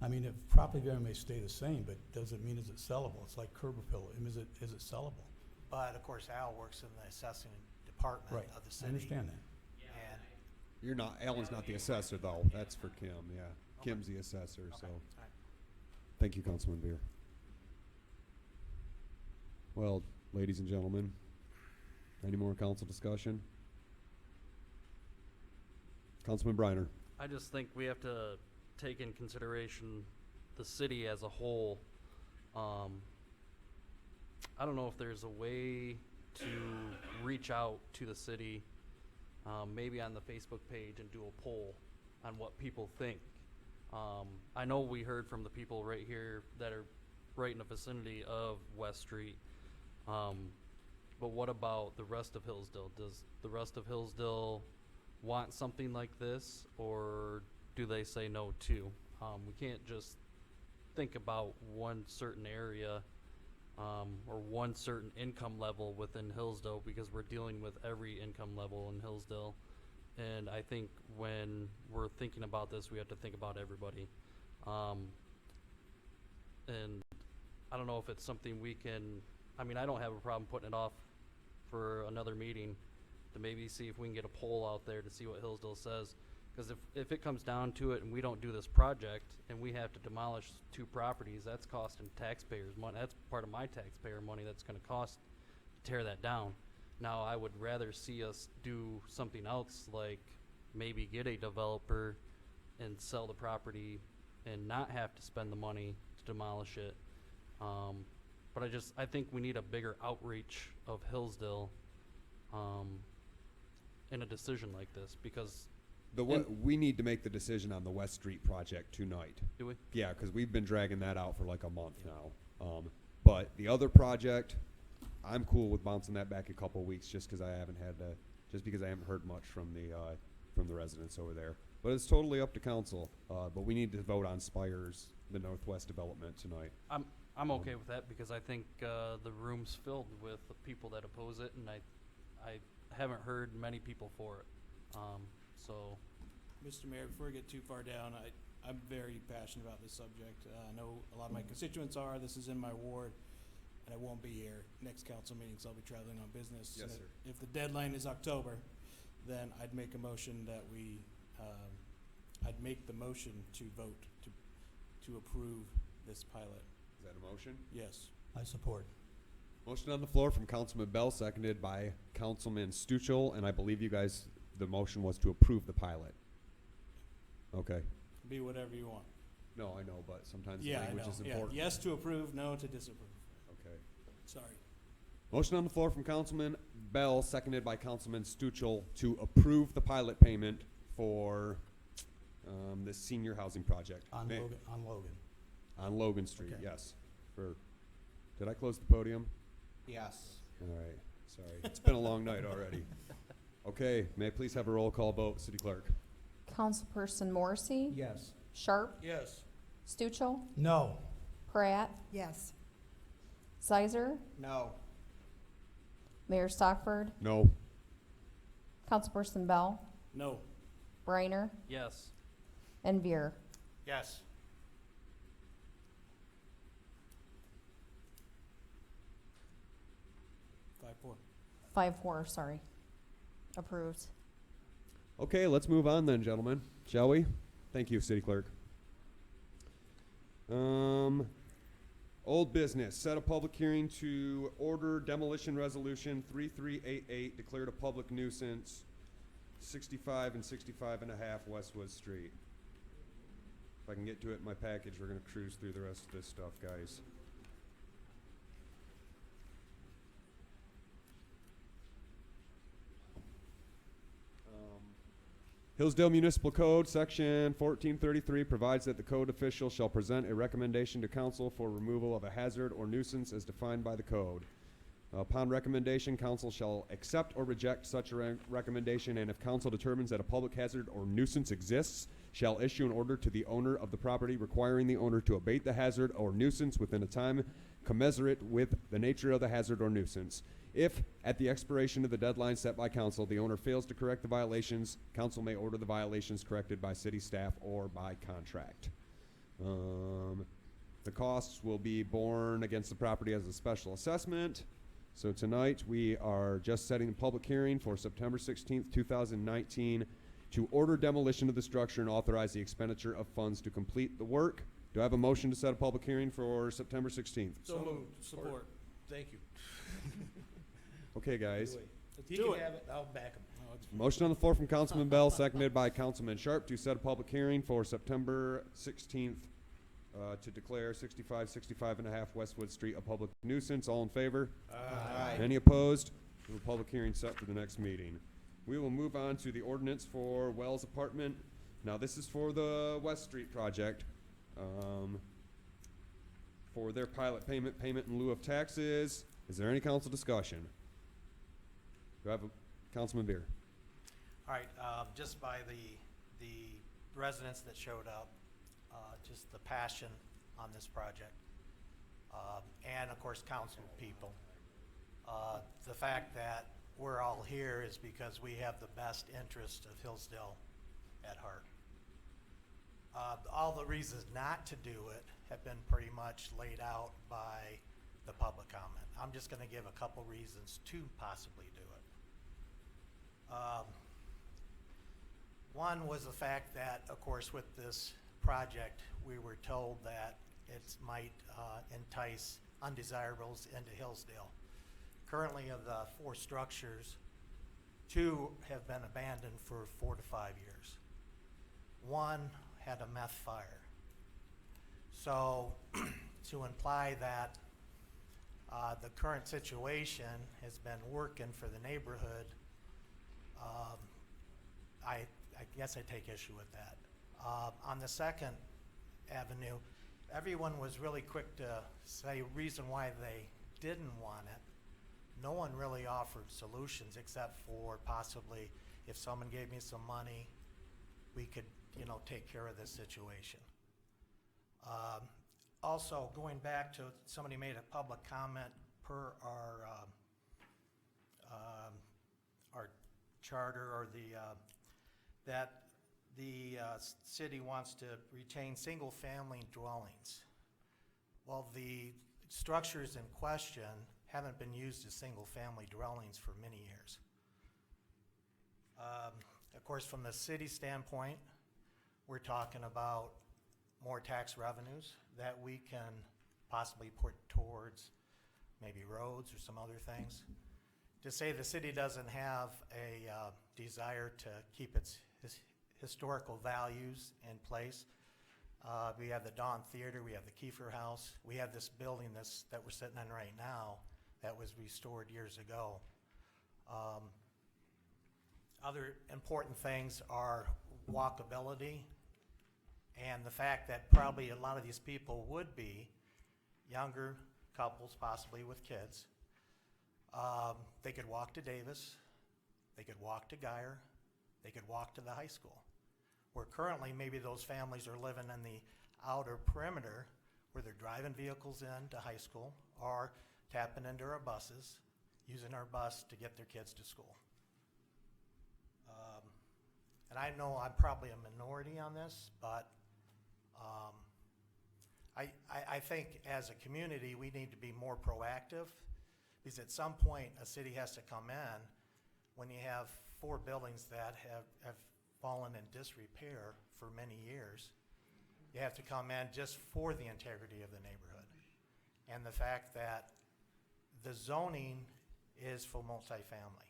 I mean, if property value may stay the same, but does it mean is it sellable? It's like curb appeal. Is it sellable? But of course, Al works in the assessing department Right. of the I city. understand that. And You're not, Alan's not the assessor though. That's for Kim, yeah. Kim's the assessor, so. Alright. Thank you, Councilman Veer. Well, ladies and gentlemen, any more council discussion? Councilman Briner. I just think we have to take in consideration the city as a whole. I don't know if there's a way to reach out to the city, maybe on the Facebook page, and do a poll on what people think. I know we heard from the people right here that are right in the vicinity of West Street. But what about the rest of Hillsdale? Does the rest of Hillsdale want something like this, or do they say no too? We can't just think about one certain area. or one certain income level within Hillsdale, because we're dealing with every income level in Hillsdale. And I think when we're thinking about this, we have to think about everybody. And I don't know if it's something we can, I mean, I don't have a problem putting it off for another meeting to maybe see if we can get a poll out there to see what Hillsdale says. Because if it comes down to it and we don't do this project and we have to demolish 2 properties, that's costing taxpayers money. That's part of my taxpayer money that's going to cost to tear that down. Now, I would rather see us do something else, like maybe get a developer and sell the property and not have to spend the money to demolish it. But I think we need a bigger outreach of Hillsdale in a decision like this, because we need to make the decision on the West Street project tonight. Do we? Yeah, because we've been dragging that out for like a month now. But the other project, I'm cool with bouncing that back a couple weeks, just because I haven't heard much from the residents over there. But it's totally up to council. But we need to vote on Spire's, the Northwest development tonight. I'm okay with that, because I think the room's filled with the people that oppose it, and I haven't heard many people for it. So, Mr. Mayor, before we get too far down, I'm very passionate about this subject. I know a lot of my constituents are. This is in my ward, and I won't be here next council meeting, so I'll be traveling on business. Yes, And sir. If the deadline is October, then I'd make a motion that I'd make the motion to vote to approve this pilot. Is that a motion? Yes. I support. Motion on the floor from Councilman Bell, seconded by Councilman Stuchel, and I believe you guys, the motion was to approve the pilot. Okay. Be whatever you want. No, I know, but sometimes the Yeah, I language know. is Yeah. important. Yes to approve, no to disapprove. Okay. Sorry. Motion on the floor from Councilman Bell, seconded by Councilman Stuchel, to approve the pilot payment for this senior housing project. On Logan. On Logan Street, Okay. yes. Did I close the podium? Yes. All right, sorry. It's been a long night already. Okay, may I please have a roll call vote, City Clerk? Councilperson Morrissey? Yes. Sharp? Yes. Stuchel? No. Pratt? Yes. Sizer? No. Mayor Stockford? No. Councilperson Bell? No. Briner? yes. And Veer? Yes. 5-4. 5-4, sorry. Approved. Okay, let's move on then, gentlemen, shall we? Thank you, City Clerk. Old business, set a public hearing to order demolition resolution 3388, declared a public nuisance, 65 and 65 and a half Westwood Street. If I can get to it in my package, we're gonna cruise through the rest of this stuff, guys. Hillsdale Municipal Code, Section 1433, provides that the code official shall present a recommendation to council for removal of a hazard or nuisance as defined by the code. Upon recommendation, council shall accept or reject such a recommendation, and if council determines that a public hazard or nuisance exists, shall issue an order to the owner of the property requiring the owner to abate the hazard or nuisance within a time commensurate with the nature of the hazard or nuisance. If, at the expiration of the deadline set by council, the owner fails to correct the violations, council may order the violations corrected by city staff or by contract. The costs will be borne against the property as a special assessment. So tonight, we are just setting a public hearing for September 16th, 2019, to order demolition of the structure and authorize the expenditure of funds to complete the work. Do I have a motion to set a public hearing for September 16th? So moved. Support. Thank you. Okay, guys. He do can it. have it. I'll back him. Motion on the floor from Councilman Bell, seconded by Councilman Sharp, to set a public hearing for September 16th to declare 65 and a half Westwood Street a public nuisance. All in favor? Aye. Any opposed? The public hearing set for the next meeting. We will move on to the ordinance for Wells Apartment. Now, this is for the West Street project. For their pilot payment in lieu of taxes. Is there any council discussion? Do I have a Councilman Beer? All right, just by the residents that showed up, just the passion on this project. and of course council people. The fact that we're all here is because we have the best interest of Hillsdale at heart. All the reasons not to do it have been pretty much laid out by the public comment. I'm just going to give a couple reasons to possibly do it. One was the fact that, of course, with this project, we were told that it might entice undesirables into Hillsdale. Currently, of the 4 structures, 2 have been abandoned for 4 to 5 years. 1 had a meth fire. So to imply that the current situation has been working for the neighborhood, I guess I take issue with that. On the second avenue, everyone was really quick to say reason why they didn't want it. No one really offered solutions except for possibly if someone gave me some money, we could, take care of this situation. Also, going back to somebody made a public comment per our charter or that the city wants to retain single-family dwellings. Well, the structures in question haven't been used as single-family dwellings for many years. Of course, from the city standpoint, we're talking about more tax revenues that we can possibly put towards maybe roads or some other things. To say the city doesn't have a desire to keep its historical values in place. We have the Dawn Theater, we have the Kiefer House, we have this building that we're sitting in right now that was restored years ago. Other important things are walkability and the fact that probably a lot of these people would be younger couples, possibly with kids. They could walk to Davis, they could walk to Geyer, they could walk to the high school. Where currently maybe those families are living in the outer perimeter where they're driving vehicles in to high school or tapping into our buses, using our bus to get their kids to school. And I know I'm probably a minority on this, but I think as a community we need to be more proactive because at some point a city has to come in when you have 4 buildings that have fallen in disrepair for many years. You have to come in just for the integrity of the neighborhood. And the fact that the zoning is for multifamily.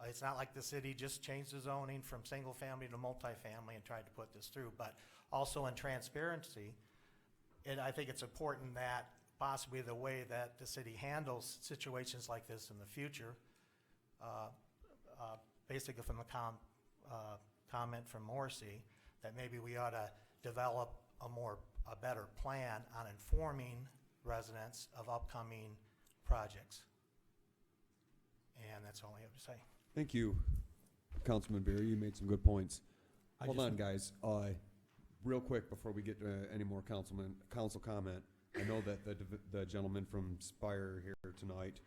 It's not like the city just changed the zoning from single family to multifamily and tried to put this through, but also in transparency, I think it's important that possibly the way that the city handles situations like this in the future, basically from the comment from Morrissey, that maybe we ought to develop a better plan on informing residents of upcoming projects. And that's all I have to say. Thank you, Councilman Berry. You made some good points. Hold on, guys. Real quick before we get to any more council comment, I know that the gentleman from Spire here tonight,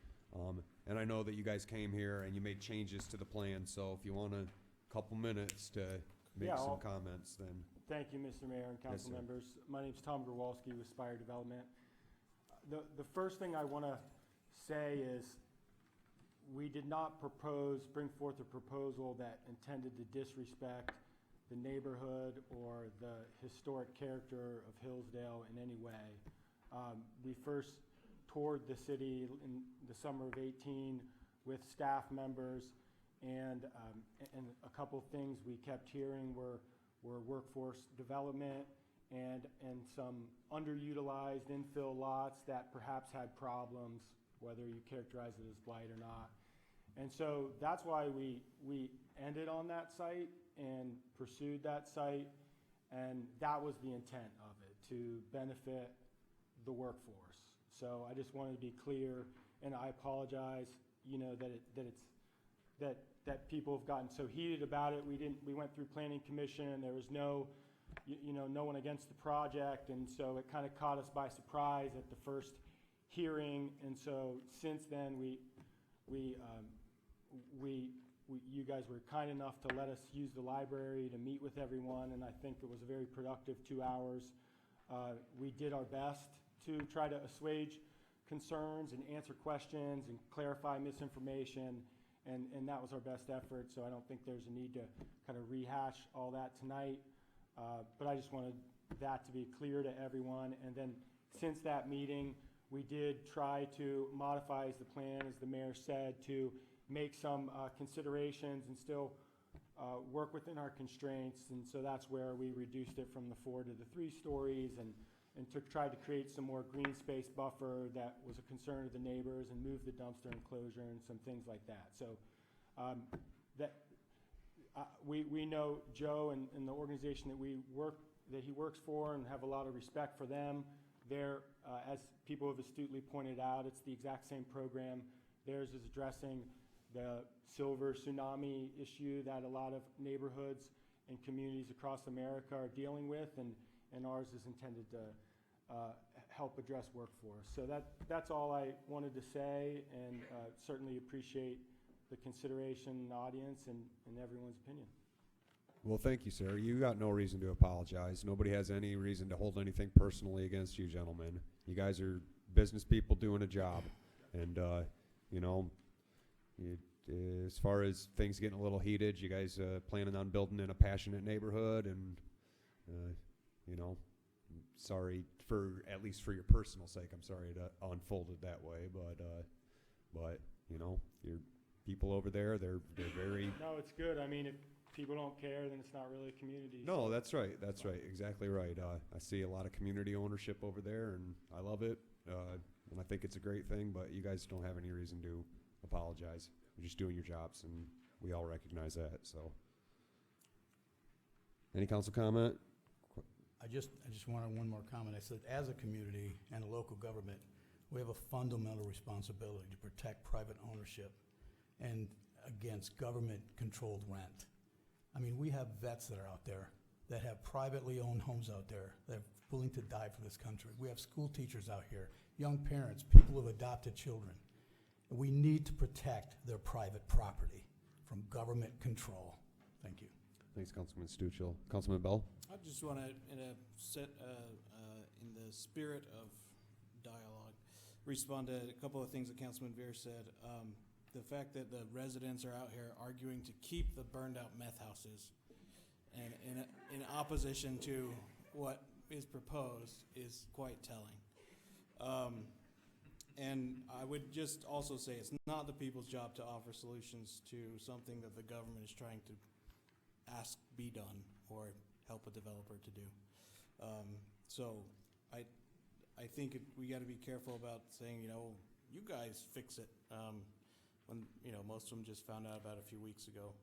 and I know that you guys came here and you made changes to the plan, so if you want a couple minutes to make some comments, then. Thank you, Mr. Mayor and council members. My name's Tom Growalski with Spire Development. The first thing I want to say is we did not bring forth a proposal that intended to disrespect the neighborhood or the historic character of Hillsdale in any way. We first toured the city in the summer of 18 with staff members, and a couple things we kept hearing were workforce development and some underutilized infill lots that perhaps had problems, whether you characterize it as blight or not. And so that's why we ended on that site and pursued that site, and that was the intent of it, to benefit the workforce. So I just wanted to be clear, and I apologize, that people have gotten so heated about it. We went through Planning Commission, and there was no no one against the project, and so it kind of caught us by surprise at the first hearing, and so since then, you guys were kind enough to let us use the library to meet with everyone, and I think it was a very productive 2 hours. We did our best to try to assuage concerns and answer questions and clarify misinformation, and that was our best effort, so I don't think there's a need to kind of rehash all that tonight. But I just wanted that to be clear to everyone. And then since that meeting, we did try to modify the plan, as the mayor said, to make some considerations and still work within our constraints. And so that's where we reduced it from the 4 to the 3 stories and tried to create some more green space buffer that was a concern of the neighbors, and move the dumpster enclosure and some things like that. So we know Joe and the organization that he works for, and have a lot of respect for them. They're, as people have astutely pointed out, it's the exact same program. Theirs is addressing the silver tsunami issue that a lot of neighborhoods and communities across America are dealing with, and ours is intended to help address workforce. So that's all I wanted to say, and certainly appreciate the consideration in the audience and everyone's opinion. Well, thank you, sir. You got no reason to apologize. Nobody has any reason to hold anything personally against you, gentlemen. You guys are business people doing a job. And, as far as things getting a little heated, you guys planning on building in a passionate neighborhood, and, sorry at least for your personal sake, I'm sorry it unfolded that way, but your people over there, they're very... No, it's good. I mean, if people don't care, then it's not really a community. No, that's right. That's right. Exactly right. I see a lot of community ownership over there, and I love it. And I think it's a great thing, but you guys don't have any reason to apologize. You're just doing your jobs, and we all recognize that. So, any council comment? I just wanted one more comment. I said, as a community and a local government, we have a fundamental responsibility to protect private ownership and against government-controlled rent. I mean, we have vets that are out there that have privately owned homes out there that are willing to die for this country. We have school teachers out here, young parents, people who have adopted children. And we need to protect their private property from government control. Thank you. Thanks, Councilman Stuchel. Councilman Bell? I just want to, in the spirit of dialogue, respond to a couple of things that Councilman Veer said. The fact that the residents are out here arguing to keep the burned out meth houses, and in opposition to what is proposed, is quite telling. And I would just also say it's not the people's job to offer solutions to something that the government is trying to ask be done or help a developer to do. So I think we got to be careful about saying, you guys fix it, when most of them just found out about it a few weeks ago,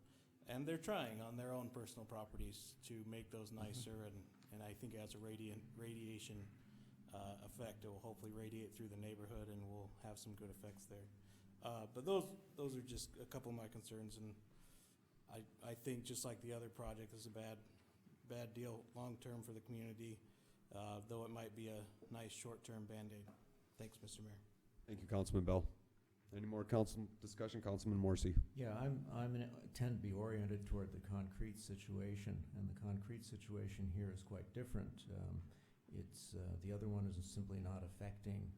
and they're trying on their own personal properties to make those nicer, and I think as a radiation effect, it will hopefully radiate through the neighborhood, and we'll have some good effects there. But those are just a couple of my concerns, and I think just like the other project, this is a bad deal long-term for the community, though it might be a nice short-term Band-Aid. Thanks, Mr. Mayor. Thank you, Councilman Bell. Any more council discussion? Councilman Morrissey. Yeah, tend to be oriented toward the concrete situation, and the concrete situation here is quite different. It's the other one is simply not affecting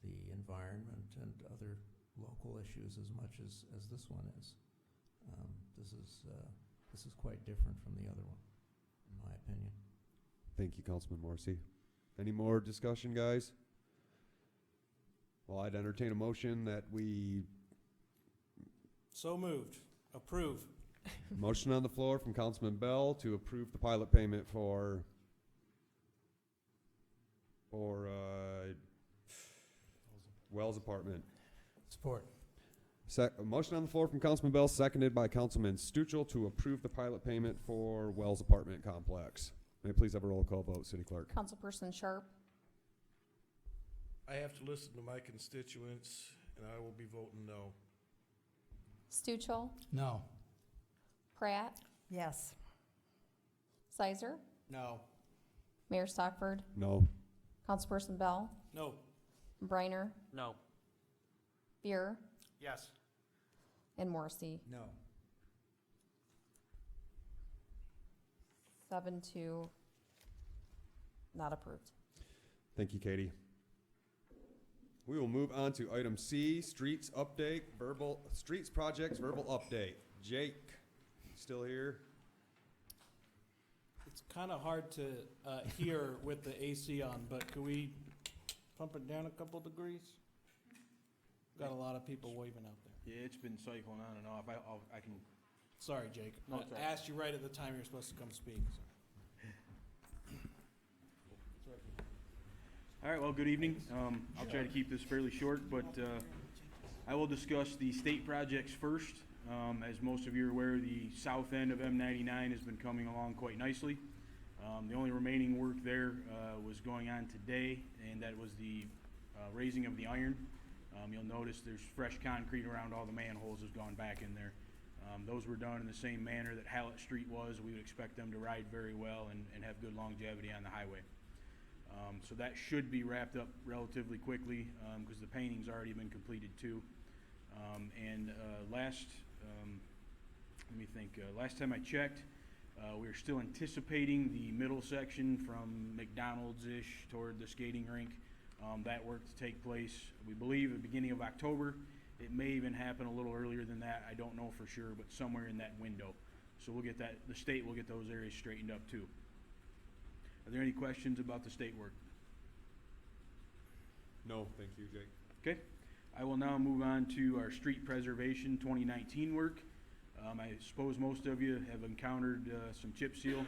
the environment and other local issues as much as this one is. This is quite different from the other one, in my opinion. Thank you, Councilman Morrissey. Any more discussion, guys? Well, I'd entertain a motion that we... So moved. Approve. Motion on the floor from Councilman Bell to approve the pilot payment for Wells Apartment. Support. A motion on the floor from Councilman Bell, seconded by Councilman Stuchel, to approve the pilot payment for Wells Apartment Complex. May I please have a roll call vote, City Clerk? Councilperson Sharp? I have to listen to my constituents, and I will be voting no. Stuchel? No. Pratt? Yes. Sizer? No. Mayor Stockford, No. Councilperson Bell, No. Briner, No. Beer, Yes. and Morrissey. No. 7-2, not approved. Thank you, Katie. We will move on to item C, streets projects, verbal update. Jake, still here? It's kind of hard to hear with the AC on, but could we pump it down a couple degrees? Got a lot of people waving out there. Yeah, it's been cycling on and off. I can. Sorry, Jake. No, I it's all right. asked you right at the time you were supposed to come speak. So. All right, well, good evening. I'll try to keep this fairly short, but I will discuss the state projects first. As most of you are aware, the south end of M99 has been coming along quite nicely. The only remaining work there was going on today, and that was the raising of the iron. You'll notice there's fresh concrete around all the manholes has gone back in there. Those were done in the same manner that Hallett Street was. We would expect them to ride very well and have good longevity on the highway. So that should be wrapped up relatively quickly because the painting's already been completed too. Last time I checked, we are still anticipating the middle section from McDonald's-ish toward the skating rink, that work to take place, we believe, at the beginning of October. It may even happen a little earlier than that. I don't know for sure, but somewhere in that window. So we'll get that, the state will get those areas straightened up too. Are there any questions about the state work? No, thank you, Jake. Okay, I will now move on to our street preservation 2019 work. I suppose most of you have encountered some chip seal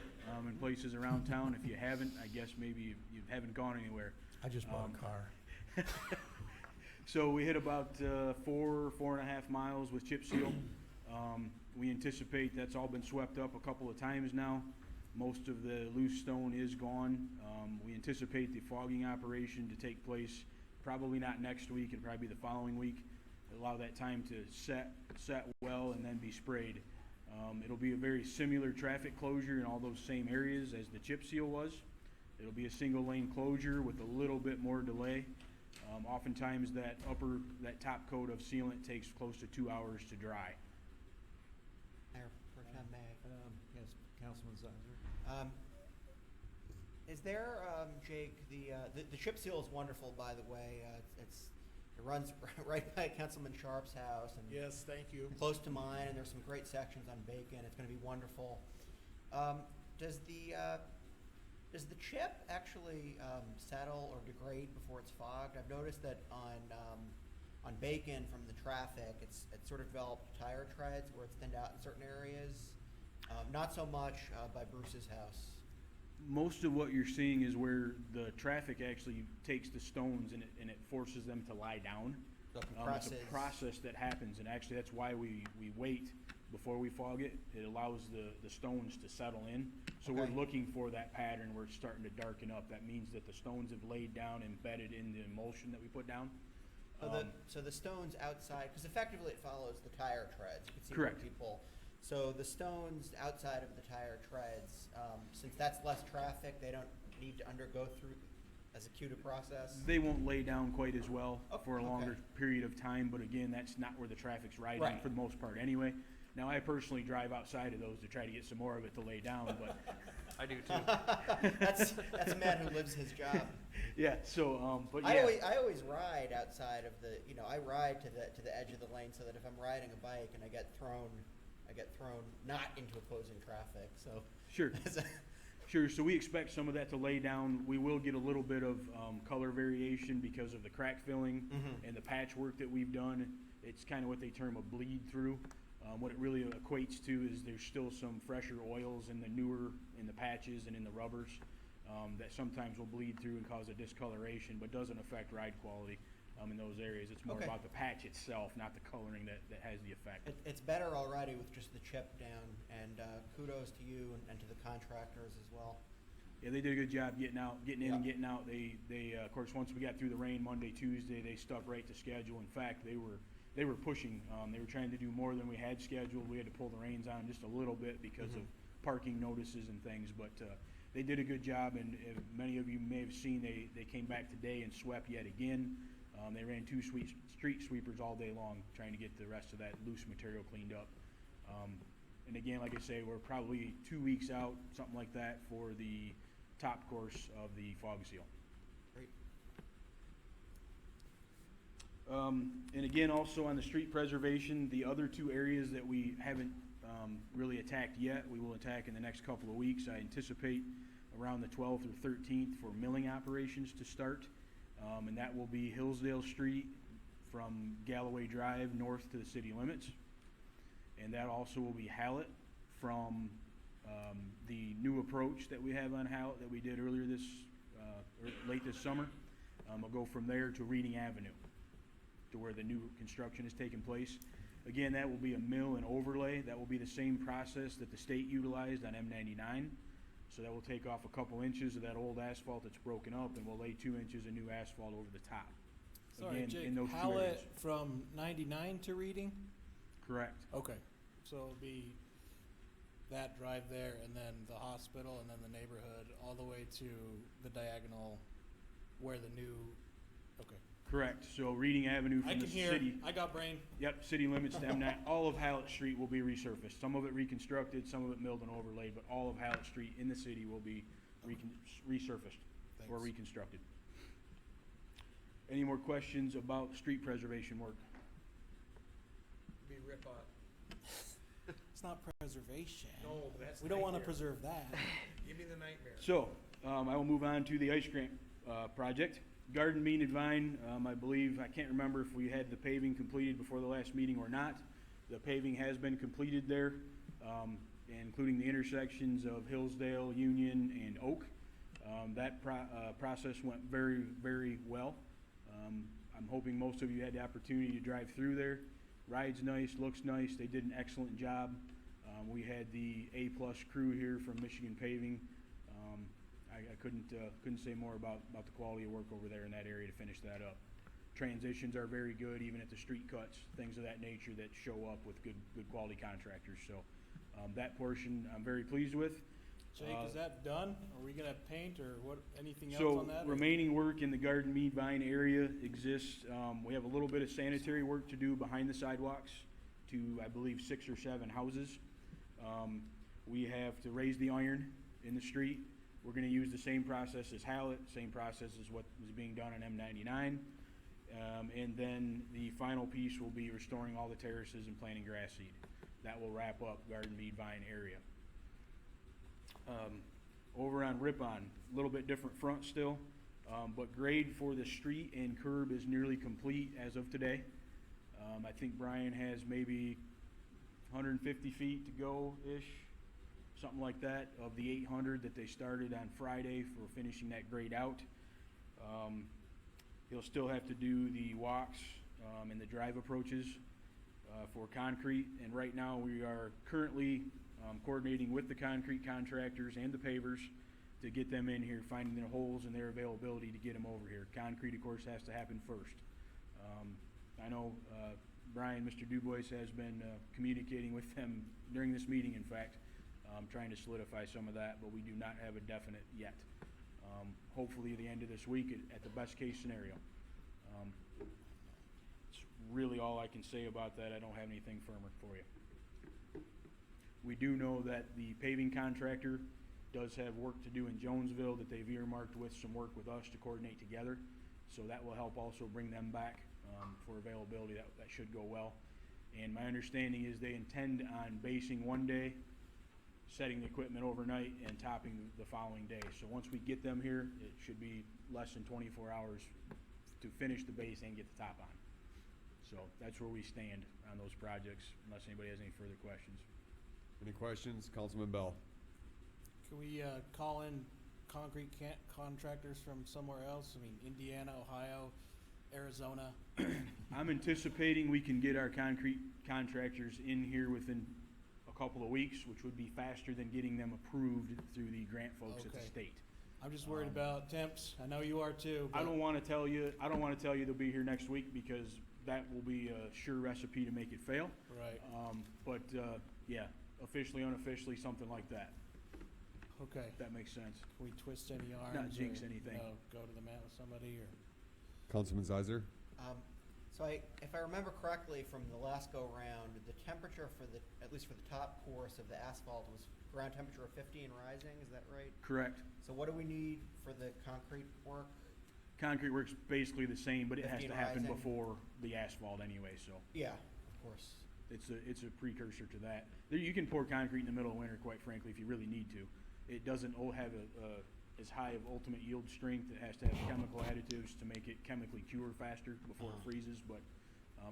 in places around town. If you haven't, I guess maybe you haven't gone anywhere. I just bought a car. So we hit about 4.5 miles with chip seal. We anticipate that's all been swept up a couple of times now. Most of the loose stone is gone. We anticipate the fogging operation to take place probably not next week, it'll probably be the following week. Allow that time to set well and then be sprayed. It'll be a very similar traffic closure in all those same areas as the chip seal was. It'll be a single lane closure with a little bit more delay. Oftentimes that top coat of sealant takes close to 2 hours to dry. Mayor, Pro Tem, may I? Yes, Councilman Zeiser. Is there, Jake, the chip seal is wonderful, by the way. It runs right by Councilman Sharp's house and Yes, thank you. close to mine, and there's some great sections on Bacon. It's going to be wonderful. Does the chip actually settle or degrade before it's fogged? I've noticed that on Bacon from the traffic, it's sort of developed tire treads where it's thinned out in certain areas. Not so much by Bruce's house. Most of what you're seeing is where the traffic actually takes the stones and it forces them to lie down. So it It's compresses. a process that happens, and actually that's why we wait before we fog it. It allows the stones to settle in. So Okay. we're looking for that pattern where it's starting to darken up. That means that the stones have laid down, embedded in the emulsion that we put down. So the stones outside, because effectively it follows the tire treads. You can see Correct. where people. So the stones outside of the tire treads, since that's less traffic, they don't need to undergo through as acute a process. They won't lay down quite as well Oh, for a longer okay. period of time, but again, that's not where the traffic's riding Right. for the most part anyway. Now, I personally drive outside of those to try to get some more of it to lay down, but I do too. that's a man who lives his job. yeah. So, but yeah. I always ride outside of the. I ride to the edge of the lane so that if I'm riding a bike and I get thrown not into opposing traffic. So Sure. Sure. So we expect some of that to lay down. We will get a little bit of color variation because of the crack filling and the patchwork that we've done. It's kind of what they term a bleed through. What it really equates to is there's still some fresher oils in the patches and in the rubbers that sometimes will bleed through and cause a discoloration, but doesn't affect ride quality in those areas. It's more Okay. about the patch itself, not the coloring that has the effect. it's better already with just the chip down. And kudos to you and to the contractors as well. Yeah, they did a good job getting in Yeah. and getting out. They of course, once we got through the rain Monday, Tuesday, they stuck right to schedule. In fact, they were pushing. They were trying to do more than we had scheduled. We had to pull the reins on just a little bit because of parking notices and things. But they did a good job, and many of you may have seen, they came back today and swept yet again. They ran two street sweepers all day long trying to get the rest of that loose material cleaned up. And again, like I say, we're probably 2 weeks out, something like that, for the top course of the fog seal. Great. And again, also on the street preservation, the other two areas that we haven't really attacked yet, we will attack in the next couple of weeks. I anticipate around the 12th or 13th for milling operations to start. And that will be Hillsdale Street from Galloway Drive north to the city limits. And that also will be Hallett from the new approach that we have on Hallett that we did earlier late this summer. We'll go from there to Reading Avenue, to where the new construction is taking place. Again, that will be a mill and overlay. That will be the same process that the state utilized on M99. So that will take off a couple inches of that old asphalt that's broken up, and we'll lay 2 inches of new asphalt over the top. Sorry, Again, Jake, in those two Hallett areas. from 99 to Reading? Correct. Okay, so it'll be that drive there, and then the hospital, and then the neighborhood, all the way to the diagonal where the new, okay. Correct. So Reading Avenue I from can the hear, city. I got brain. Yep, city limits to M9. All of Hallett Street will be resurfaced. Some of it reconstructed, some of it milled and overlaid, but all of Hallett Street in the city will be resurfaced or Thanks. reconstructed. Any more questions about street preservation work? Be rip on. It's not preservation. No, that's We don't want to nightmare. preserve that. Give me the nightmare. So, I will move on to the ice grant project. Garden Bean and Vine, I believe, I can't remember if we had the paving completed before the last meeting or not. The paving has been completed there, including the intersections of Hillsdale, Union, and Oak. That process went very, very well. I'm hoping most of you had the opportunity to drive through there. Ride's nice, looks nice. They did an excellent job. We had the A-plus crew here from Michigan Paving. I couldn't say more about the quality of work over there in that area to finish that up. Transitions are very good, even at the street cuts, things of that nature that show up with good quality contractors. So that portion I'm very pleased with. Jake, is that done? Are we gonna paint or what, anything else So on that? or- remaining work in the Garden Mead Vine area exists. We have a little bit of sanitary work to do behind the sidewalks to, I believe, 6 or 7 houses. We have to raise the iron in the street. We're gonna use the same process as Hallett, same process as what is being done on M99. And then the final piece will be restoring all the terraces and planting grass seed. That will wrap up Garden Mead Vine area. Over on Ripon, a little bit different front still, but grade for the street and curb is nearly complete as of today. I think Brian has maybe 150 feet to go-ish, something like that, of the 800 that they started on Friday for finishing that grade out. He'll still have to do the walks and the drive approaches for concrete, and right now we are currently coordinating with the concrete contractors and the pavers to get them in here, finding their holes and their availability to get them over here. Concrete, of course, has to happen first. I know Brian, Mr. Dubois, has been communicating with them during this meeting, in fact, trying to solidify some of that, but we do not have a definite yet. Hopefully the end of this week at the best case scenario. It's really all I can say about that. I don't have anything firmer for you. We do know that the paving contractor does have work to do in Jonesville that they've earmarked with some work with us to coordinate together. So that will help also bring them back for availability. That should go well. And my understanding is they intend on basing one day, setting the equipment overnight, and topping the following day. So once we get them here, it should be less than 24 hours to finish the base and get the top on. So that's where we stand on those projects, unless anybody has any further questions. Any questions? Councilman Bell. Can we call in concrete contractors from somewhere else? I mean, Indiana, Ohio, Arizona. I'm anticipating we can get our concrete contractors in here within a couple of weeks, which would be faster than getting them approved through the grant folks at the Okay. state. I'm just worried about temps. I know you are too. I but- don't want to tell you they'll be here next week, because that will be a sure recipe to make it fail. Right. But yeah, officially, unofficially, something like that. Okay. If that makes sense. Can we twist any arms? Not jinx or, anything. Go to the mat with somebody or? Councilman Zeiser? So if I remember correctly from the last go-round, the temperature for at least for the top course of the asphalt was ground temperature of 50 and rising, is that right? Correct. So what do we need for the concrete work? Concrete work's basically the same, but it has 50 to and happen rising? before the asphalt anyway, so. Yeah, of course. It's a precursor to that. You can pour concrete in the middle of winter, quite frankly, if you really need to. It doesn't have as high of ultimate yield strength. It has to have chemical additives to make it chemically cure faster before it freezes. But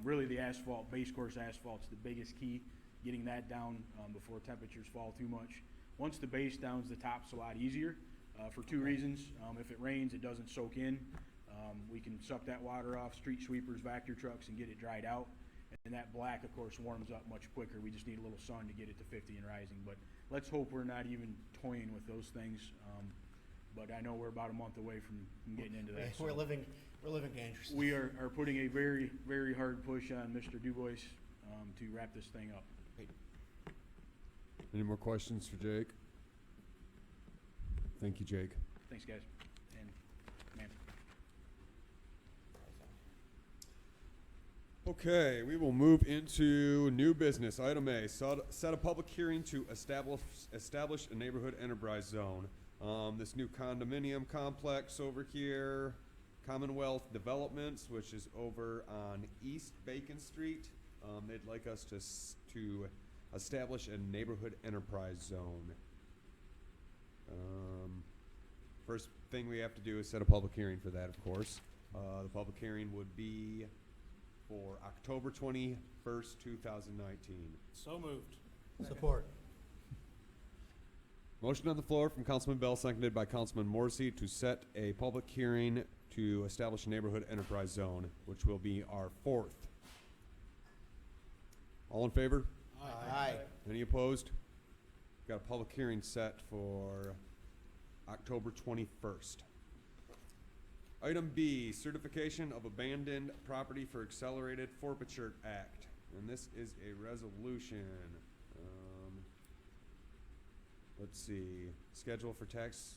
really, the asphalt, base course asphalt's the biggest key. Getting that down before temperatures fall too much. Once the base down's, the top's a lot easier for two reasons. If it rains, it doesn't soak in. We can suck that water off, street sweepers, Vector trucks, and get it dried out. And that black, of course, warms up much quicker. We just need a little sun to get it to 50 and rising. But let's hope we're not even toying with those things. But I know we're about a month away from getting into that. We're living dangerously. We are putting a very, very hard push on Mr. Dubois to wrap this thing up. Any more questions for Jake? Thank you, Jake. Thanks, guys. And ma'am. Okay, we will move into new business. Item A, set a public hearing to establish a neighborhood enterprise zone. This new condominium complex over here, Commonwealth Developments, which is over on East Bacon Street. They'd like us to establish a neighborhood enterprise zone. First thing we have to do is set a public hearing for that, of course. The public hearing would be for October 21st, 2019. So moved. Support. Motion on the floor from Councilman Bell, seconded by Councilman Morrissey, to set a public hearing to establish a neighborhood enterprise zone, which will be our fourth. All in favor? Aye. Any opposed? Got a public hearing set for October 21st. Item B, certification of abandoned property for Accelerated Forfeiture Act. And this is a resolution. Let's see, schedule for tax.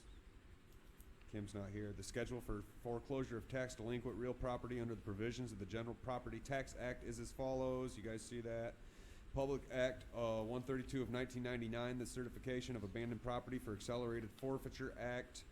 Kim's not here. The schedule for foreclosure of tax delinquent real property under the provisions of the General Property Tax Act is as follows. You guys see that? Public Act 132 of 1999, the certification of abandoned property for Accelerated Forfeiture Act,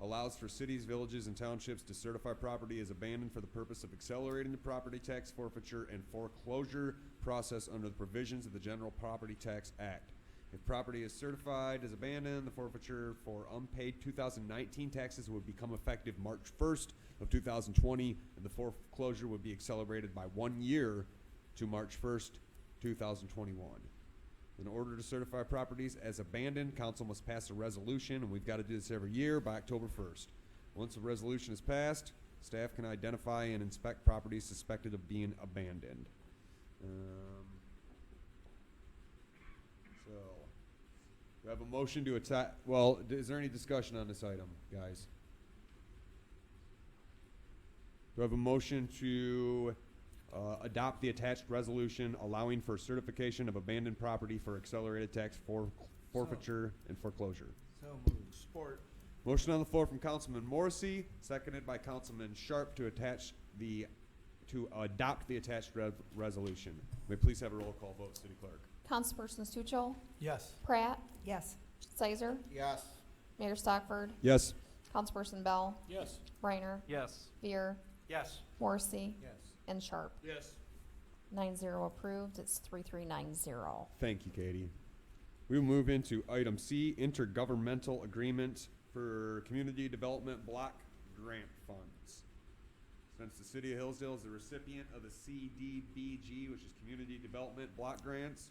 allows for cities, villages, and townships to certify property as abandoned for the purpose of accelerating the property tax forfeiture and foreclosure process under the provisions of the General Property Tax Act. If property is certified as abandoned, the forfeiture for unpaid 2019 taxes would become effective March 1st of 2020, and the foreclosure would be accelerated by 1 year to March 1st, 2021. In order to certify properties as abandoned, council must pass a resolution, and we've got to do this every year by October 1st. Once a resolution is passed, staff can identify and inspect properties suspected of being abandoned. So, we have a motion to attack. Well, is there any discussion on this item, guys? Do I have a motion to adopt the attached resolution allowing for certification of abandoned property for accelerated tax forfeiture and foreclosure? So moved. Support. Motion on the floor from Councilman Morrissey, seconded by Councilman Sharp to adopt the attached resolution. May I please have a roll call vote, City Clerk? Councilperson Stuchel? Yes. Pratt? Yes. Sizer? Yes. Mayor Stockford? Yes. Councilperson Bell? Yes. Reiner? Yes. Beer? Yes. Morrissey? Yes. And Sharp? Yes. 9-0 approved. It's 3390. Thank you, Katie. We will move into item C, intergovernmental agreement for community development block grant funds. Since the city of Hillsdale is the recipient of the CDBG, which is Community Development Block Grants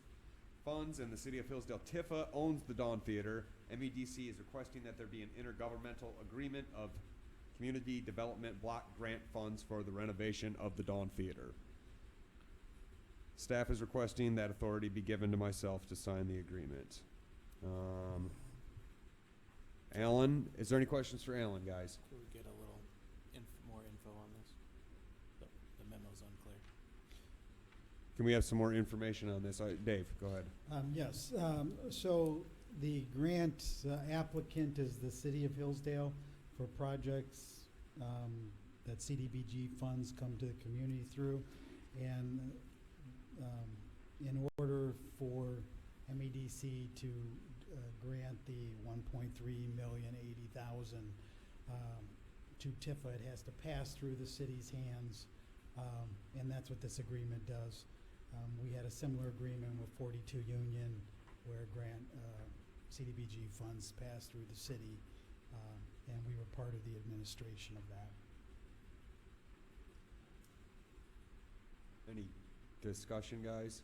funds, and the city of Hillsdale Tifa owns the Dawn Theater, MEDC is requesting that there be an intergovernmental agreement of community development block grant funds for the renovation of the Dawn Theater. Staff is requesting that authority be given to myself to sign the agreement. Alan, is there any questions for Alan, guys? Could we get a little more info on this? The memo's unclear. Can we have some more information on this? Dave, go ahead. Yes. So The grant applicant is the city of Hillsdale for projects that CDBG funds come to the community through. And in order for MEDC to grant the 1.3,080,000 to Tifa, it has to pass through the city's hands, and that's what this agreement does. We had a similar agreement with 42 Union where CDBG funds passed through the city, and we were part of the administration of that. Any discussion, guys?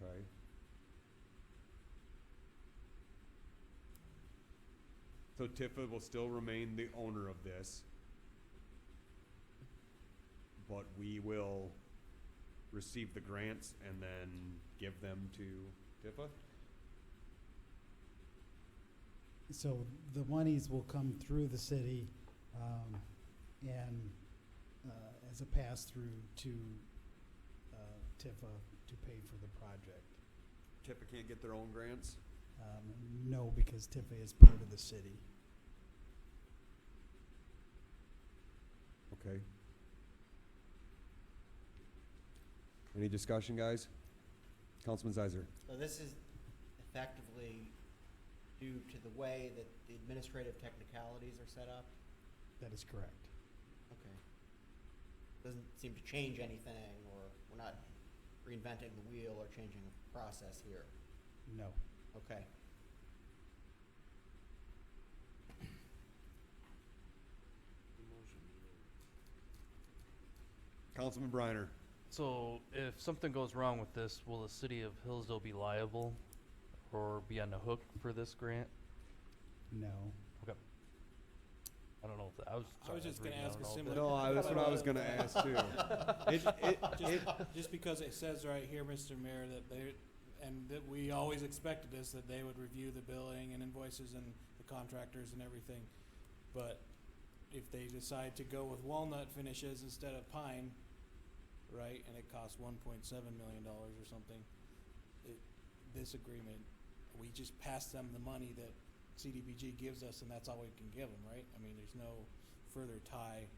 Okay. So Tifa will still remain the owner of this, but we will receive the grants and then give them to Tifa? So the monies will come through the city and as a pass-through to Tifa to pay for the project. Tifa can't get their own grants? No, because Tifa is part of the city. Okay. Any discussion, guys? Councilman Zeiser. So this is effectively due to the way that the administrative technicalities are set up? That is correct. Okay. Doesn't seem to change anything, or we're not reinventing the wheel or changing the process here? No. Okay. Councilman Briner. So if something goes wrong with this, will the city of Hillsdale be liable or be on the hook for this grant? No. Okay. I don't know if that, I was just gonna reading, ask I a don't know if similar. that- No, that's what I was gonna ask too. Just because it says right here, Mr. Mayor, that they, and that we always expected this, that they would review the billing and invoices and the contractors and everything. But if they decide to go with walnut finishes instead of pine, right, and it costs $1.7 million or something, this agreement, we just pass them the money that CDBG gives us, and that's all we can give them, right? I mean, there's no further tie.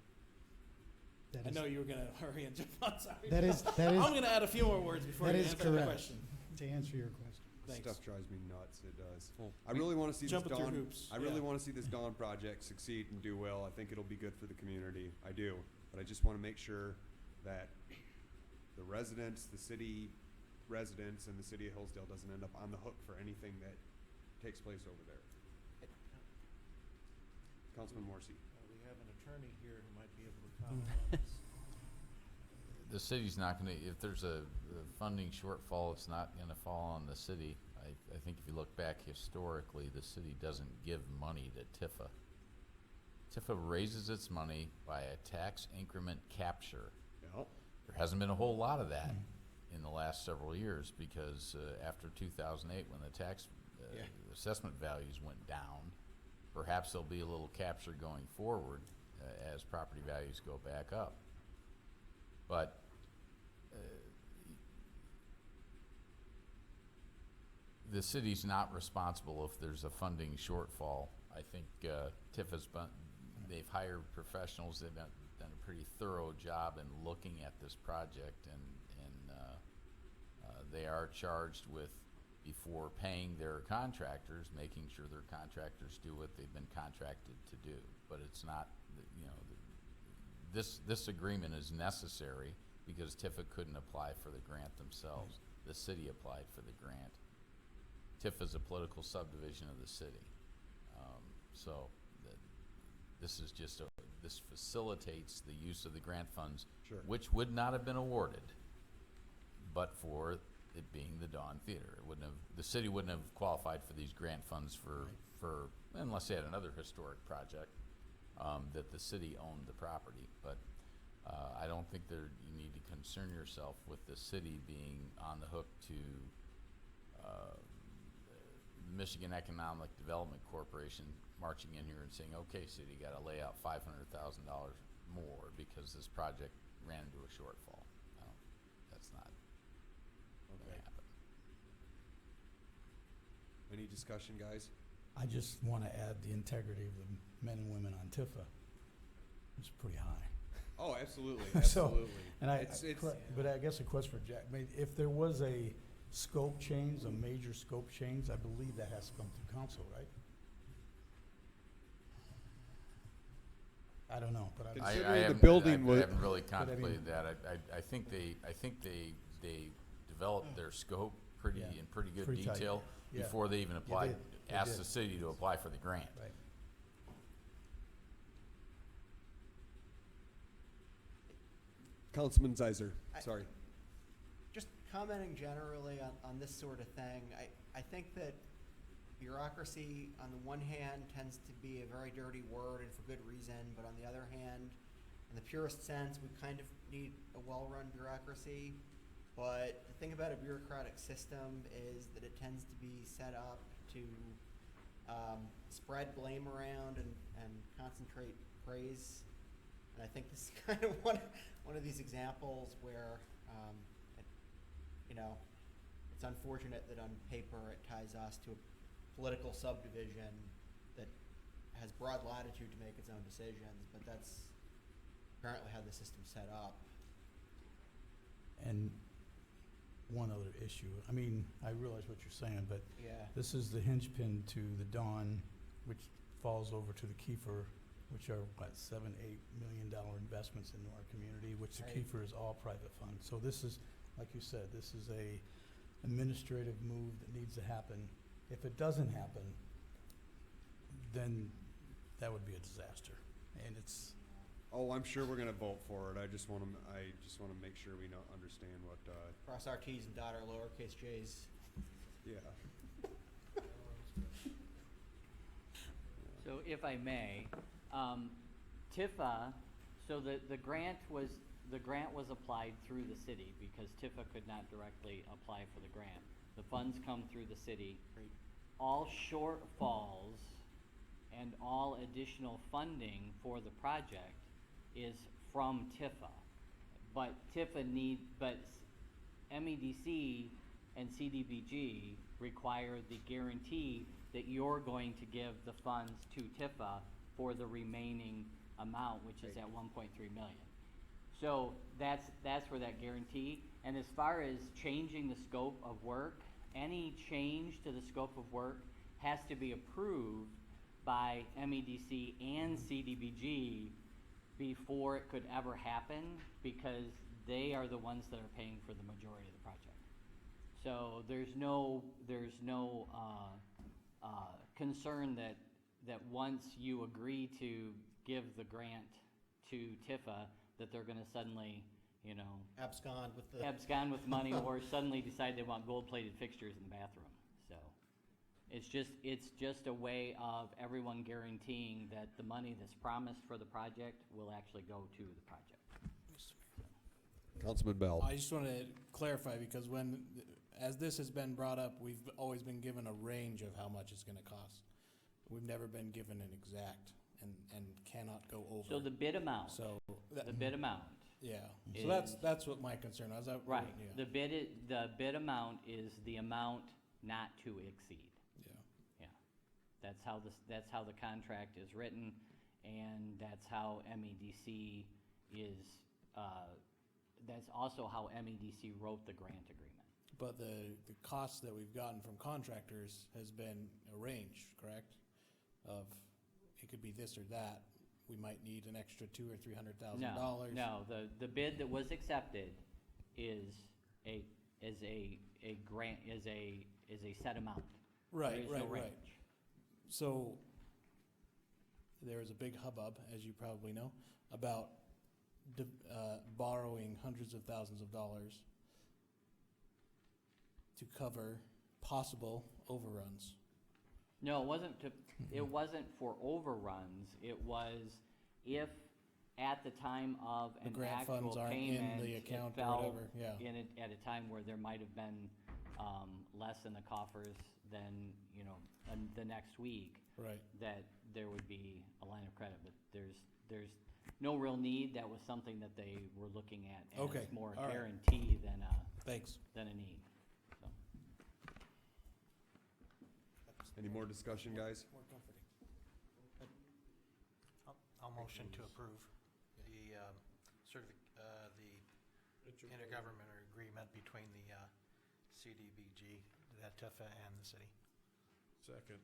I know you were gonna hurry and jump on, sorry. That is. I'm gonna add a few more words before That you is answer the correct. question. To answer your question. Thanks. Stuff drives me nuts, it does. Well, I really wanna see this Jumping through Dawn, hoops, I really yeah. wanna see this Dawn project succeed and do well. I think it'll be good for the community, I do. But I just wanna make sure that the residents, the city residents, and the city of Hillsdale doesn't end up on the hook for anything that takes place over there. Councilman Morrissey. We have an attorney here who might be able to comment on this. The city's not gonna, if there's a funding shortfall, it's not gonna fall on the city. I think if you look back historically, the city doesn't give money to Tifa. Tifa raises its money by a tax increment capture. Yep. There hasn't been a whole lot of that in the last several years because after 2008, when the tax assessment values went down, perhaps there'll be a little capture going forward as property values go back up. But the city's not responsible if there's a funding shortfall. I think Tifa's they've hired professionals. They've done a pretty thorough job in looking at this project, and they are charged with, before paying their contractors, making sure their contractors do what they've been contracted to do. But it's not, this agreement is necessary because Tifa couldn't apply for the grant themselves. The city applied for the grant. Tifa is a political subdivision of the city. This is just this facilitates the use of the grant funds, Sure. which would not have been awarded but for it being the Dawn Theater. It wouldn't have, the city wouldn't have qualified for these grant funds for unless they had another historic project that the city owned the property. But I don't think you need to concern yourself with the city being on the hook to the Michigan Economic Development Corporation marching in here and saying, okay, city, you gotta lay out $500,000 more because this project ran into a shortfall. No, that's not going to happen. Any discussion, guys? I just want to add the integrity of the men and women on Tifa. It's pretty high. Oh, absolutely, So, absolutely. and It's- but I guess a question for Jack, I mean, if there was a scope change, a major scope change, I believe that has to come through council, right? I don't know, but Consider- I Considering the haven't- building I was- haven't really but I mean- contemplated that. I think they developed their scope pretty, Yeah. in pretty good Pretty tight, detail yeah. before they even Yeah, applied, they asked did. the city to apply for the grant. Right. Councilman Zeiser, sorry. Just commenting generally on this sort of thing, I think that bureaucracy, on the one hand, tends to be a very dirty word and for good reason, but on the other hand, in the purest sense, we kind of need a well-run bureaucracy. But the thing about a bureaucratic system is that it tends to be set up to spread blame around and concentrate praise. And I think this is kind of one of these examples where, it's unfortunate that on paper it ties us to a political subdivision that has broad latitude to make its own decisions, but that's apparently how the system's set up. And one other issue, I mean, I realize what you're saying, but Yeah. this is the hinge pin to the Dawn, which falls over to the Kiefer, which are, what, $7-8 million investments into our community, which the Right. Kiefer is all private funds. So this is, like you said, this is a administrative move that needs to happen. If it doesn't happen, then that would be a disaster. And it's, Oh, I'm sure we're gonna vote for it. I just wanna make sure we understand what, Cross our T's and dot our lowercase j's. yeah. So if I may, Tifa, so the grant was applied through the city because Tifa could not directly apply for the grant. The funds come through the city. All shortfalls and all additional funding for the project is from Tifa. But MEDC and CDBG require the guarantee that you're going to give the funds to Tifa for the remaining amount, which is at 1.3 million. So that's where that guarantee, and as far as changing the scope of work, any change to the scope of work has to be approved by MEDC and CDBG before it could ever happen, because they are the ones that are paying for the majority of the project. So there's no concern that once you agree to give the grant to Tifa, that they're gonna suddenly, abscond with money or suddenly decide they want gold-plated fixtures in the bathroom. So it's just a way of everyone guaranteeing that the money that's promised for the project will actually go to the project. Councilman Bell. I just want to clarify, because as this has been brought up, we've always been given a range of how much it's going to cost. We've never been given an exact and cannot go over. So the bid amount. The bid amount. Yeah. is- So that's what my concern was. Right. Yeah. The bid amount is the amount not to exceed. Yeah. Yeah. That's how the contract is written, and that's how MEDC is, that's also how MEDC wrote the grant agreement. But the costs that we've gotten from contractors has been a range, correct? Of, it could be this or that. We might need an extra $200,000 or $300,000. No, the bid that was accepted is a grant, is a set amount. Right, There is right, no right. range. So there is a big hubbub, as you probably know, about borrowing hundreds of thousands of dollars to cover possible overruns. No, it wasn't for overruns. It was if at the time of The an grant actual funds aren't in payment, the it account or fell whatever, yeah. in it at a time where there might have been less in the coffers than, the next week. Right. That there would be a line of credit, but no real need. That was something that they were looking at as Okay, more all right. guarantee than Thanks. than a need. So. Any more discussion, guys? More comforting. I'll motion to approve the intergovernmental agreement between the CDBG, the Tifa, and the city. Second.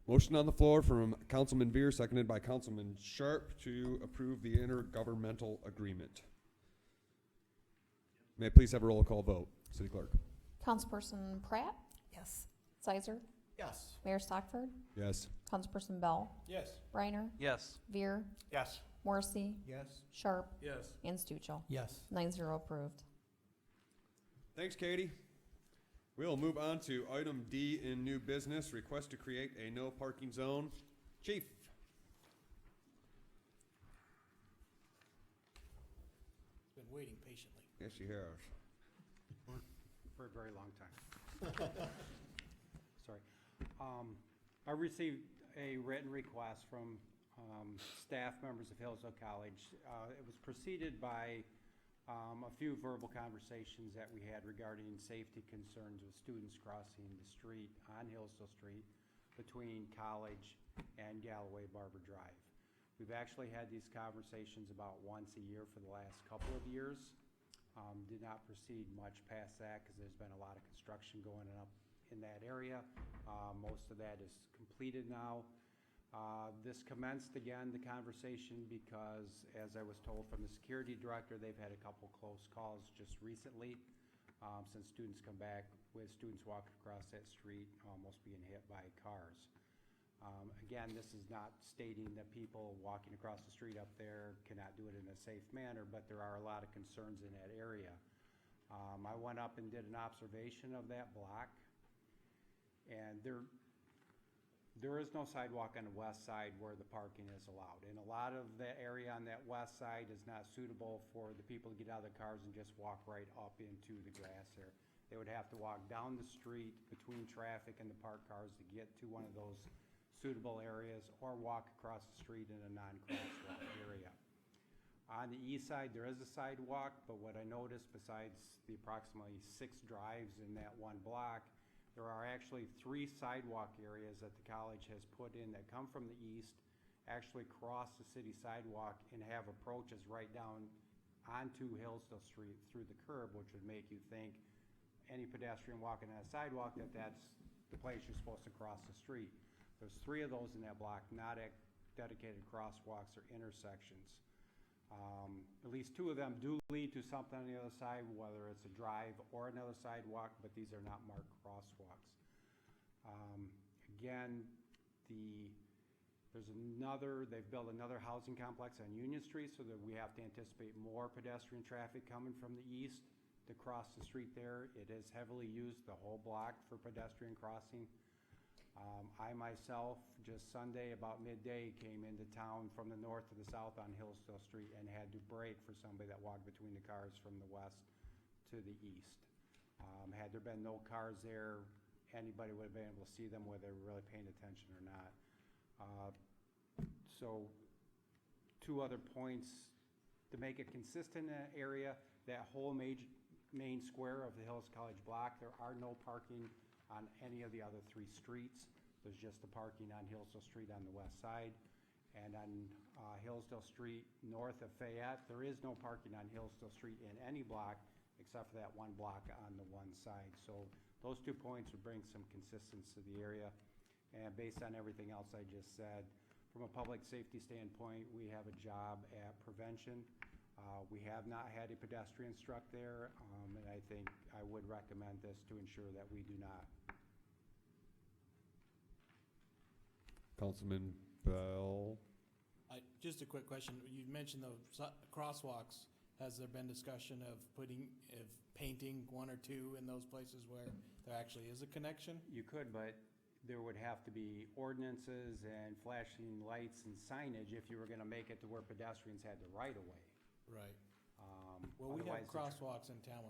Motion on the floor from Councilman Beer, seconded by Councilman Sharp to approve the intergovernmental agreement. May I please have a roll call vote? City Clerk. Councilperson Pratt, Yes. Sizer, Yes. Mayor Stockford, Yes. Councilperson Bell, Yes. Reiner, Yes. Veer, Yes. Morrissey, Yes. Sharp, Yes. and Stuchel. Yes. 9-0 approved. Thanks, Katie. We'll move on to item D in new business, request to create a no parking zone. Chief. Been waiting patiently. Yes, you have. For a very long time. Sorry. I received a written request from staff members of Hillsdale College. It was preceded by a few verbal conversations that we had regarding safety concerns with students crossing the street on Hillsdale Street between College and Galloway Barber Drive. We've actually had these conversations about once a year for the last couple of years. Did not proceed much past that because there's been a lot of construction going up in that area. Most of that is completed now. This commenced again, the conversation, because as I was told from the security director, they've had a couple close calls just recently since students come back with students walking across that street almost being hit by cars. Again, this is not stating that people walking across the street up there cannot do it in a safe manner, but there are a lot of concerns in that area. I went up and did an observation of that block, and there is no sidewalk on the west side where the parking is allowed. And a lot of the area on that west side is not suitable for the people to get out of their cars and just walk right up into the grass there. They would have to walk down the street between traffic and the parked cars to get to one of those suitable areas, or walk across the street in a non-crosswalk area. On the east side, there is a sidewalk, but what I noticed, besides the approximately 6 drives in that one block, there are actually 3 sidewalk areas that the college has put in that come from the east, actually cross the city sidewalk and have approaches right down onto Hillsdale Street through the curb, which would make you think any pedestrian walking on a sidewalk that that's the place you're supposed to cross the street. There's 3 of those in that block, not at dedicated crosswalks or intersections. At least 2 of them do lead to something on the other side, whether it's a drive or another sidewalk, but these are not marked crosswalks. Again, they've built another housing complex on Union Street, so that we have to anticipate more pedestrian traffic coming from the east to cross the street there. It is heavily used, the whole block, for pedestrian crossing. I myself, just Sunday about midday, came into town from the north to the south on Hillsdale Street and had to brake for somebody that walked between the cars from the west to the east. Had there been no cars there, anybody would have been able to see them whether they were really paying attention or not. So 2 other points to make it consistent in that area. That whole main square of the Hills College block, there are no parking on any of the other 3 streets. There's just the parking on Hillsdale Street on the west side. And on Hillsdale Street north of Fayette, there is no parking on Hillsdale Street in any block except for that one block on the one side. So those 2 points would bring some consistency to the area. And based on everything else I just said, from a public safety standpoint, we have a job at prevention. We have not had a pedestrian struck there, and I think I would recommend this to ensure that we do not. Councilman Bell. Just a quick question. You mentioned the crosswalks. Has there been discussion of painting 1 or 2 in those places where there actually is a connection? You could, but there would have to be ordinances and flashing lights and signage if you were going to make it to where pedestrians had the right of way. Right. Well, we have crosswalks in town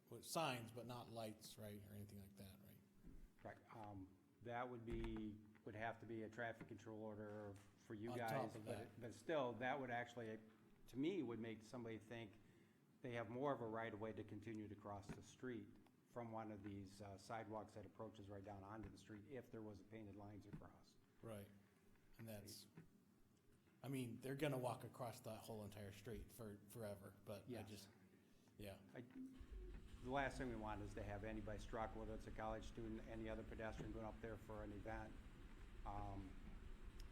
with signs, but not lights, right, or anything like that, right? Correct. That would have to be a traffic control order for you On guys. top of that. But still, that would actually, to me, would make somebody think they have more of a right of way to continue to cross the street from one of these sidewalks that approaches right down onto the street if there was a painted lines across. Right. And that's, I mean, they're gonna walk across that whole entire street forever, but I Yes. just, yeah. The last thing we want is to have anybody struck, whether it's a college student, any other pedestrian going up there for an event.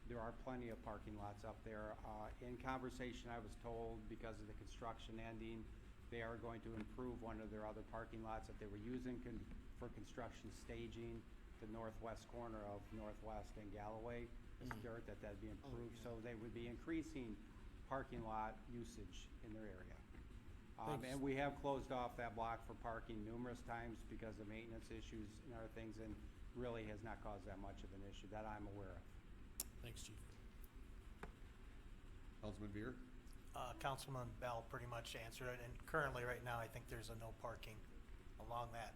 There are plenty of parking lots up there. In conversation, I was told because of the construction ending, they are going to improve one of their other parking lots that they were using for construction staging, the northwest corner of Northwest and Galloway. It's dirt that'd be improved, so they would be increasing parking lot usage in their area. And we have closed off that block for parking numerous times because of maintenance issues and other things, and really has not caused that much of an issue that I'm aware of. Thanks, Chief. Councilman Beer? Councilman Bell pretty much answered it, and currently, right now, I think there's a no parking along that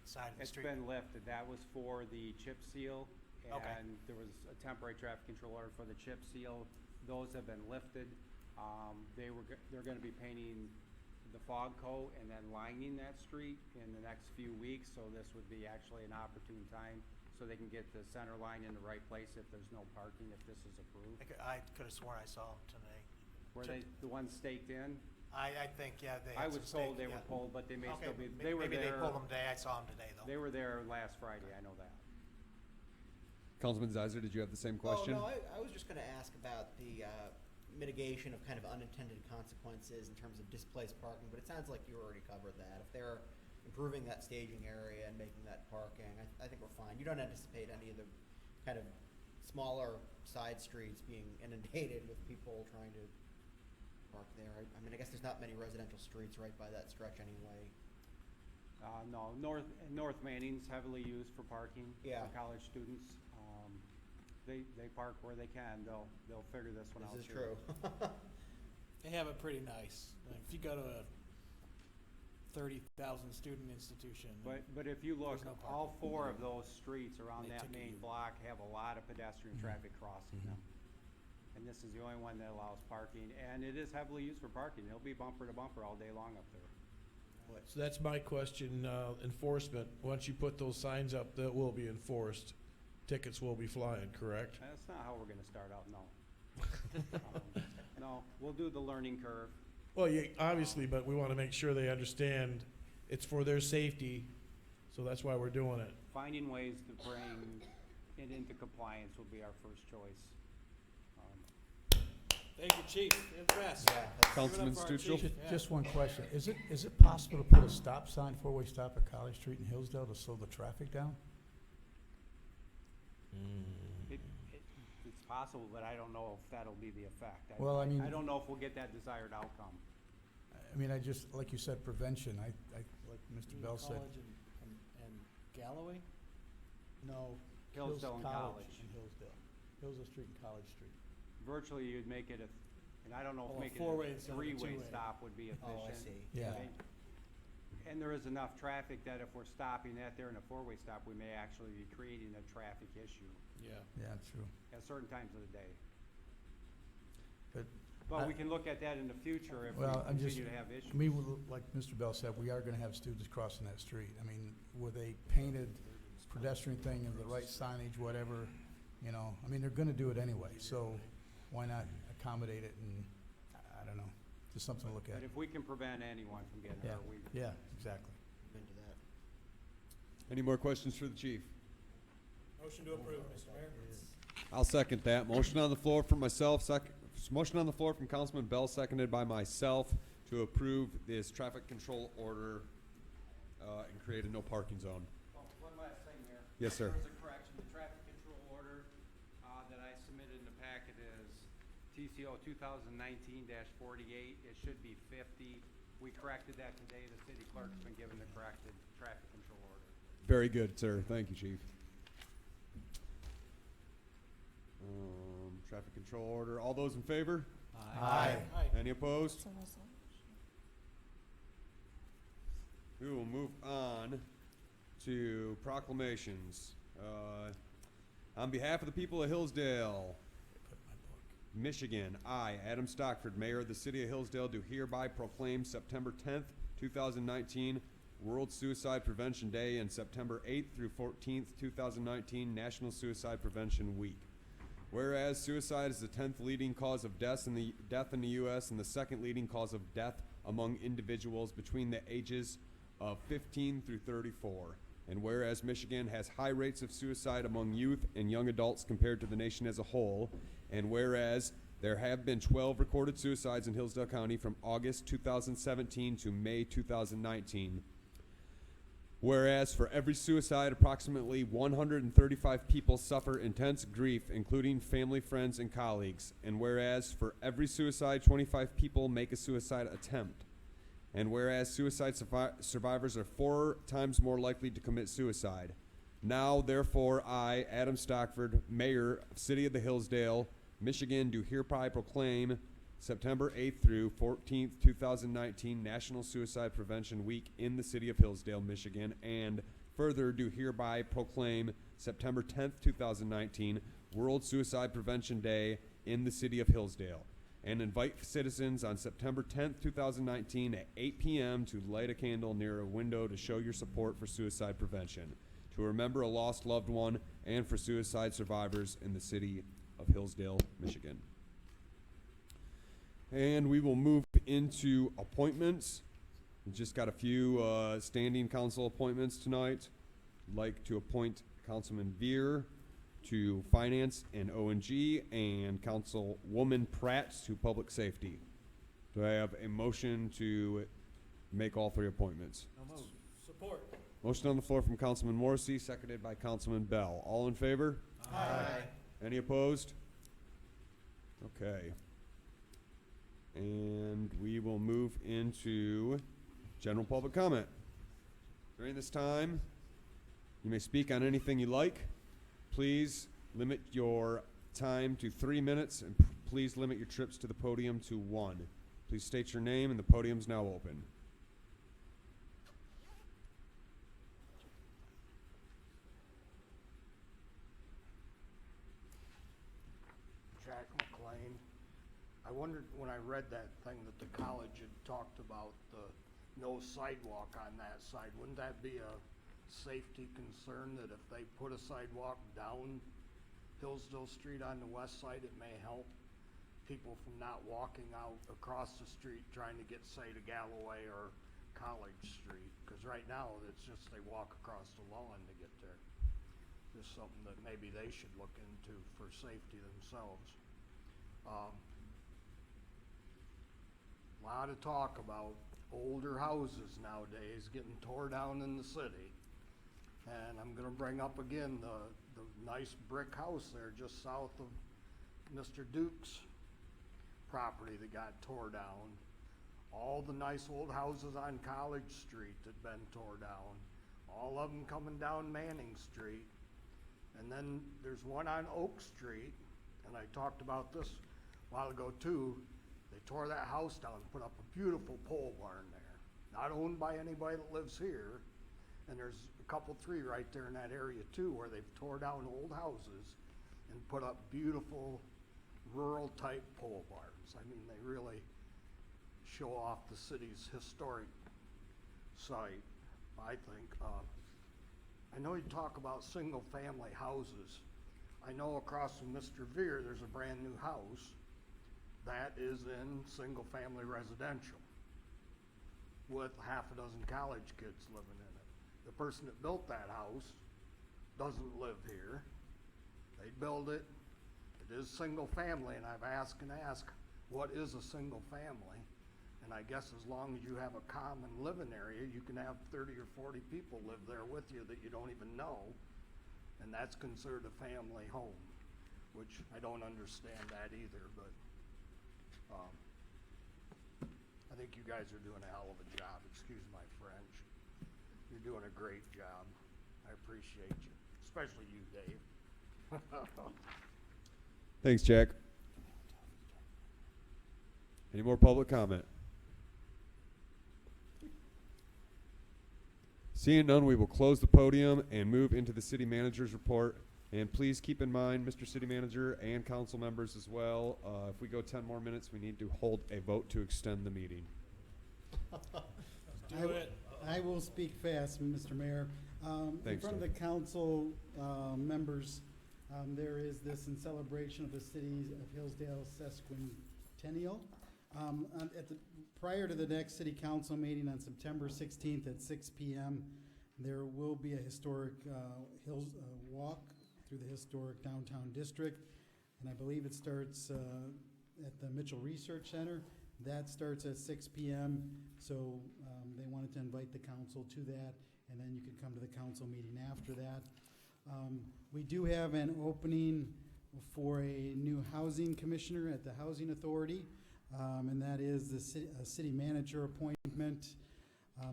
side of the It's street. been lifted. That was for the chip seal, Okay. and there was a temporary traffic control order for the chip seal. Those have been lifted. They're gonna be painting the fog coat and then lining that street in the next few weeks, so this would be actually an opportune time so they can get the center line in the right place if there's no parking, if this is approved. I could have sworn I saw them today. Were they the ones staked in? I think, yeah, they I had was some told stake- they yeah. were pulled, but they may Okay, still be, may- they were maybe there. they pulled them today, I saw them today, though. They were there last Friday, I know that. Councilman Zeiser, did you have the same question? Oh, no, I was just gonna ask about the mitigation of kind of unintended consequences in terms of displaced parking, but it sounds like you already covered that. If they're improving that staging area and making that parking, I think we're fine. You don't anticipate any of the kind of smaller side streets being inundated with people trying to park there. I mean, I guess there's not many residential streets right by that stretch anyway. No, North Manning's heavily used for parking Yeah. for college students. They park where they can. They'll figure this one out. This is too. true. They have it pretty nice. Like, if you go to a 30,000 student institution. But if you look, There's no all parking. four of those streets around They that ticket main you. block have a lot of pedestrian traffic crossing them. And this is the only one that allows parking, and it is heavily used for parking. It'll be bumper to bumper all day long up there. So that's my question, enforcement. Once you put those signs up, that will be enforced. Tickets will be flying, correct? That's not how we're gonna start out, no. No, we'll do the learning curve. Well, obviously, but we want to make sure they understand it's for their safety, so that's why we're doing it. Finding ways to bring it into compliance will be our first choice. Thank you, Chief. You're the best. Yeah, Councilman Give it up for our Stuchel? chief. Yeah. Just one question. Is it possible to put a stop sign, four-way stop at College Street in Hillsdale to slow the traffic down? It's possible, but I don't know if that'll be the effect. Well, I mean- I don't know if we'll get that desired outcome. I mean, I just, like you said, prevention. I like Mr. Bell said. College and Galloway? No. Hillsdale and College. In Hillsdale. Hillsdale Street and College Street. Virtually, you'd make it and I don't know Oh, a if making four-way it a instead of a three-way two-way. stop would be efficient. Oh, I see. Yeah. Okay? And there is enough traffic that if we're stopping that there in a four-way stop, we may actually be creating a traffic issue Yeah. Yeah, true. at certain times of the day. But But we can look at that in the future if we Well, I'm just, continue to have issues. I mean, like Mr. Bell said, we are gonna have students crossing that street. I mean, with a painted pedestrian thing and the right signage, whatever, you know, I mean, they're gonna do it anyway, so why not accommodate it and, I don't know, just something to look at. But if we can prevent anyone from getting Yeah, hurt, we, yeah, exactly. Into that. Any more questions for the chief? Motion to approve, Mr. Mayor. I'll second that. Motion on the floor from myself, motion on the floor from Councilman Bell, seconded by myself to approve this traffic control order, and create a no parking zone. One last thing here. Yes, sir. There's a correction. The traffic control order that I submitted in the packet is TCO 2019-48. It should be 50. We corrected that today. The city clerk's been given the corrected traffic control order. Very good, sir. Thank you, chief. Traffic control order. All those in favor? Aye. Any opposed? It's a resolution. We will move on to proclamations. On behalf of the people of Hillsdale, Michigan, I, Adam Stockford, Mayor of the City of Hillsdale, do hereby proclaim September 10th, 2019, World Suicide Prevention Day and September 8th through 14th, 2019, National Suicide Prevention Week. Whereas suicide is the 10th leading cause of death in the U.S. and the second leading cause of death among individuals between the ages of 15 through 34. And whereas Michigan has high rates of suicide among youth and young adults compared to the nation as a whole, and whereas there have been 12 recorded suicides in Hillsdale County from August 2017 to May 2019. Whereas for every suicide, approximately 135 people suffer intense grief, including family, friends, and colleagues. And whereas for every suicide, 25 people make a suicide attempt. And whereas suicide survivors are 4 times more likely to commit suicide. Now, therefore, I, Adam Stockford, Mayor of City of the Hillsdale, Michigan, do hereby proclaim September 8th through 14th, 2019, National Suicide Prevention Week in the City of Hillsdale, Michigan, and further do hereby proclaim September 10th, 2019, World Suicide Prevention Day in the City of Hillsdale, and invite citizens on September 10th, 2019 at 8 p.m. to light a candle near a window to show your support for suicide prevention, to remember a lost loved one, and for suicide survivors in the City of Hillsdale, Michigan. And we will move into appointments. We just got a few standing council appointments tonight. I'd like to appoint Councilman Veer to Finance and O&G and Councilwoman Pratt to Public Safety. Do I have a motion to make all 3 appointments? Support. Motion on the floor from Councilman Morrissey, seconded by Councilman Bell. All in favor? Aye. Any opposed? Okay. And we will move into general public comment. During this time, you may speak on anything you like. Please limit your time to 3 minutes, and please limit your trips to the podium to 1. Please state your name, and the podium's now open. Jack McLean. I wondered when I read that thing that the college had talked about the no sidewalk on that side. Wouldn't that be a safety concern that if they put a sidewalk down Hillsdale Street on the west side, it may help people from not walking out across the street trying to get, say, to Galloway or College Street? Because right now it's just they walk across the lawn to get there. Just something that maybe they should look into for safety themselves. Lot of talk about older houses nowadays getting tore down in the city. And I'm gonna bring up again the nice brick house there just south of Mr. Duke's property that got tore down. All the nice old houses on College Street that been tore down. All of them coming down Manning Street. And then there's one on Oak Street, and I talked about this a while ago too. They tore that house down and put up a beautiful pole barn there. Not owned by anybody that lives here. And there's a couple, 3 right there in that area too, where they've tore down old houses and put up beautiful rural type pole barns. I mean, they really show off the city's historic site, I think. I know you talk about single family houses. I know across from Mr. Veer, there's a brand new house that is in single family residential with half a dozen college kids living in it. The person that built that house doesn't live here. They build it. It is single family, and I've asked, what is a single family? And I guess as long as you have a common living area, you can have 30 or 40 people live there with you that you don't even know, and that's considered a family home, which I don't understand that either, but I think you guys are doing a hell of a job. Excuse my French. You're doing a great job. I appreciate you, especially you, Dave. Thanks, Jack. Any more public comment? Seeing none, we will close the podium and move into the city manager's report. And please keep in mind, Mr. City Manager and council members as well, if we go 10 more minutes, we need to hold a vote to extend the meeting. Do it. I will speak fast, Mr. Mayor. In Thanks, front of the council members, there is this in celebration of the city of Hillsdale sesquicentennial. Prior to the next city council meeting on September 16th at 6 p.m., there will be a historic walk through the historic downtown district, and I believe it starts at the Mitchell Research Center. That starts at 6 p.m., so they wanted to invite the council to that, and then you could come to the council meeting after that. We do have an opening for a new housing commissioner at the Housing Authority, and that is the city manager appointment.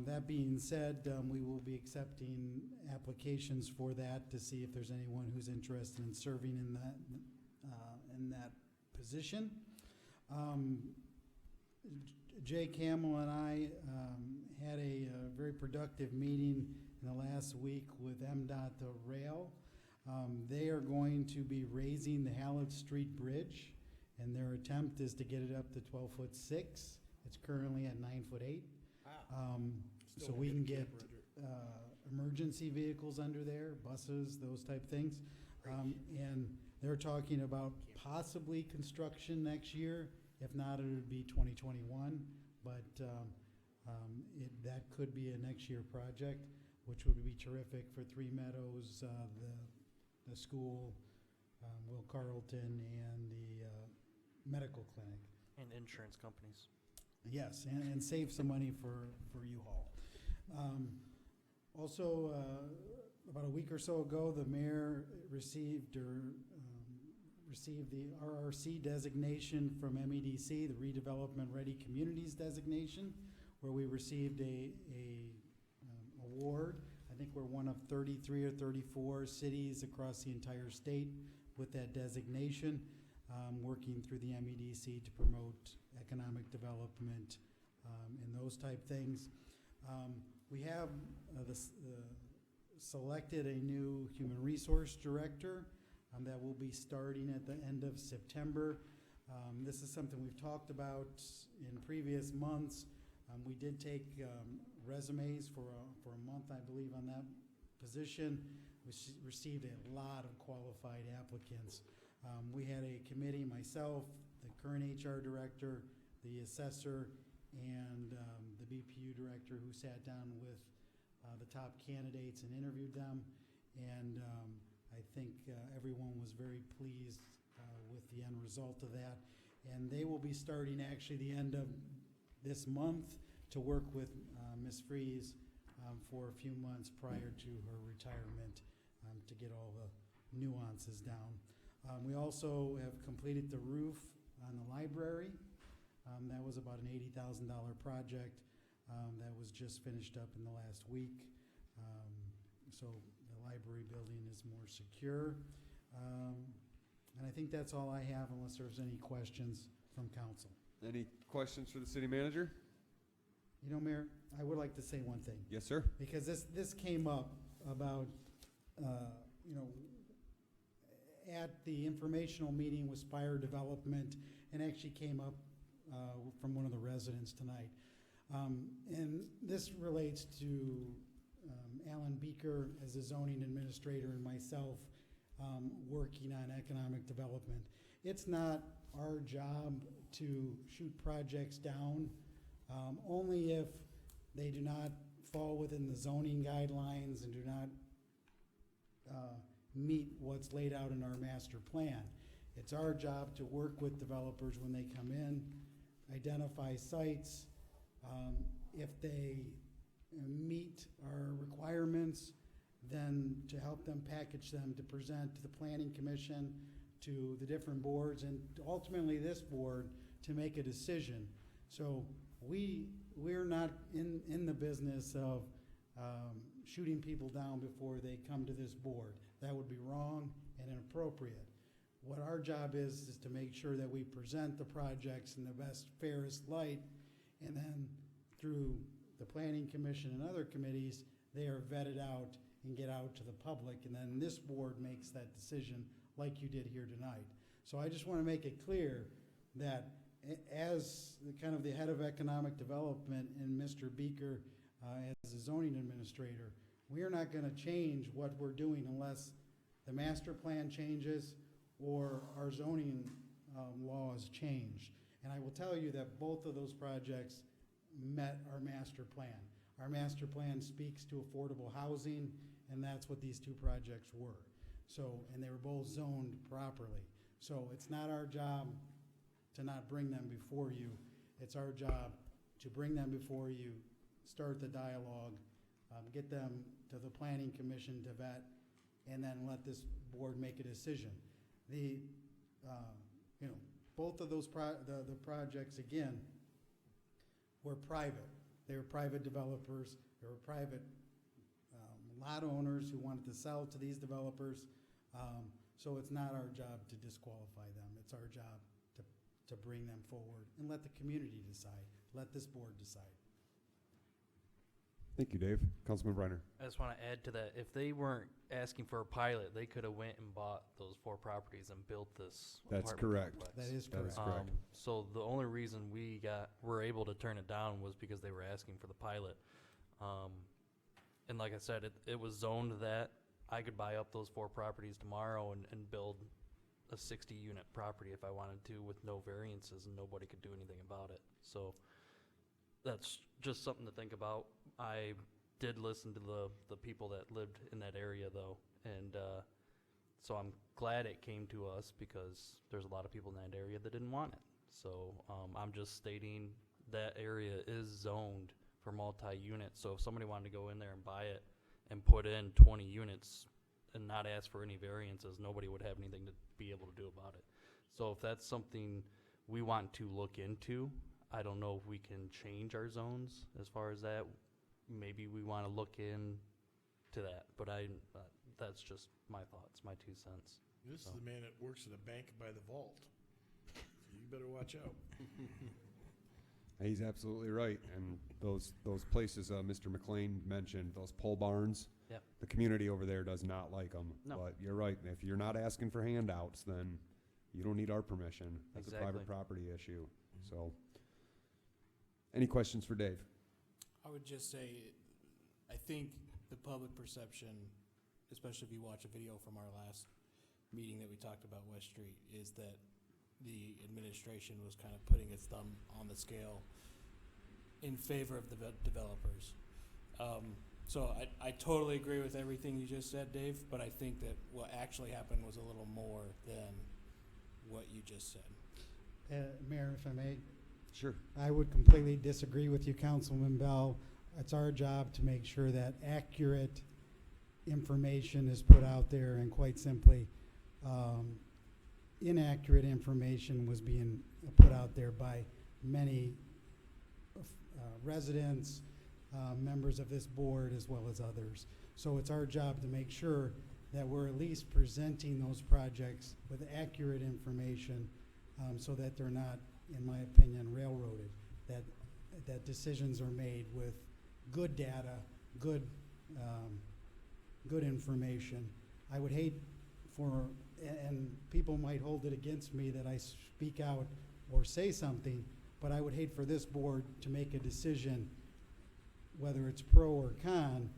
That being said, we will be accepting applications for that to see if there's anyone who's interested in serving in that position. Jay Campbell and I had a very productive meeting in the last week with MDOT Rail. They are going to be raising the Hallett Street Bridge, and their attempt is to get it up to 12'6". It's currently at 9'8". So we can get emergency vehicles under there, buses, those type things. And they're talking about possibly construction next year. If not, it would be 2021. But that could be a next year project, which would be terrific for Three Meadows, the school, Will Carlton, and the medical clinic. And insurance companies. Yes, and save some money for U-Haul. Also, about a week or so ago, the mayor received the RRC designation from MEDC, the Redevelopment Ready Communities designation, where we received a award. I think we're one of 33 or 34 cities across the entire state with that designation, working through the MEDC to promote economic development and those type things. We have selected a new human resource director that will be starting at the end of September. This is something we've talked about in previous months. We did take resumes for a month, I believe, on that position. We received a lot of qualified applicants. We had a committee, myself, the current HR director, the assessor, and the BPU director, who sat down with the top candidates and interviewed them. And I think everyone was very pleased with the end result of that. And they will be starting actually the end of this month to work with Ms. Fries for a few months prior to her retirement to get all the nuances down. We also have completed the roof on the library. That was about an $80,000 project that was just finished up in the last week. So the library building is more secure. And I think that's all I have, unless there's any questions from council. Any questions for the city manager? You know, Mayor, I would like to say one thing. Yes, sir. Because this came up about, at the informational meeting with Spire Development, and actually came up from one of the residents tonight. And this relates to Alan Beaker as a zoning administrator and myself working on economic development. It's not our job to shoot projects down, only if they do not fall within the zoning guidelines and do not meet what's laid out in our master plan. It's our job to work with developers when they come in, identify sites. If they meet our requirements, then to help them package them to present to the Planning Commission, to the different boards, and ultimately this board to make a decision. So we're not in the business of shooting people down before they come to this board. That would be wrong and inappropriate. What our job is to make sure that we present the projects in the best, fairest light, and then through the Planning Commission and other committees, they are vetted out and get out to the public, and then this board makes that decision like you did here tonight. So I just want to make it clear that as kind of the head of economic development and Mr. Beaker as the zoning administrator, we are not going to change what we're doing unless the master plan changes or our zoning laws change. And I will tell you that both of those projects met our master plan. Our master plan speaks to affordable housing, and that's what these two projects were. So, and they were both zoned properly. So it's not our job to not bring them before you. It's our job to bring them before you, start the dialogue, get them to the planning commission to vet, and then let this board make a decision. The, both of those the projects, again, were private. They were private developers. They were private lot owners who wanted to sell to these developers. So it's not our job to disqualify them. It's our job to bring them forward and let the community decide. Let this board decide. Thank you, Dave. Councilman Reiner. I just want to add to that, if they weren't asking for a pilot, they could have went and bought those 4 properties and built this That's apartment correct. complex. That is correct. That is correct. So the only reason we were able to turn it down was because they were asking for the pilot. And like I said, it was zoned that I could buy up those 4 properties tomorrow and build a 60-unit property if I wanted to with no variances, and nobody could do anything about it. So that's just something to think about. I did listen to the people that lived in that area, though, and so I'm glad it came to us because there's a lot of people in that area that didn't want it. So I'm just stating that area is zoned for multi-unit. So if somebody wanted to go in there and buy it and put in 20 units and not ask for any variances, nobody would have anything to be able to do about it. So if that's something we want to look into, I don't know if we can change our zones as far as that. Maybe we want to look into that, but that's just my thoughts, my 2 cents. This is the man that works at a bank by the vault. So you better watch out. He's absolutely right. And those places Mr. McLean mentioned, those pole barns, Yeah. the community over there does not like them. No. But you're right. If you're not asking for handouts, then you don't need our permission. That's a private Exactly. property issue. So, any questions for Dave? I would just say, I think the public perception, especially if you watch a video from our last meeting that we talked about West Street, is that the administration was kind of putting its thumb on the scale in favor of the developers. So I totally agree with everything you just said, Dave, but I think that what actually happened was a little more than what you just said. Mayor, if I may. Sure. I would completely disagree with you, Councilman Bell. It's our job to make sure that accurate information is put out there, and quite simply, inaccurate information was being put out there by many residents, members of this board, as well as others. So it's our job to make sure that we're at least presenting those projects with accurate information, so that they're not, in my opinion, railroaded, that decisions are made with good data, good information. I would hate for, and people might hold it against me that I speak out or say something, but I would hate for this board to make a decision, whether it's pro or con,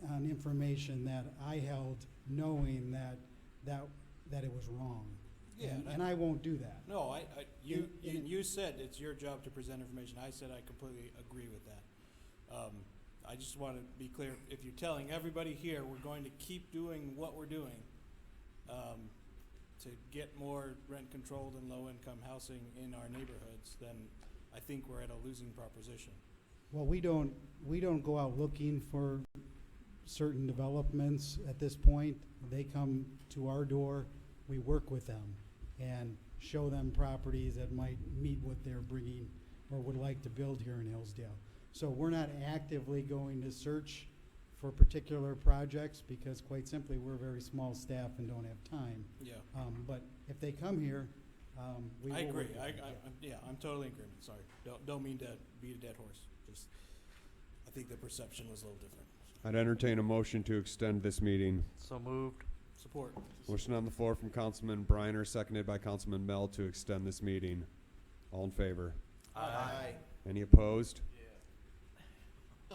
on information that I held knowing that it was wrong. Yeah, And I won't do that. No, you said it's your job to present information. I said I completely agree with that. I just want to be clear, if you're telling everybody here we're going to keep doing what we're doing to get more rent-controlled and low-income housing in our neighborhoods, then I think we're at a losing proposition. Well, we don't go out looking for certain developments at this point. They come to our door, we work with them and show them properties that might meet what they're bringing or would like to build here in Hillsdale. So we're not actively going to search for particular projects because, quite simply, we're a very small staff and don't have time. Yeah. But if they come here, we will I agree. work with them. Yeah, I'm totally in agreement. Sorry. Don't mean to beat a dead horse. Just, I think the perception was a little different. So. I'd entertain a motion to extend this meeting. So moved. Support. Motion on the floor from Councilman Briner, seconded by Councilman Bell to extend this meeting. All in favor? Aye. Any opposed?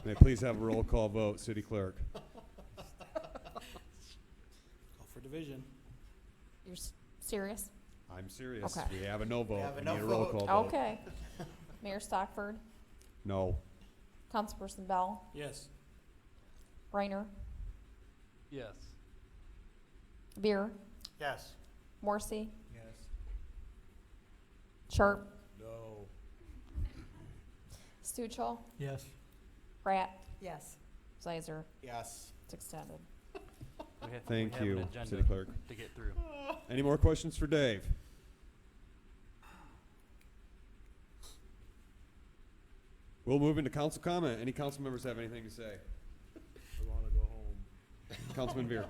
May I please have a roll call vote, City Clerk? Call for division. You're serious? I'm serious. Okay. We have a no vote. have a We no need a roll vote. call vote. Okay. Mayor Stockford, No. Councilperson Bell, Yes. Reiner, Yes. Beer, Yes. Morrissey, Yes. Sharp, No. Stuchel, Yes. Pratt, Yes. Zeiser. Yes. It's extended. Thank we have you, an agenda City Clerk. to get through. Any more questions for Dave? We'll move into council comment. Any council members have anything to say? I want to go home. Councilman Veer.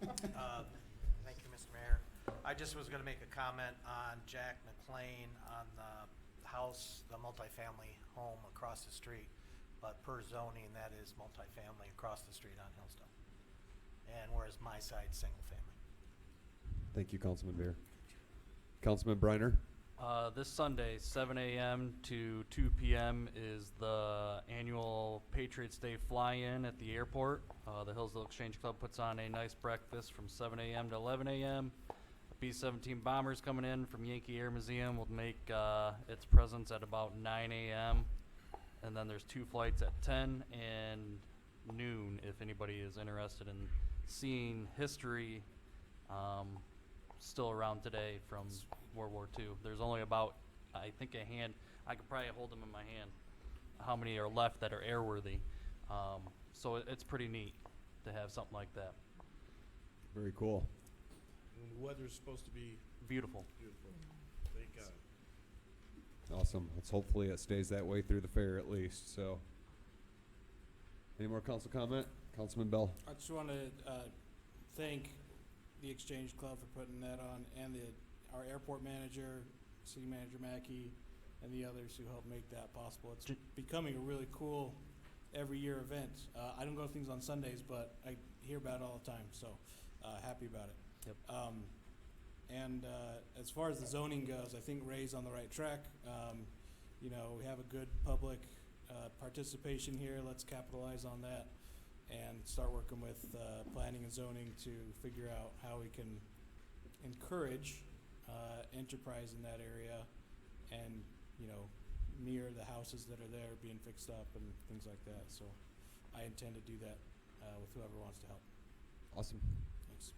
Thank you, Mr. Mayor. I just was gonna make a comment on Jack McLean on the house, the multifamily home across the street. But per zoning, that is multifamily across the street on Hillsdale. And whereas my side's single family. Thank you, Councilman Veer. Councilman Briner. This Sunday, 7 a.m. to 2 p.m. is the annual Patriots Day fly-in at the airport. The Hillsdale Exchange Club puts on a nice breakfast from 7 a.m. to 11 a.m. A B-17 bombers coming in from Yankee Air Museum will make its presence at about 9 a.m. And then there's 2 flights at 10 and noon if anybody is interested in seeing history still around today from World War II. There's only about, I think, a hand. I could probably hold them in my hand. How many are left that are airworthy? So it's pretty neat to have something like that. Very cool. And the weather's supposed to be Beautiful. beautiful. Thank God. Awesome. Let's hopefully it stays that way through the fair at least. So, any more council comment? Councilman Bell. I just want to thank the Exchange Club for putting that on, and our airport manager, city manager Mackey, and the others who helped make that possible. It's becoming a really cool every year event. I don't go to things on Sundays, but I hear about it all the time, so happy about it. Yep. And as far as the zoning goes, I think Ray's on the right track. You know, we have a good public participation here. Let's capitalize on that and start working with planning and zoning to figure out how we can encourage enterprise in that area and, you know, near the houses that are there being fixed up and things like that. So I intend to do that with whoever wants to help. Awesome. Thanks.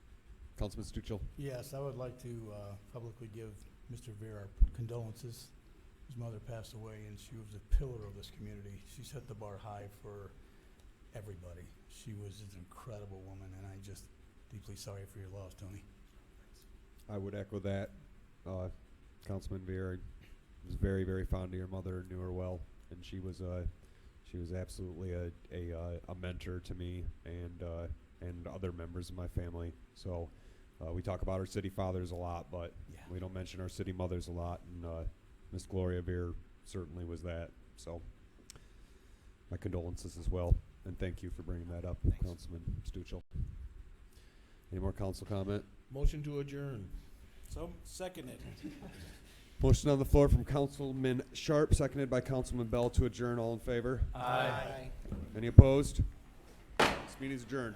Councilman Stuchel. Yes, I would like to publicly give Mr. Veer our condolences. His mother passed away, and she was a pillar of this community. She set the bar high for everybody. She was an incredible woman, and I'm just deeply sorry for your loss, Tony. I would echo that. Councilman Veer, I was very, very fond of your mother, knew her well, and she was absolutely a mentor to me and other members of my family. So we talk about our city fathers a lot, but we don't mention our city mothers a lot, and Miss Gloria Veer certainly was that. So my condolences as well, and thank you for bringing that up, Councilman Stuchel. Any more council comment? Motion to adjourn. So, second it. Motion on the floor from Councilman Sharp, seconded by Councilman Bell to adjourn. All in favor? Aye. Any opposed? This meeting is adjourned.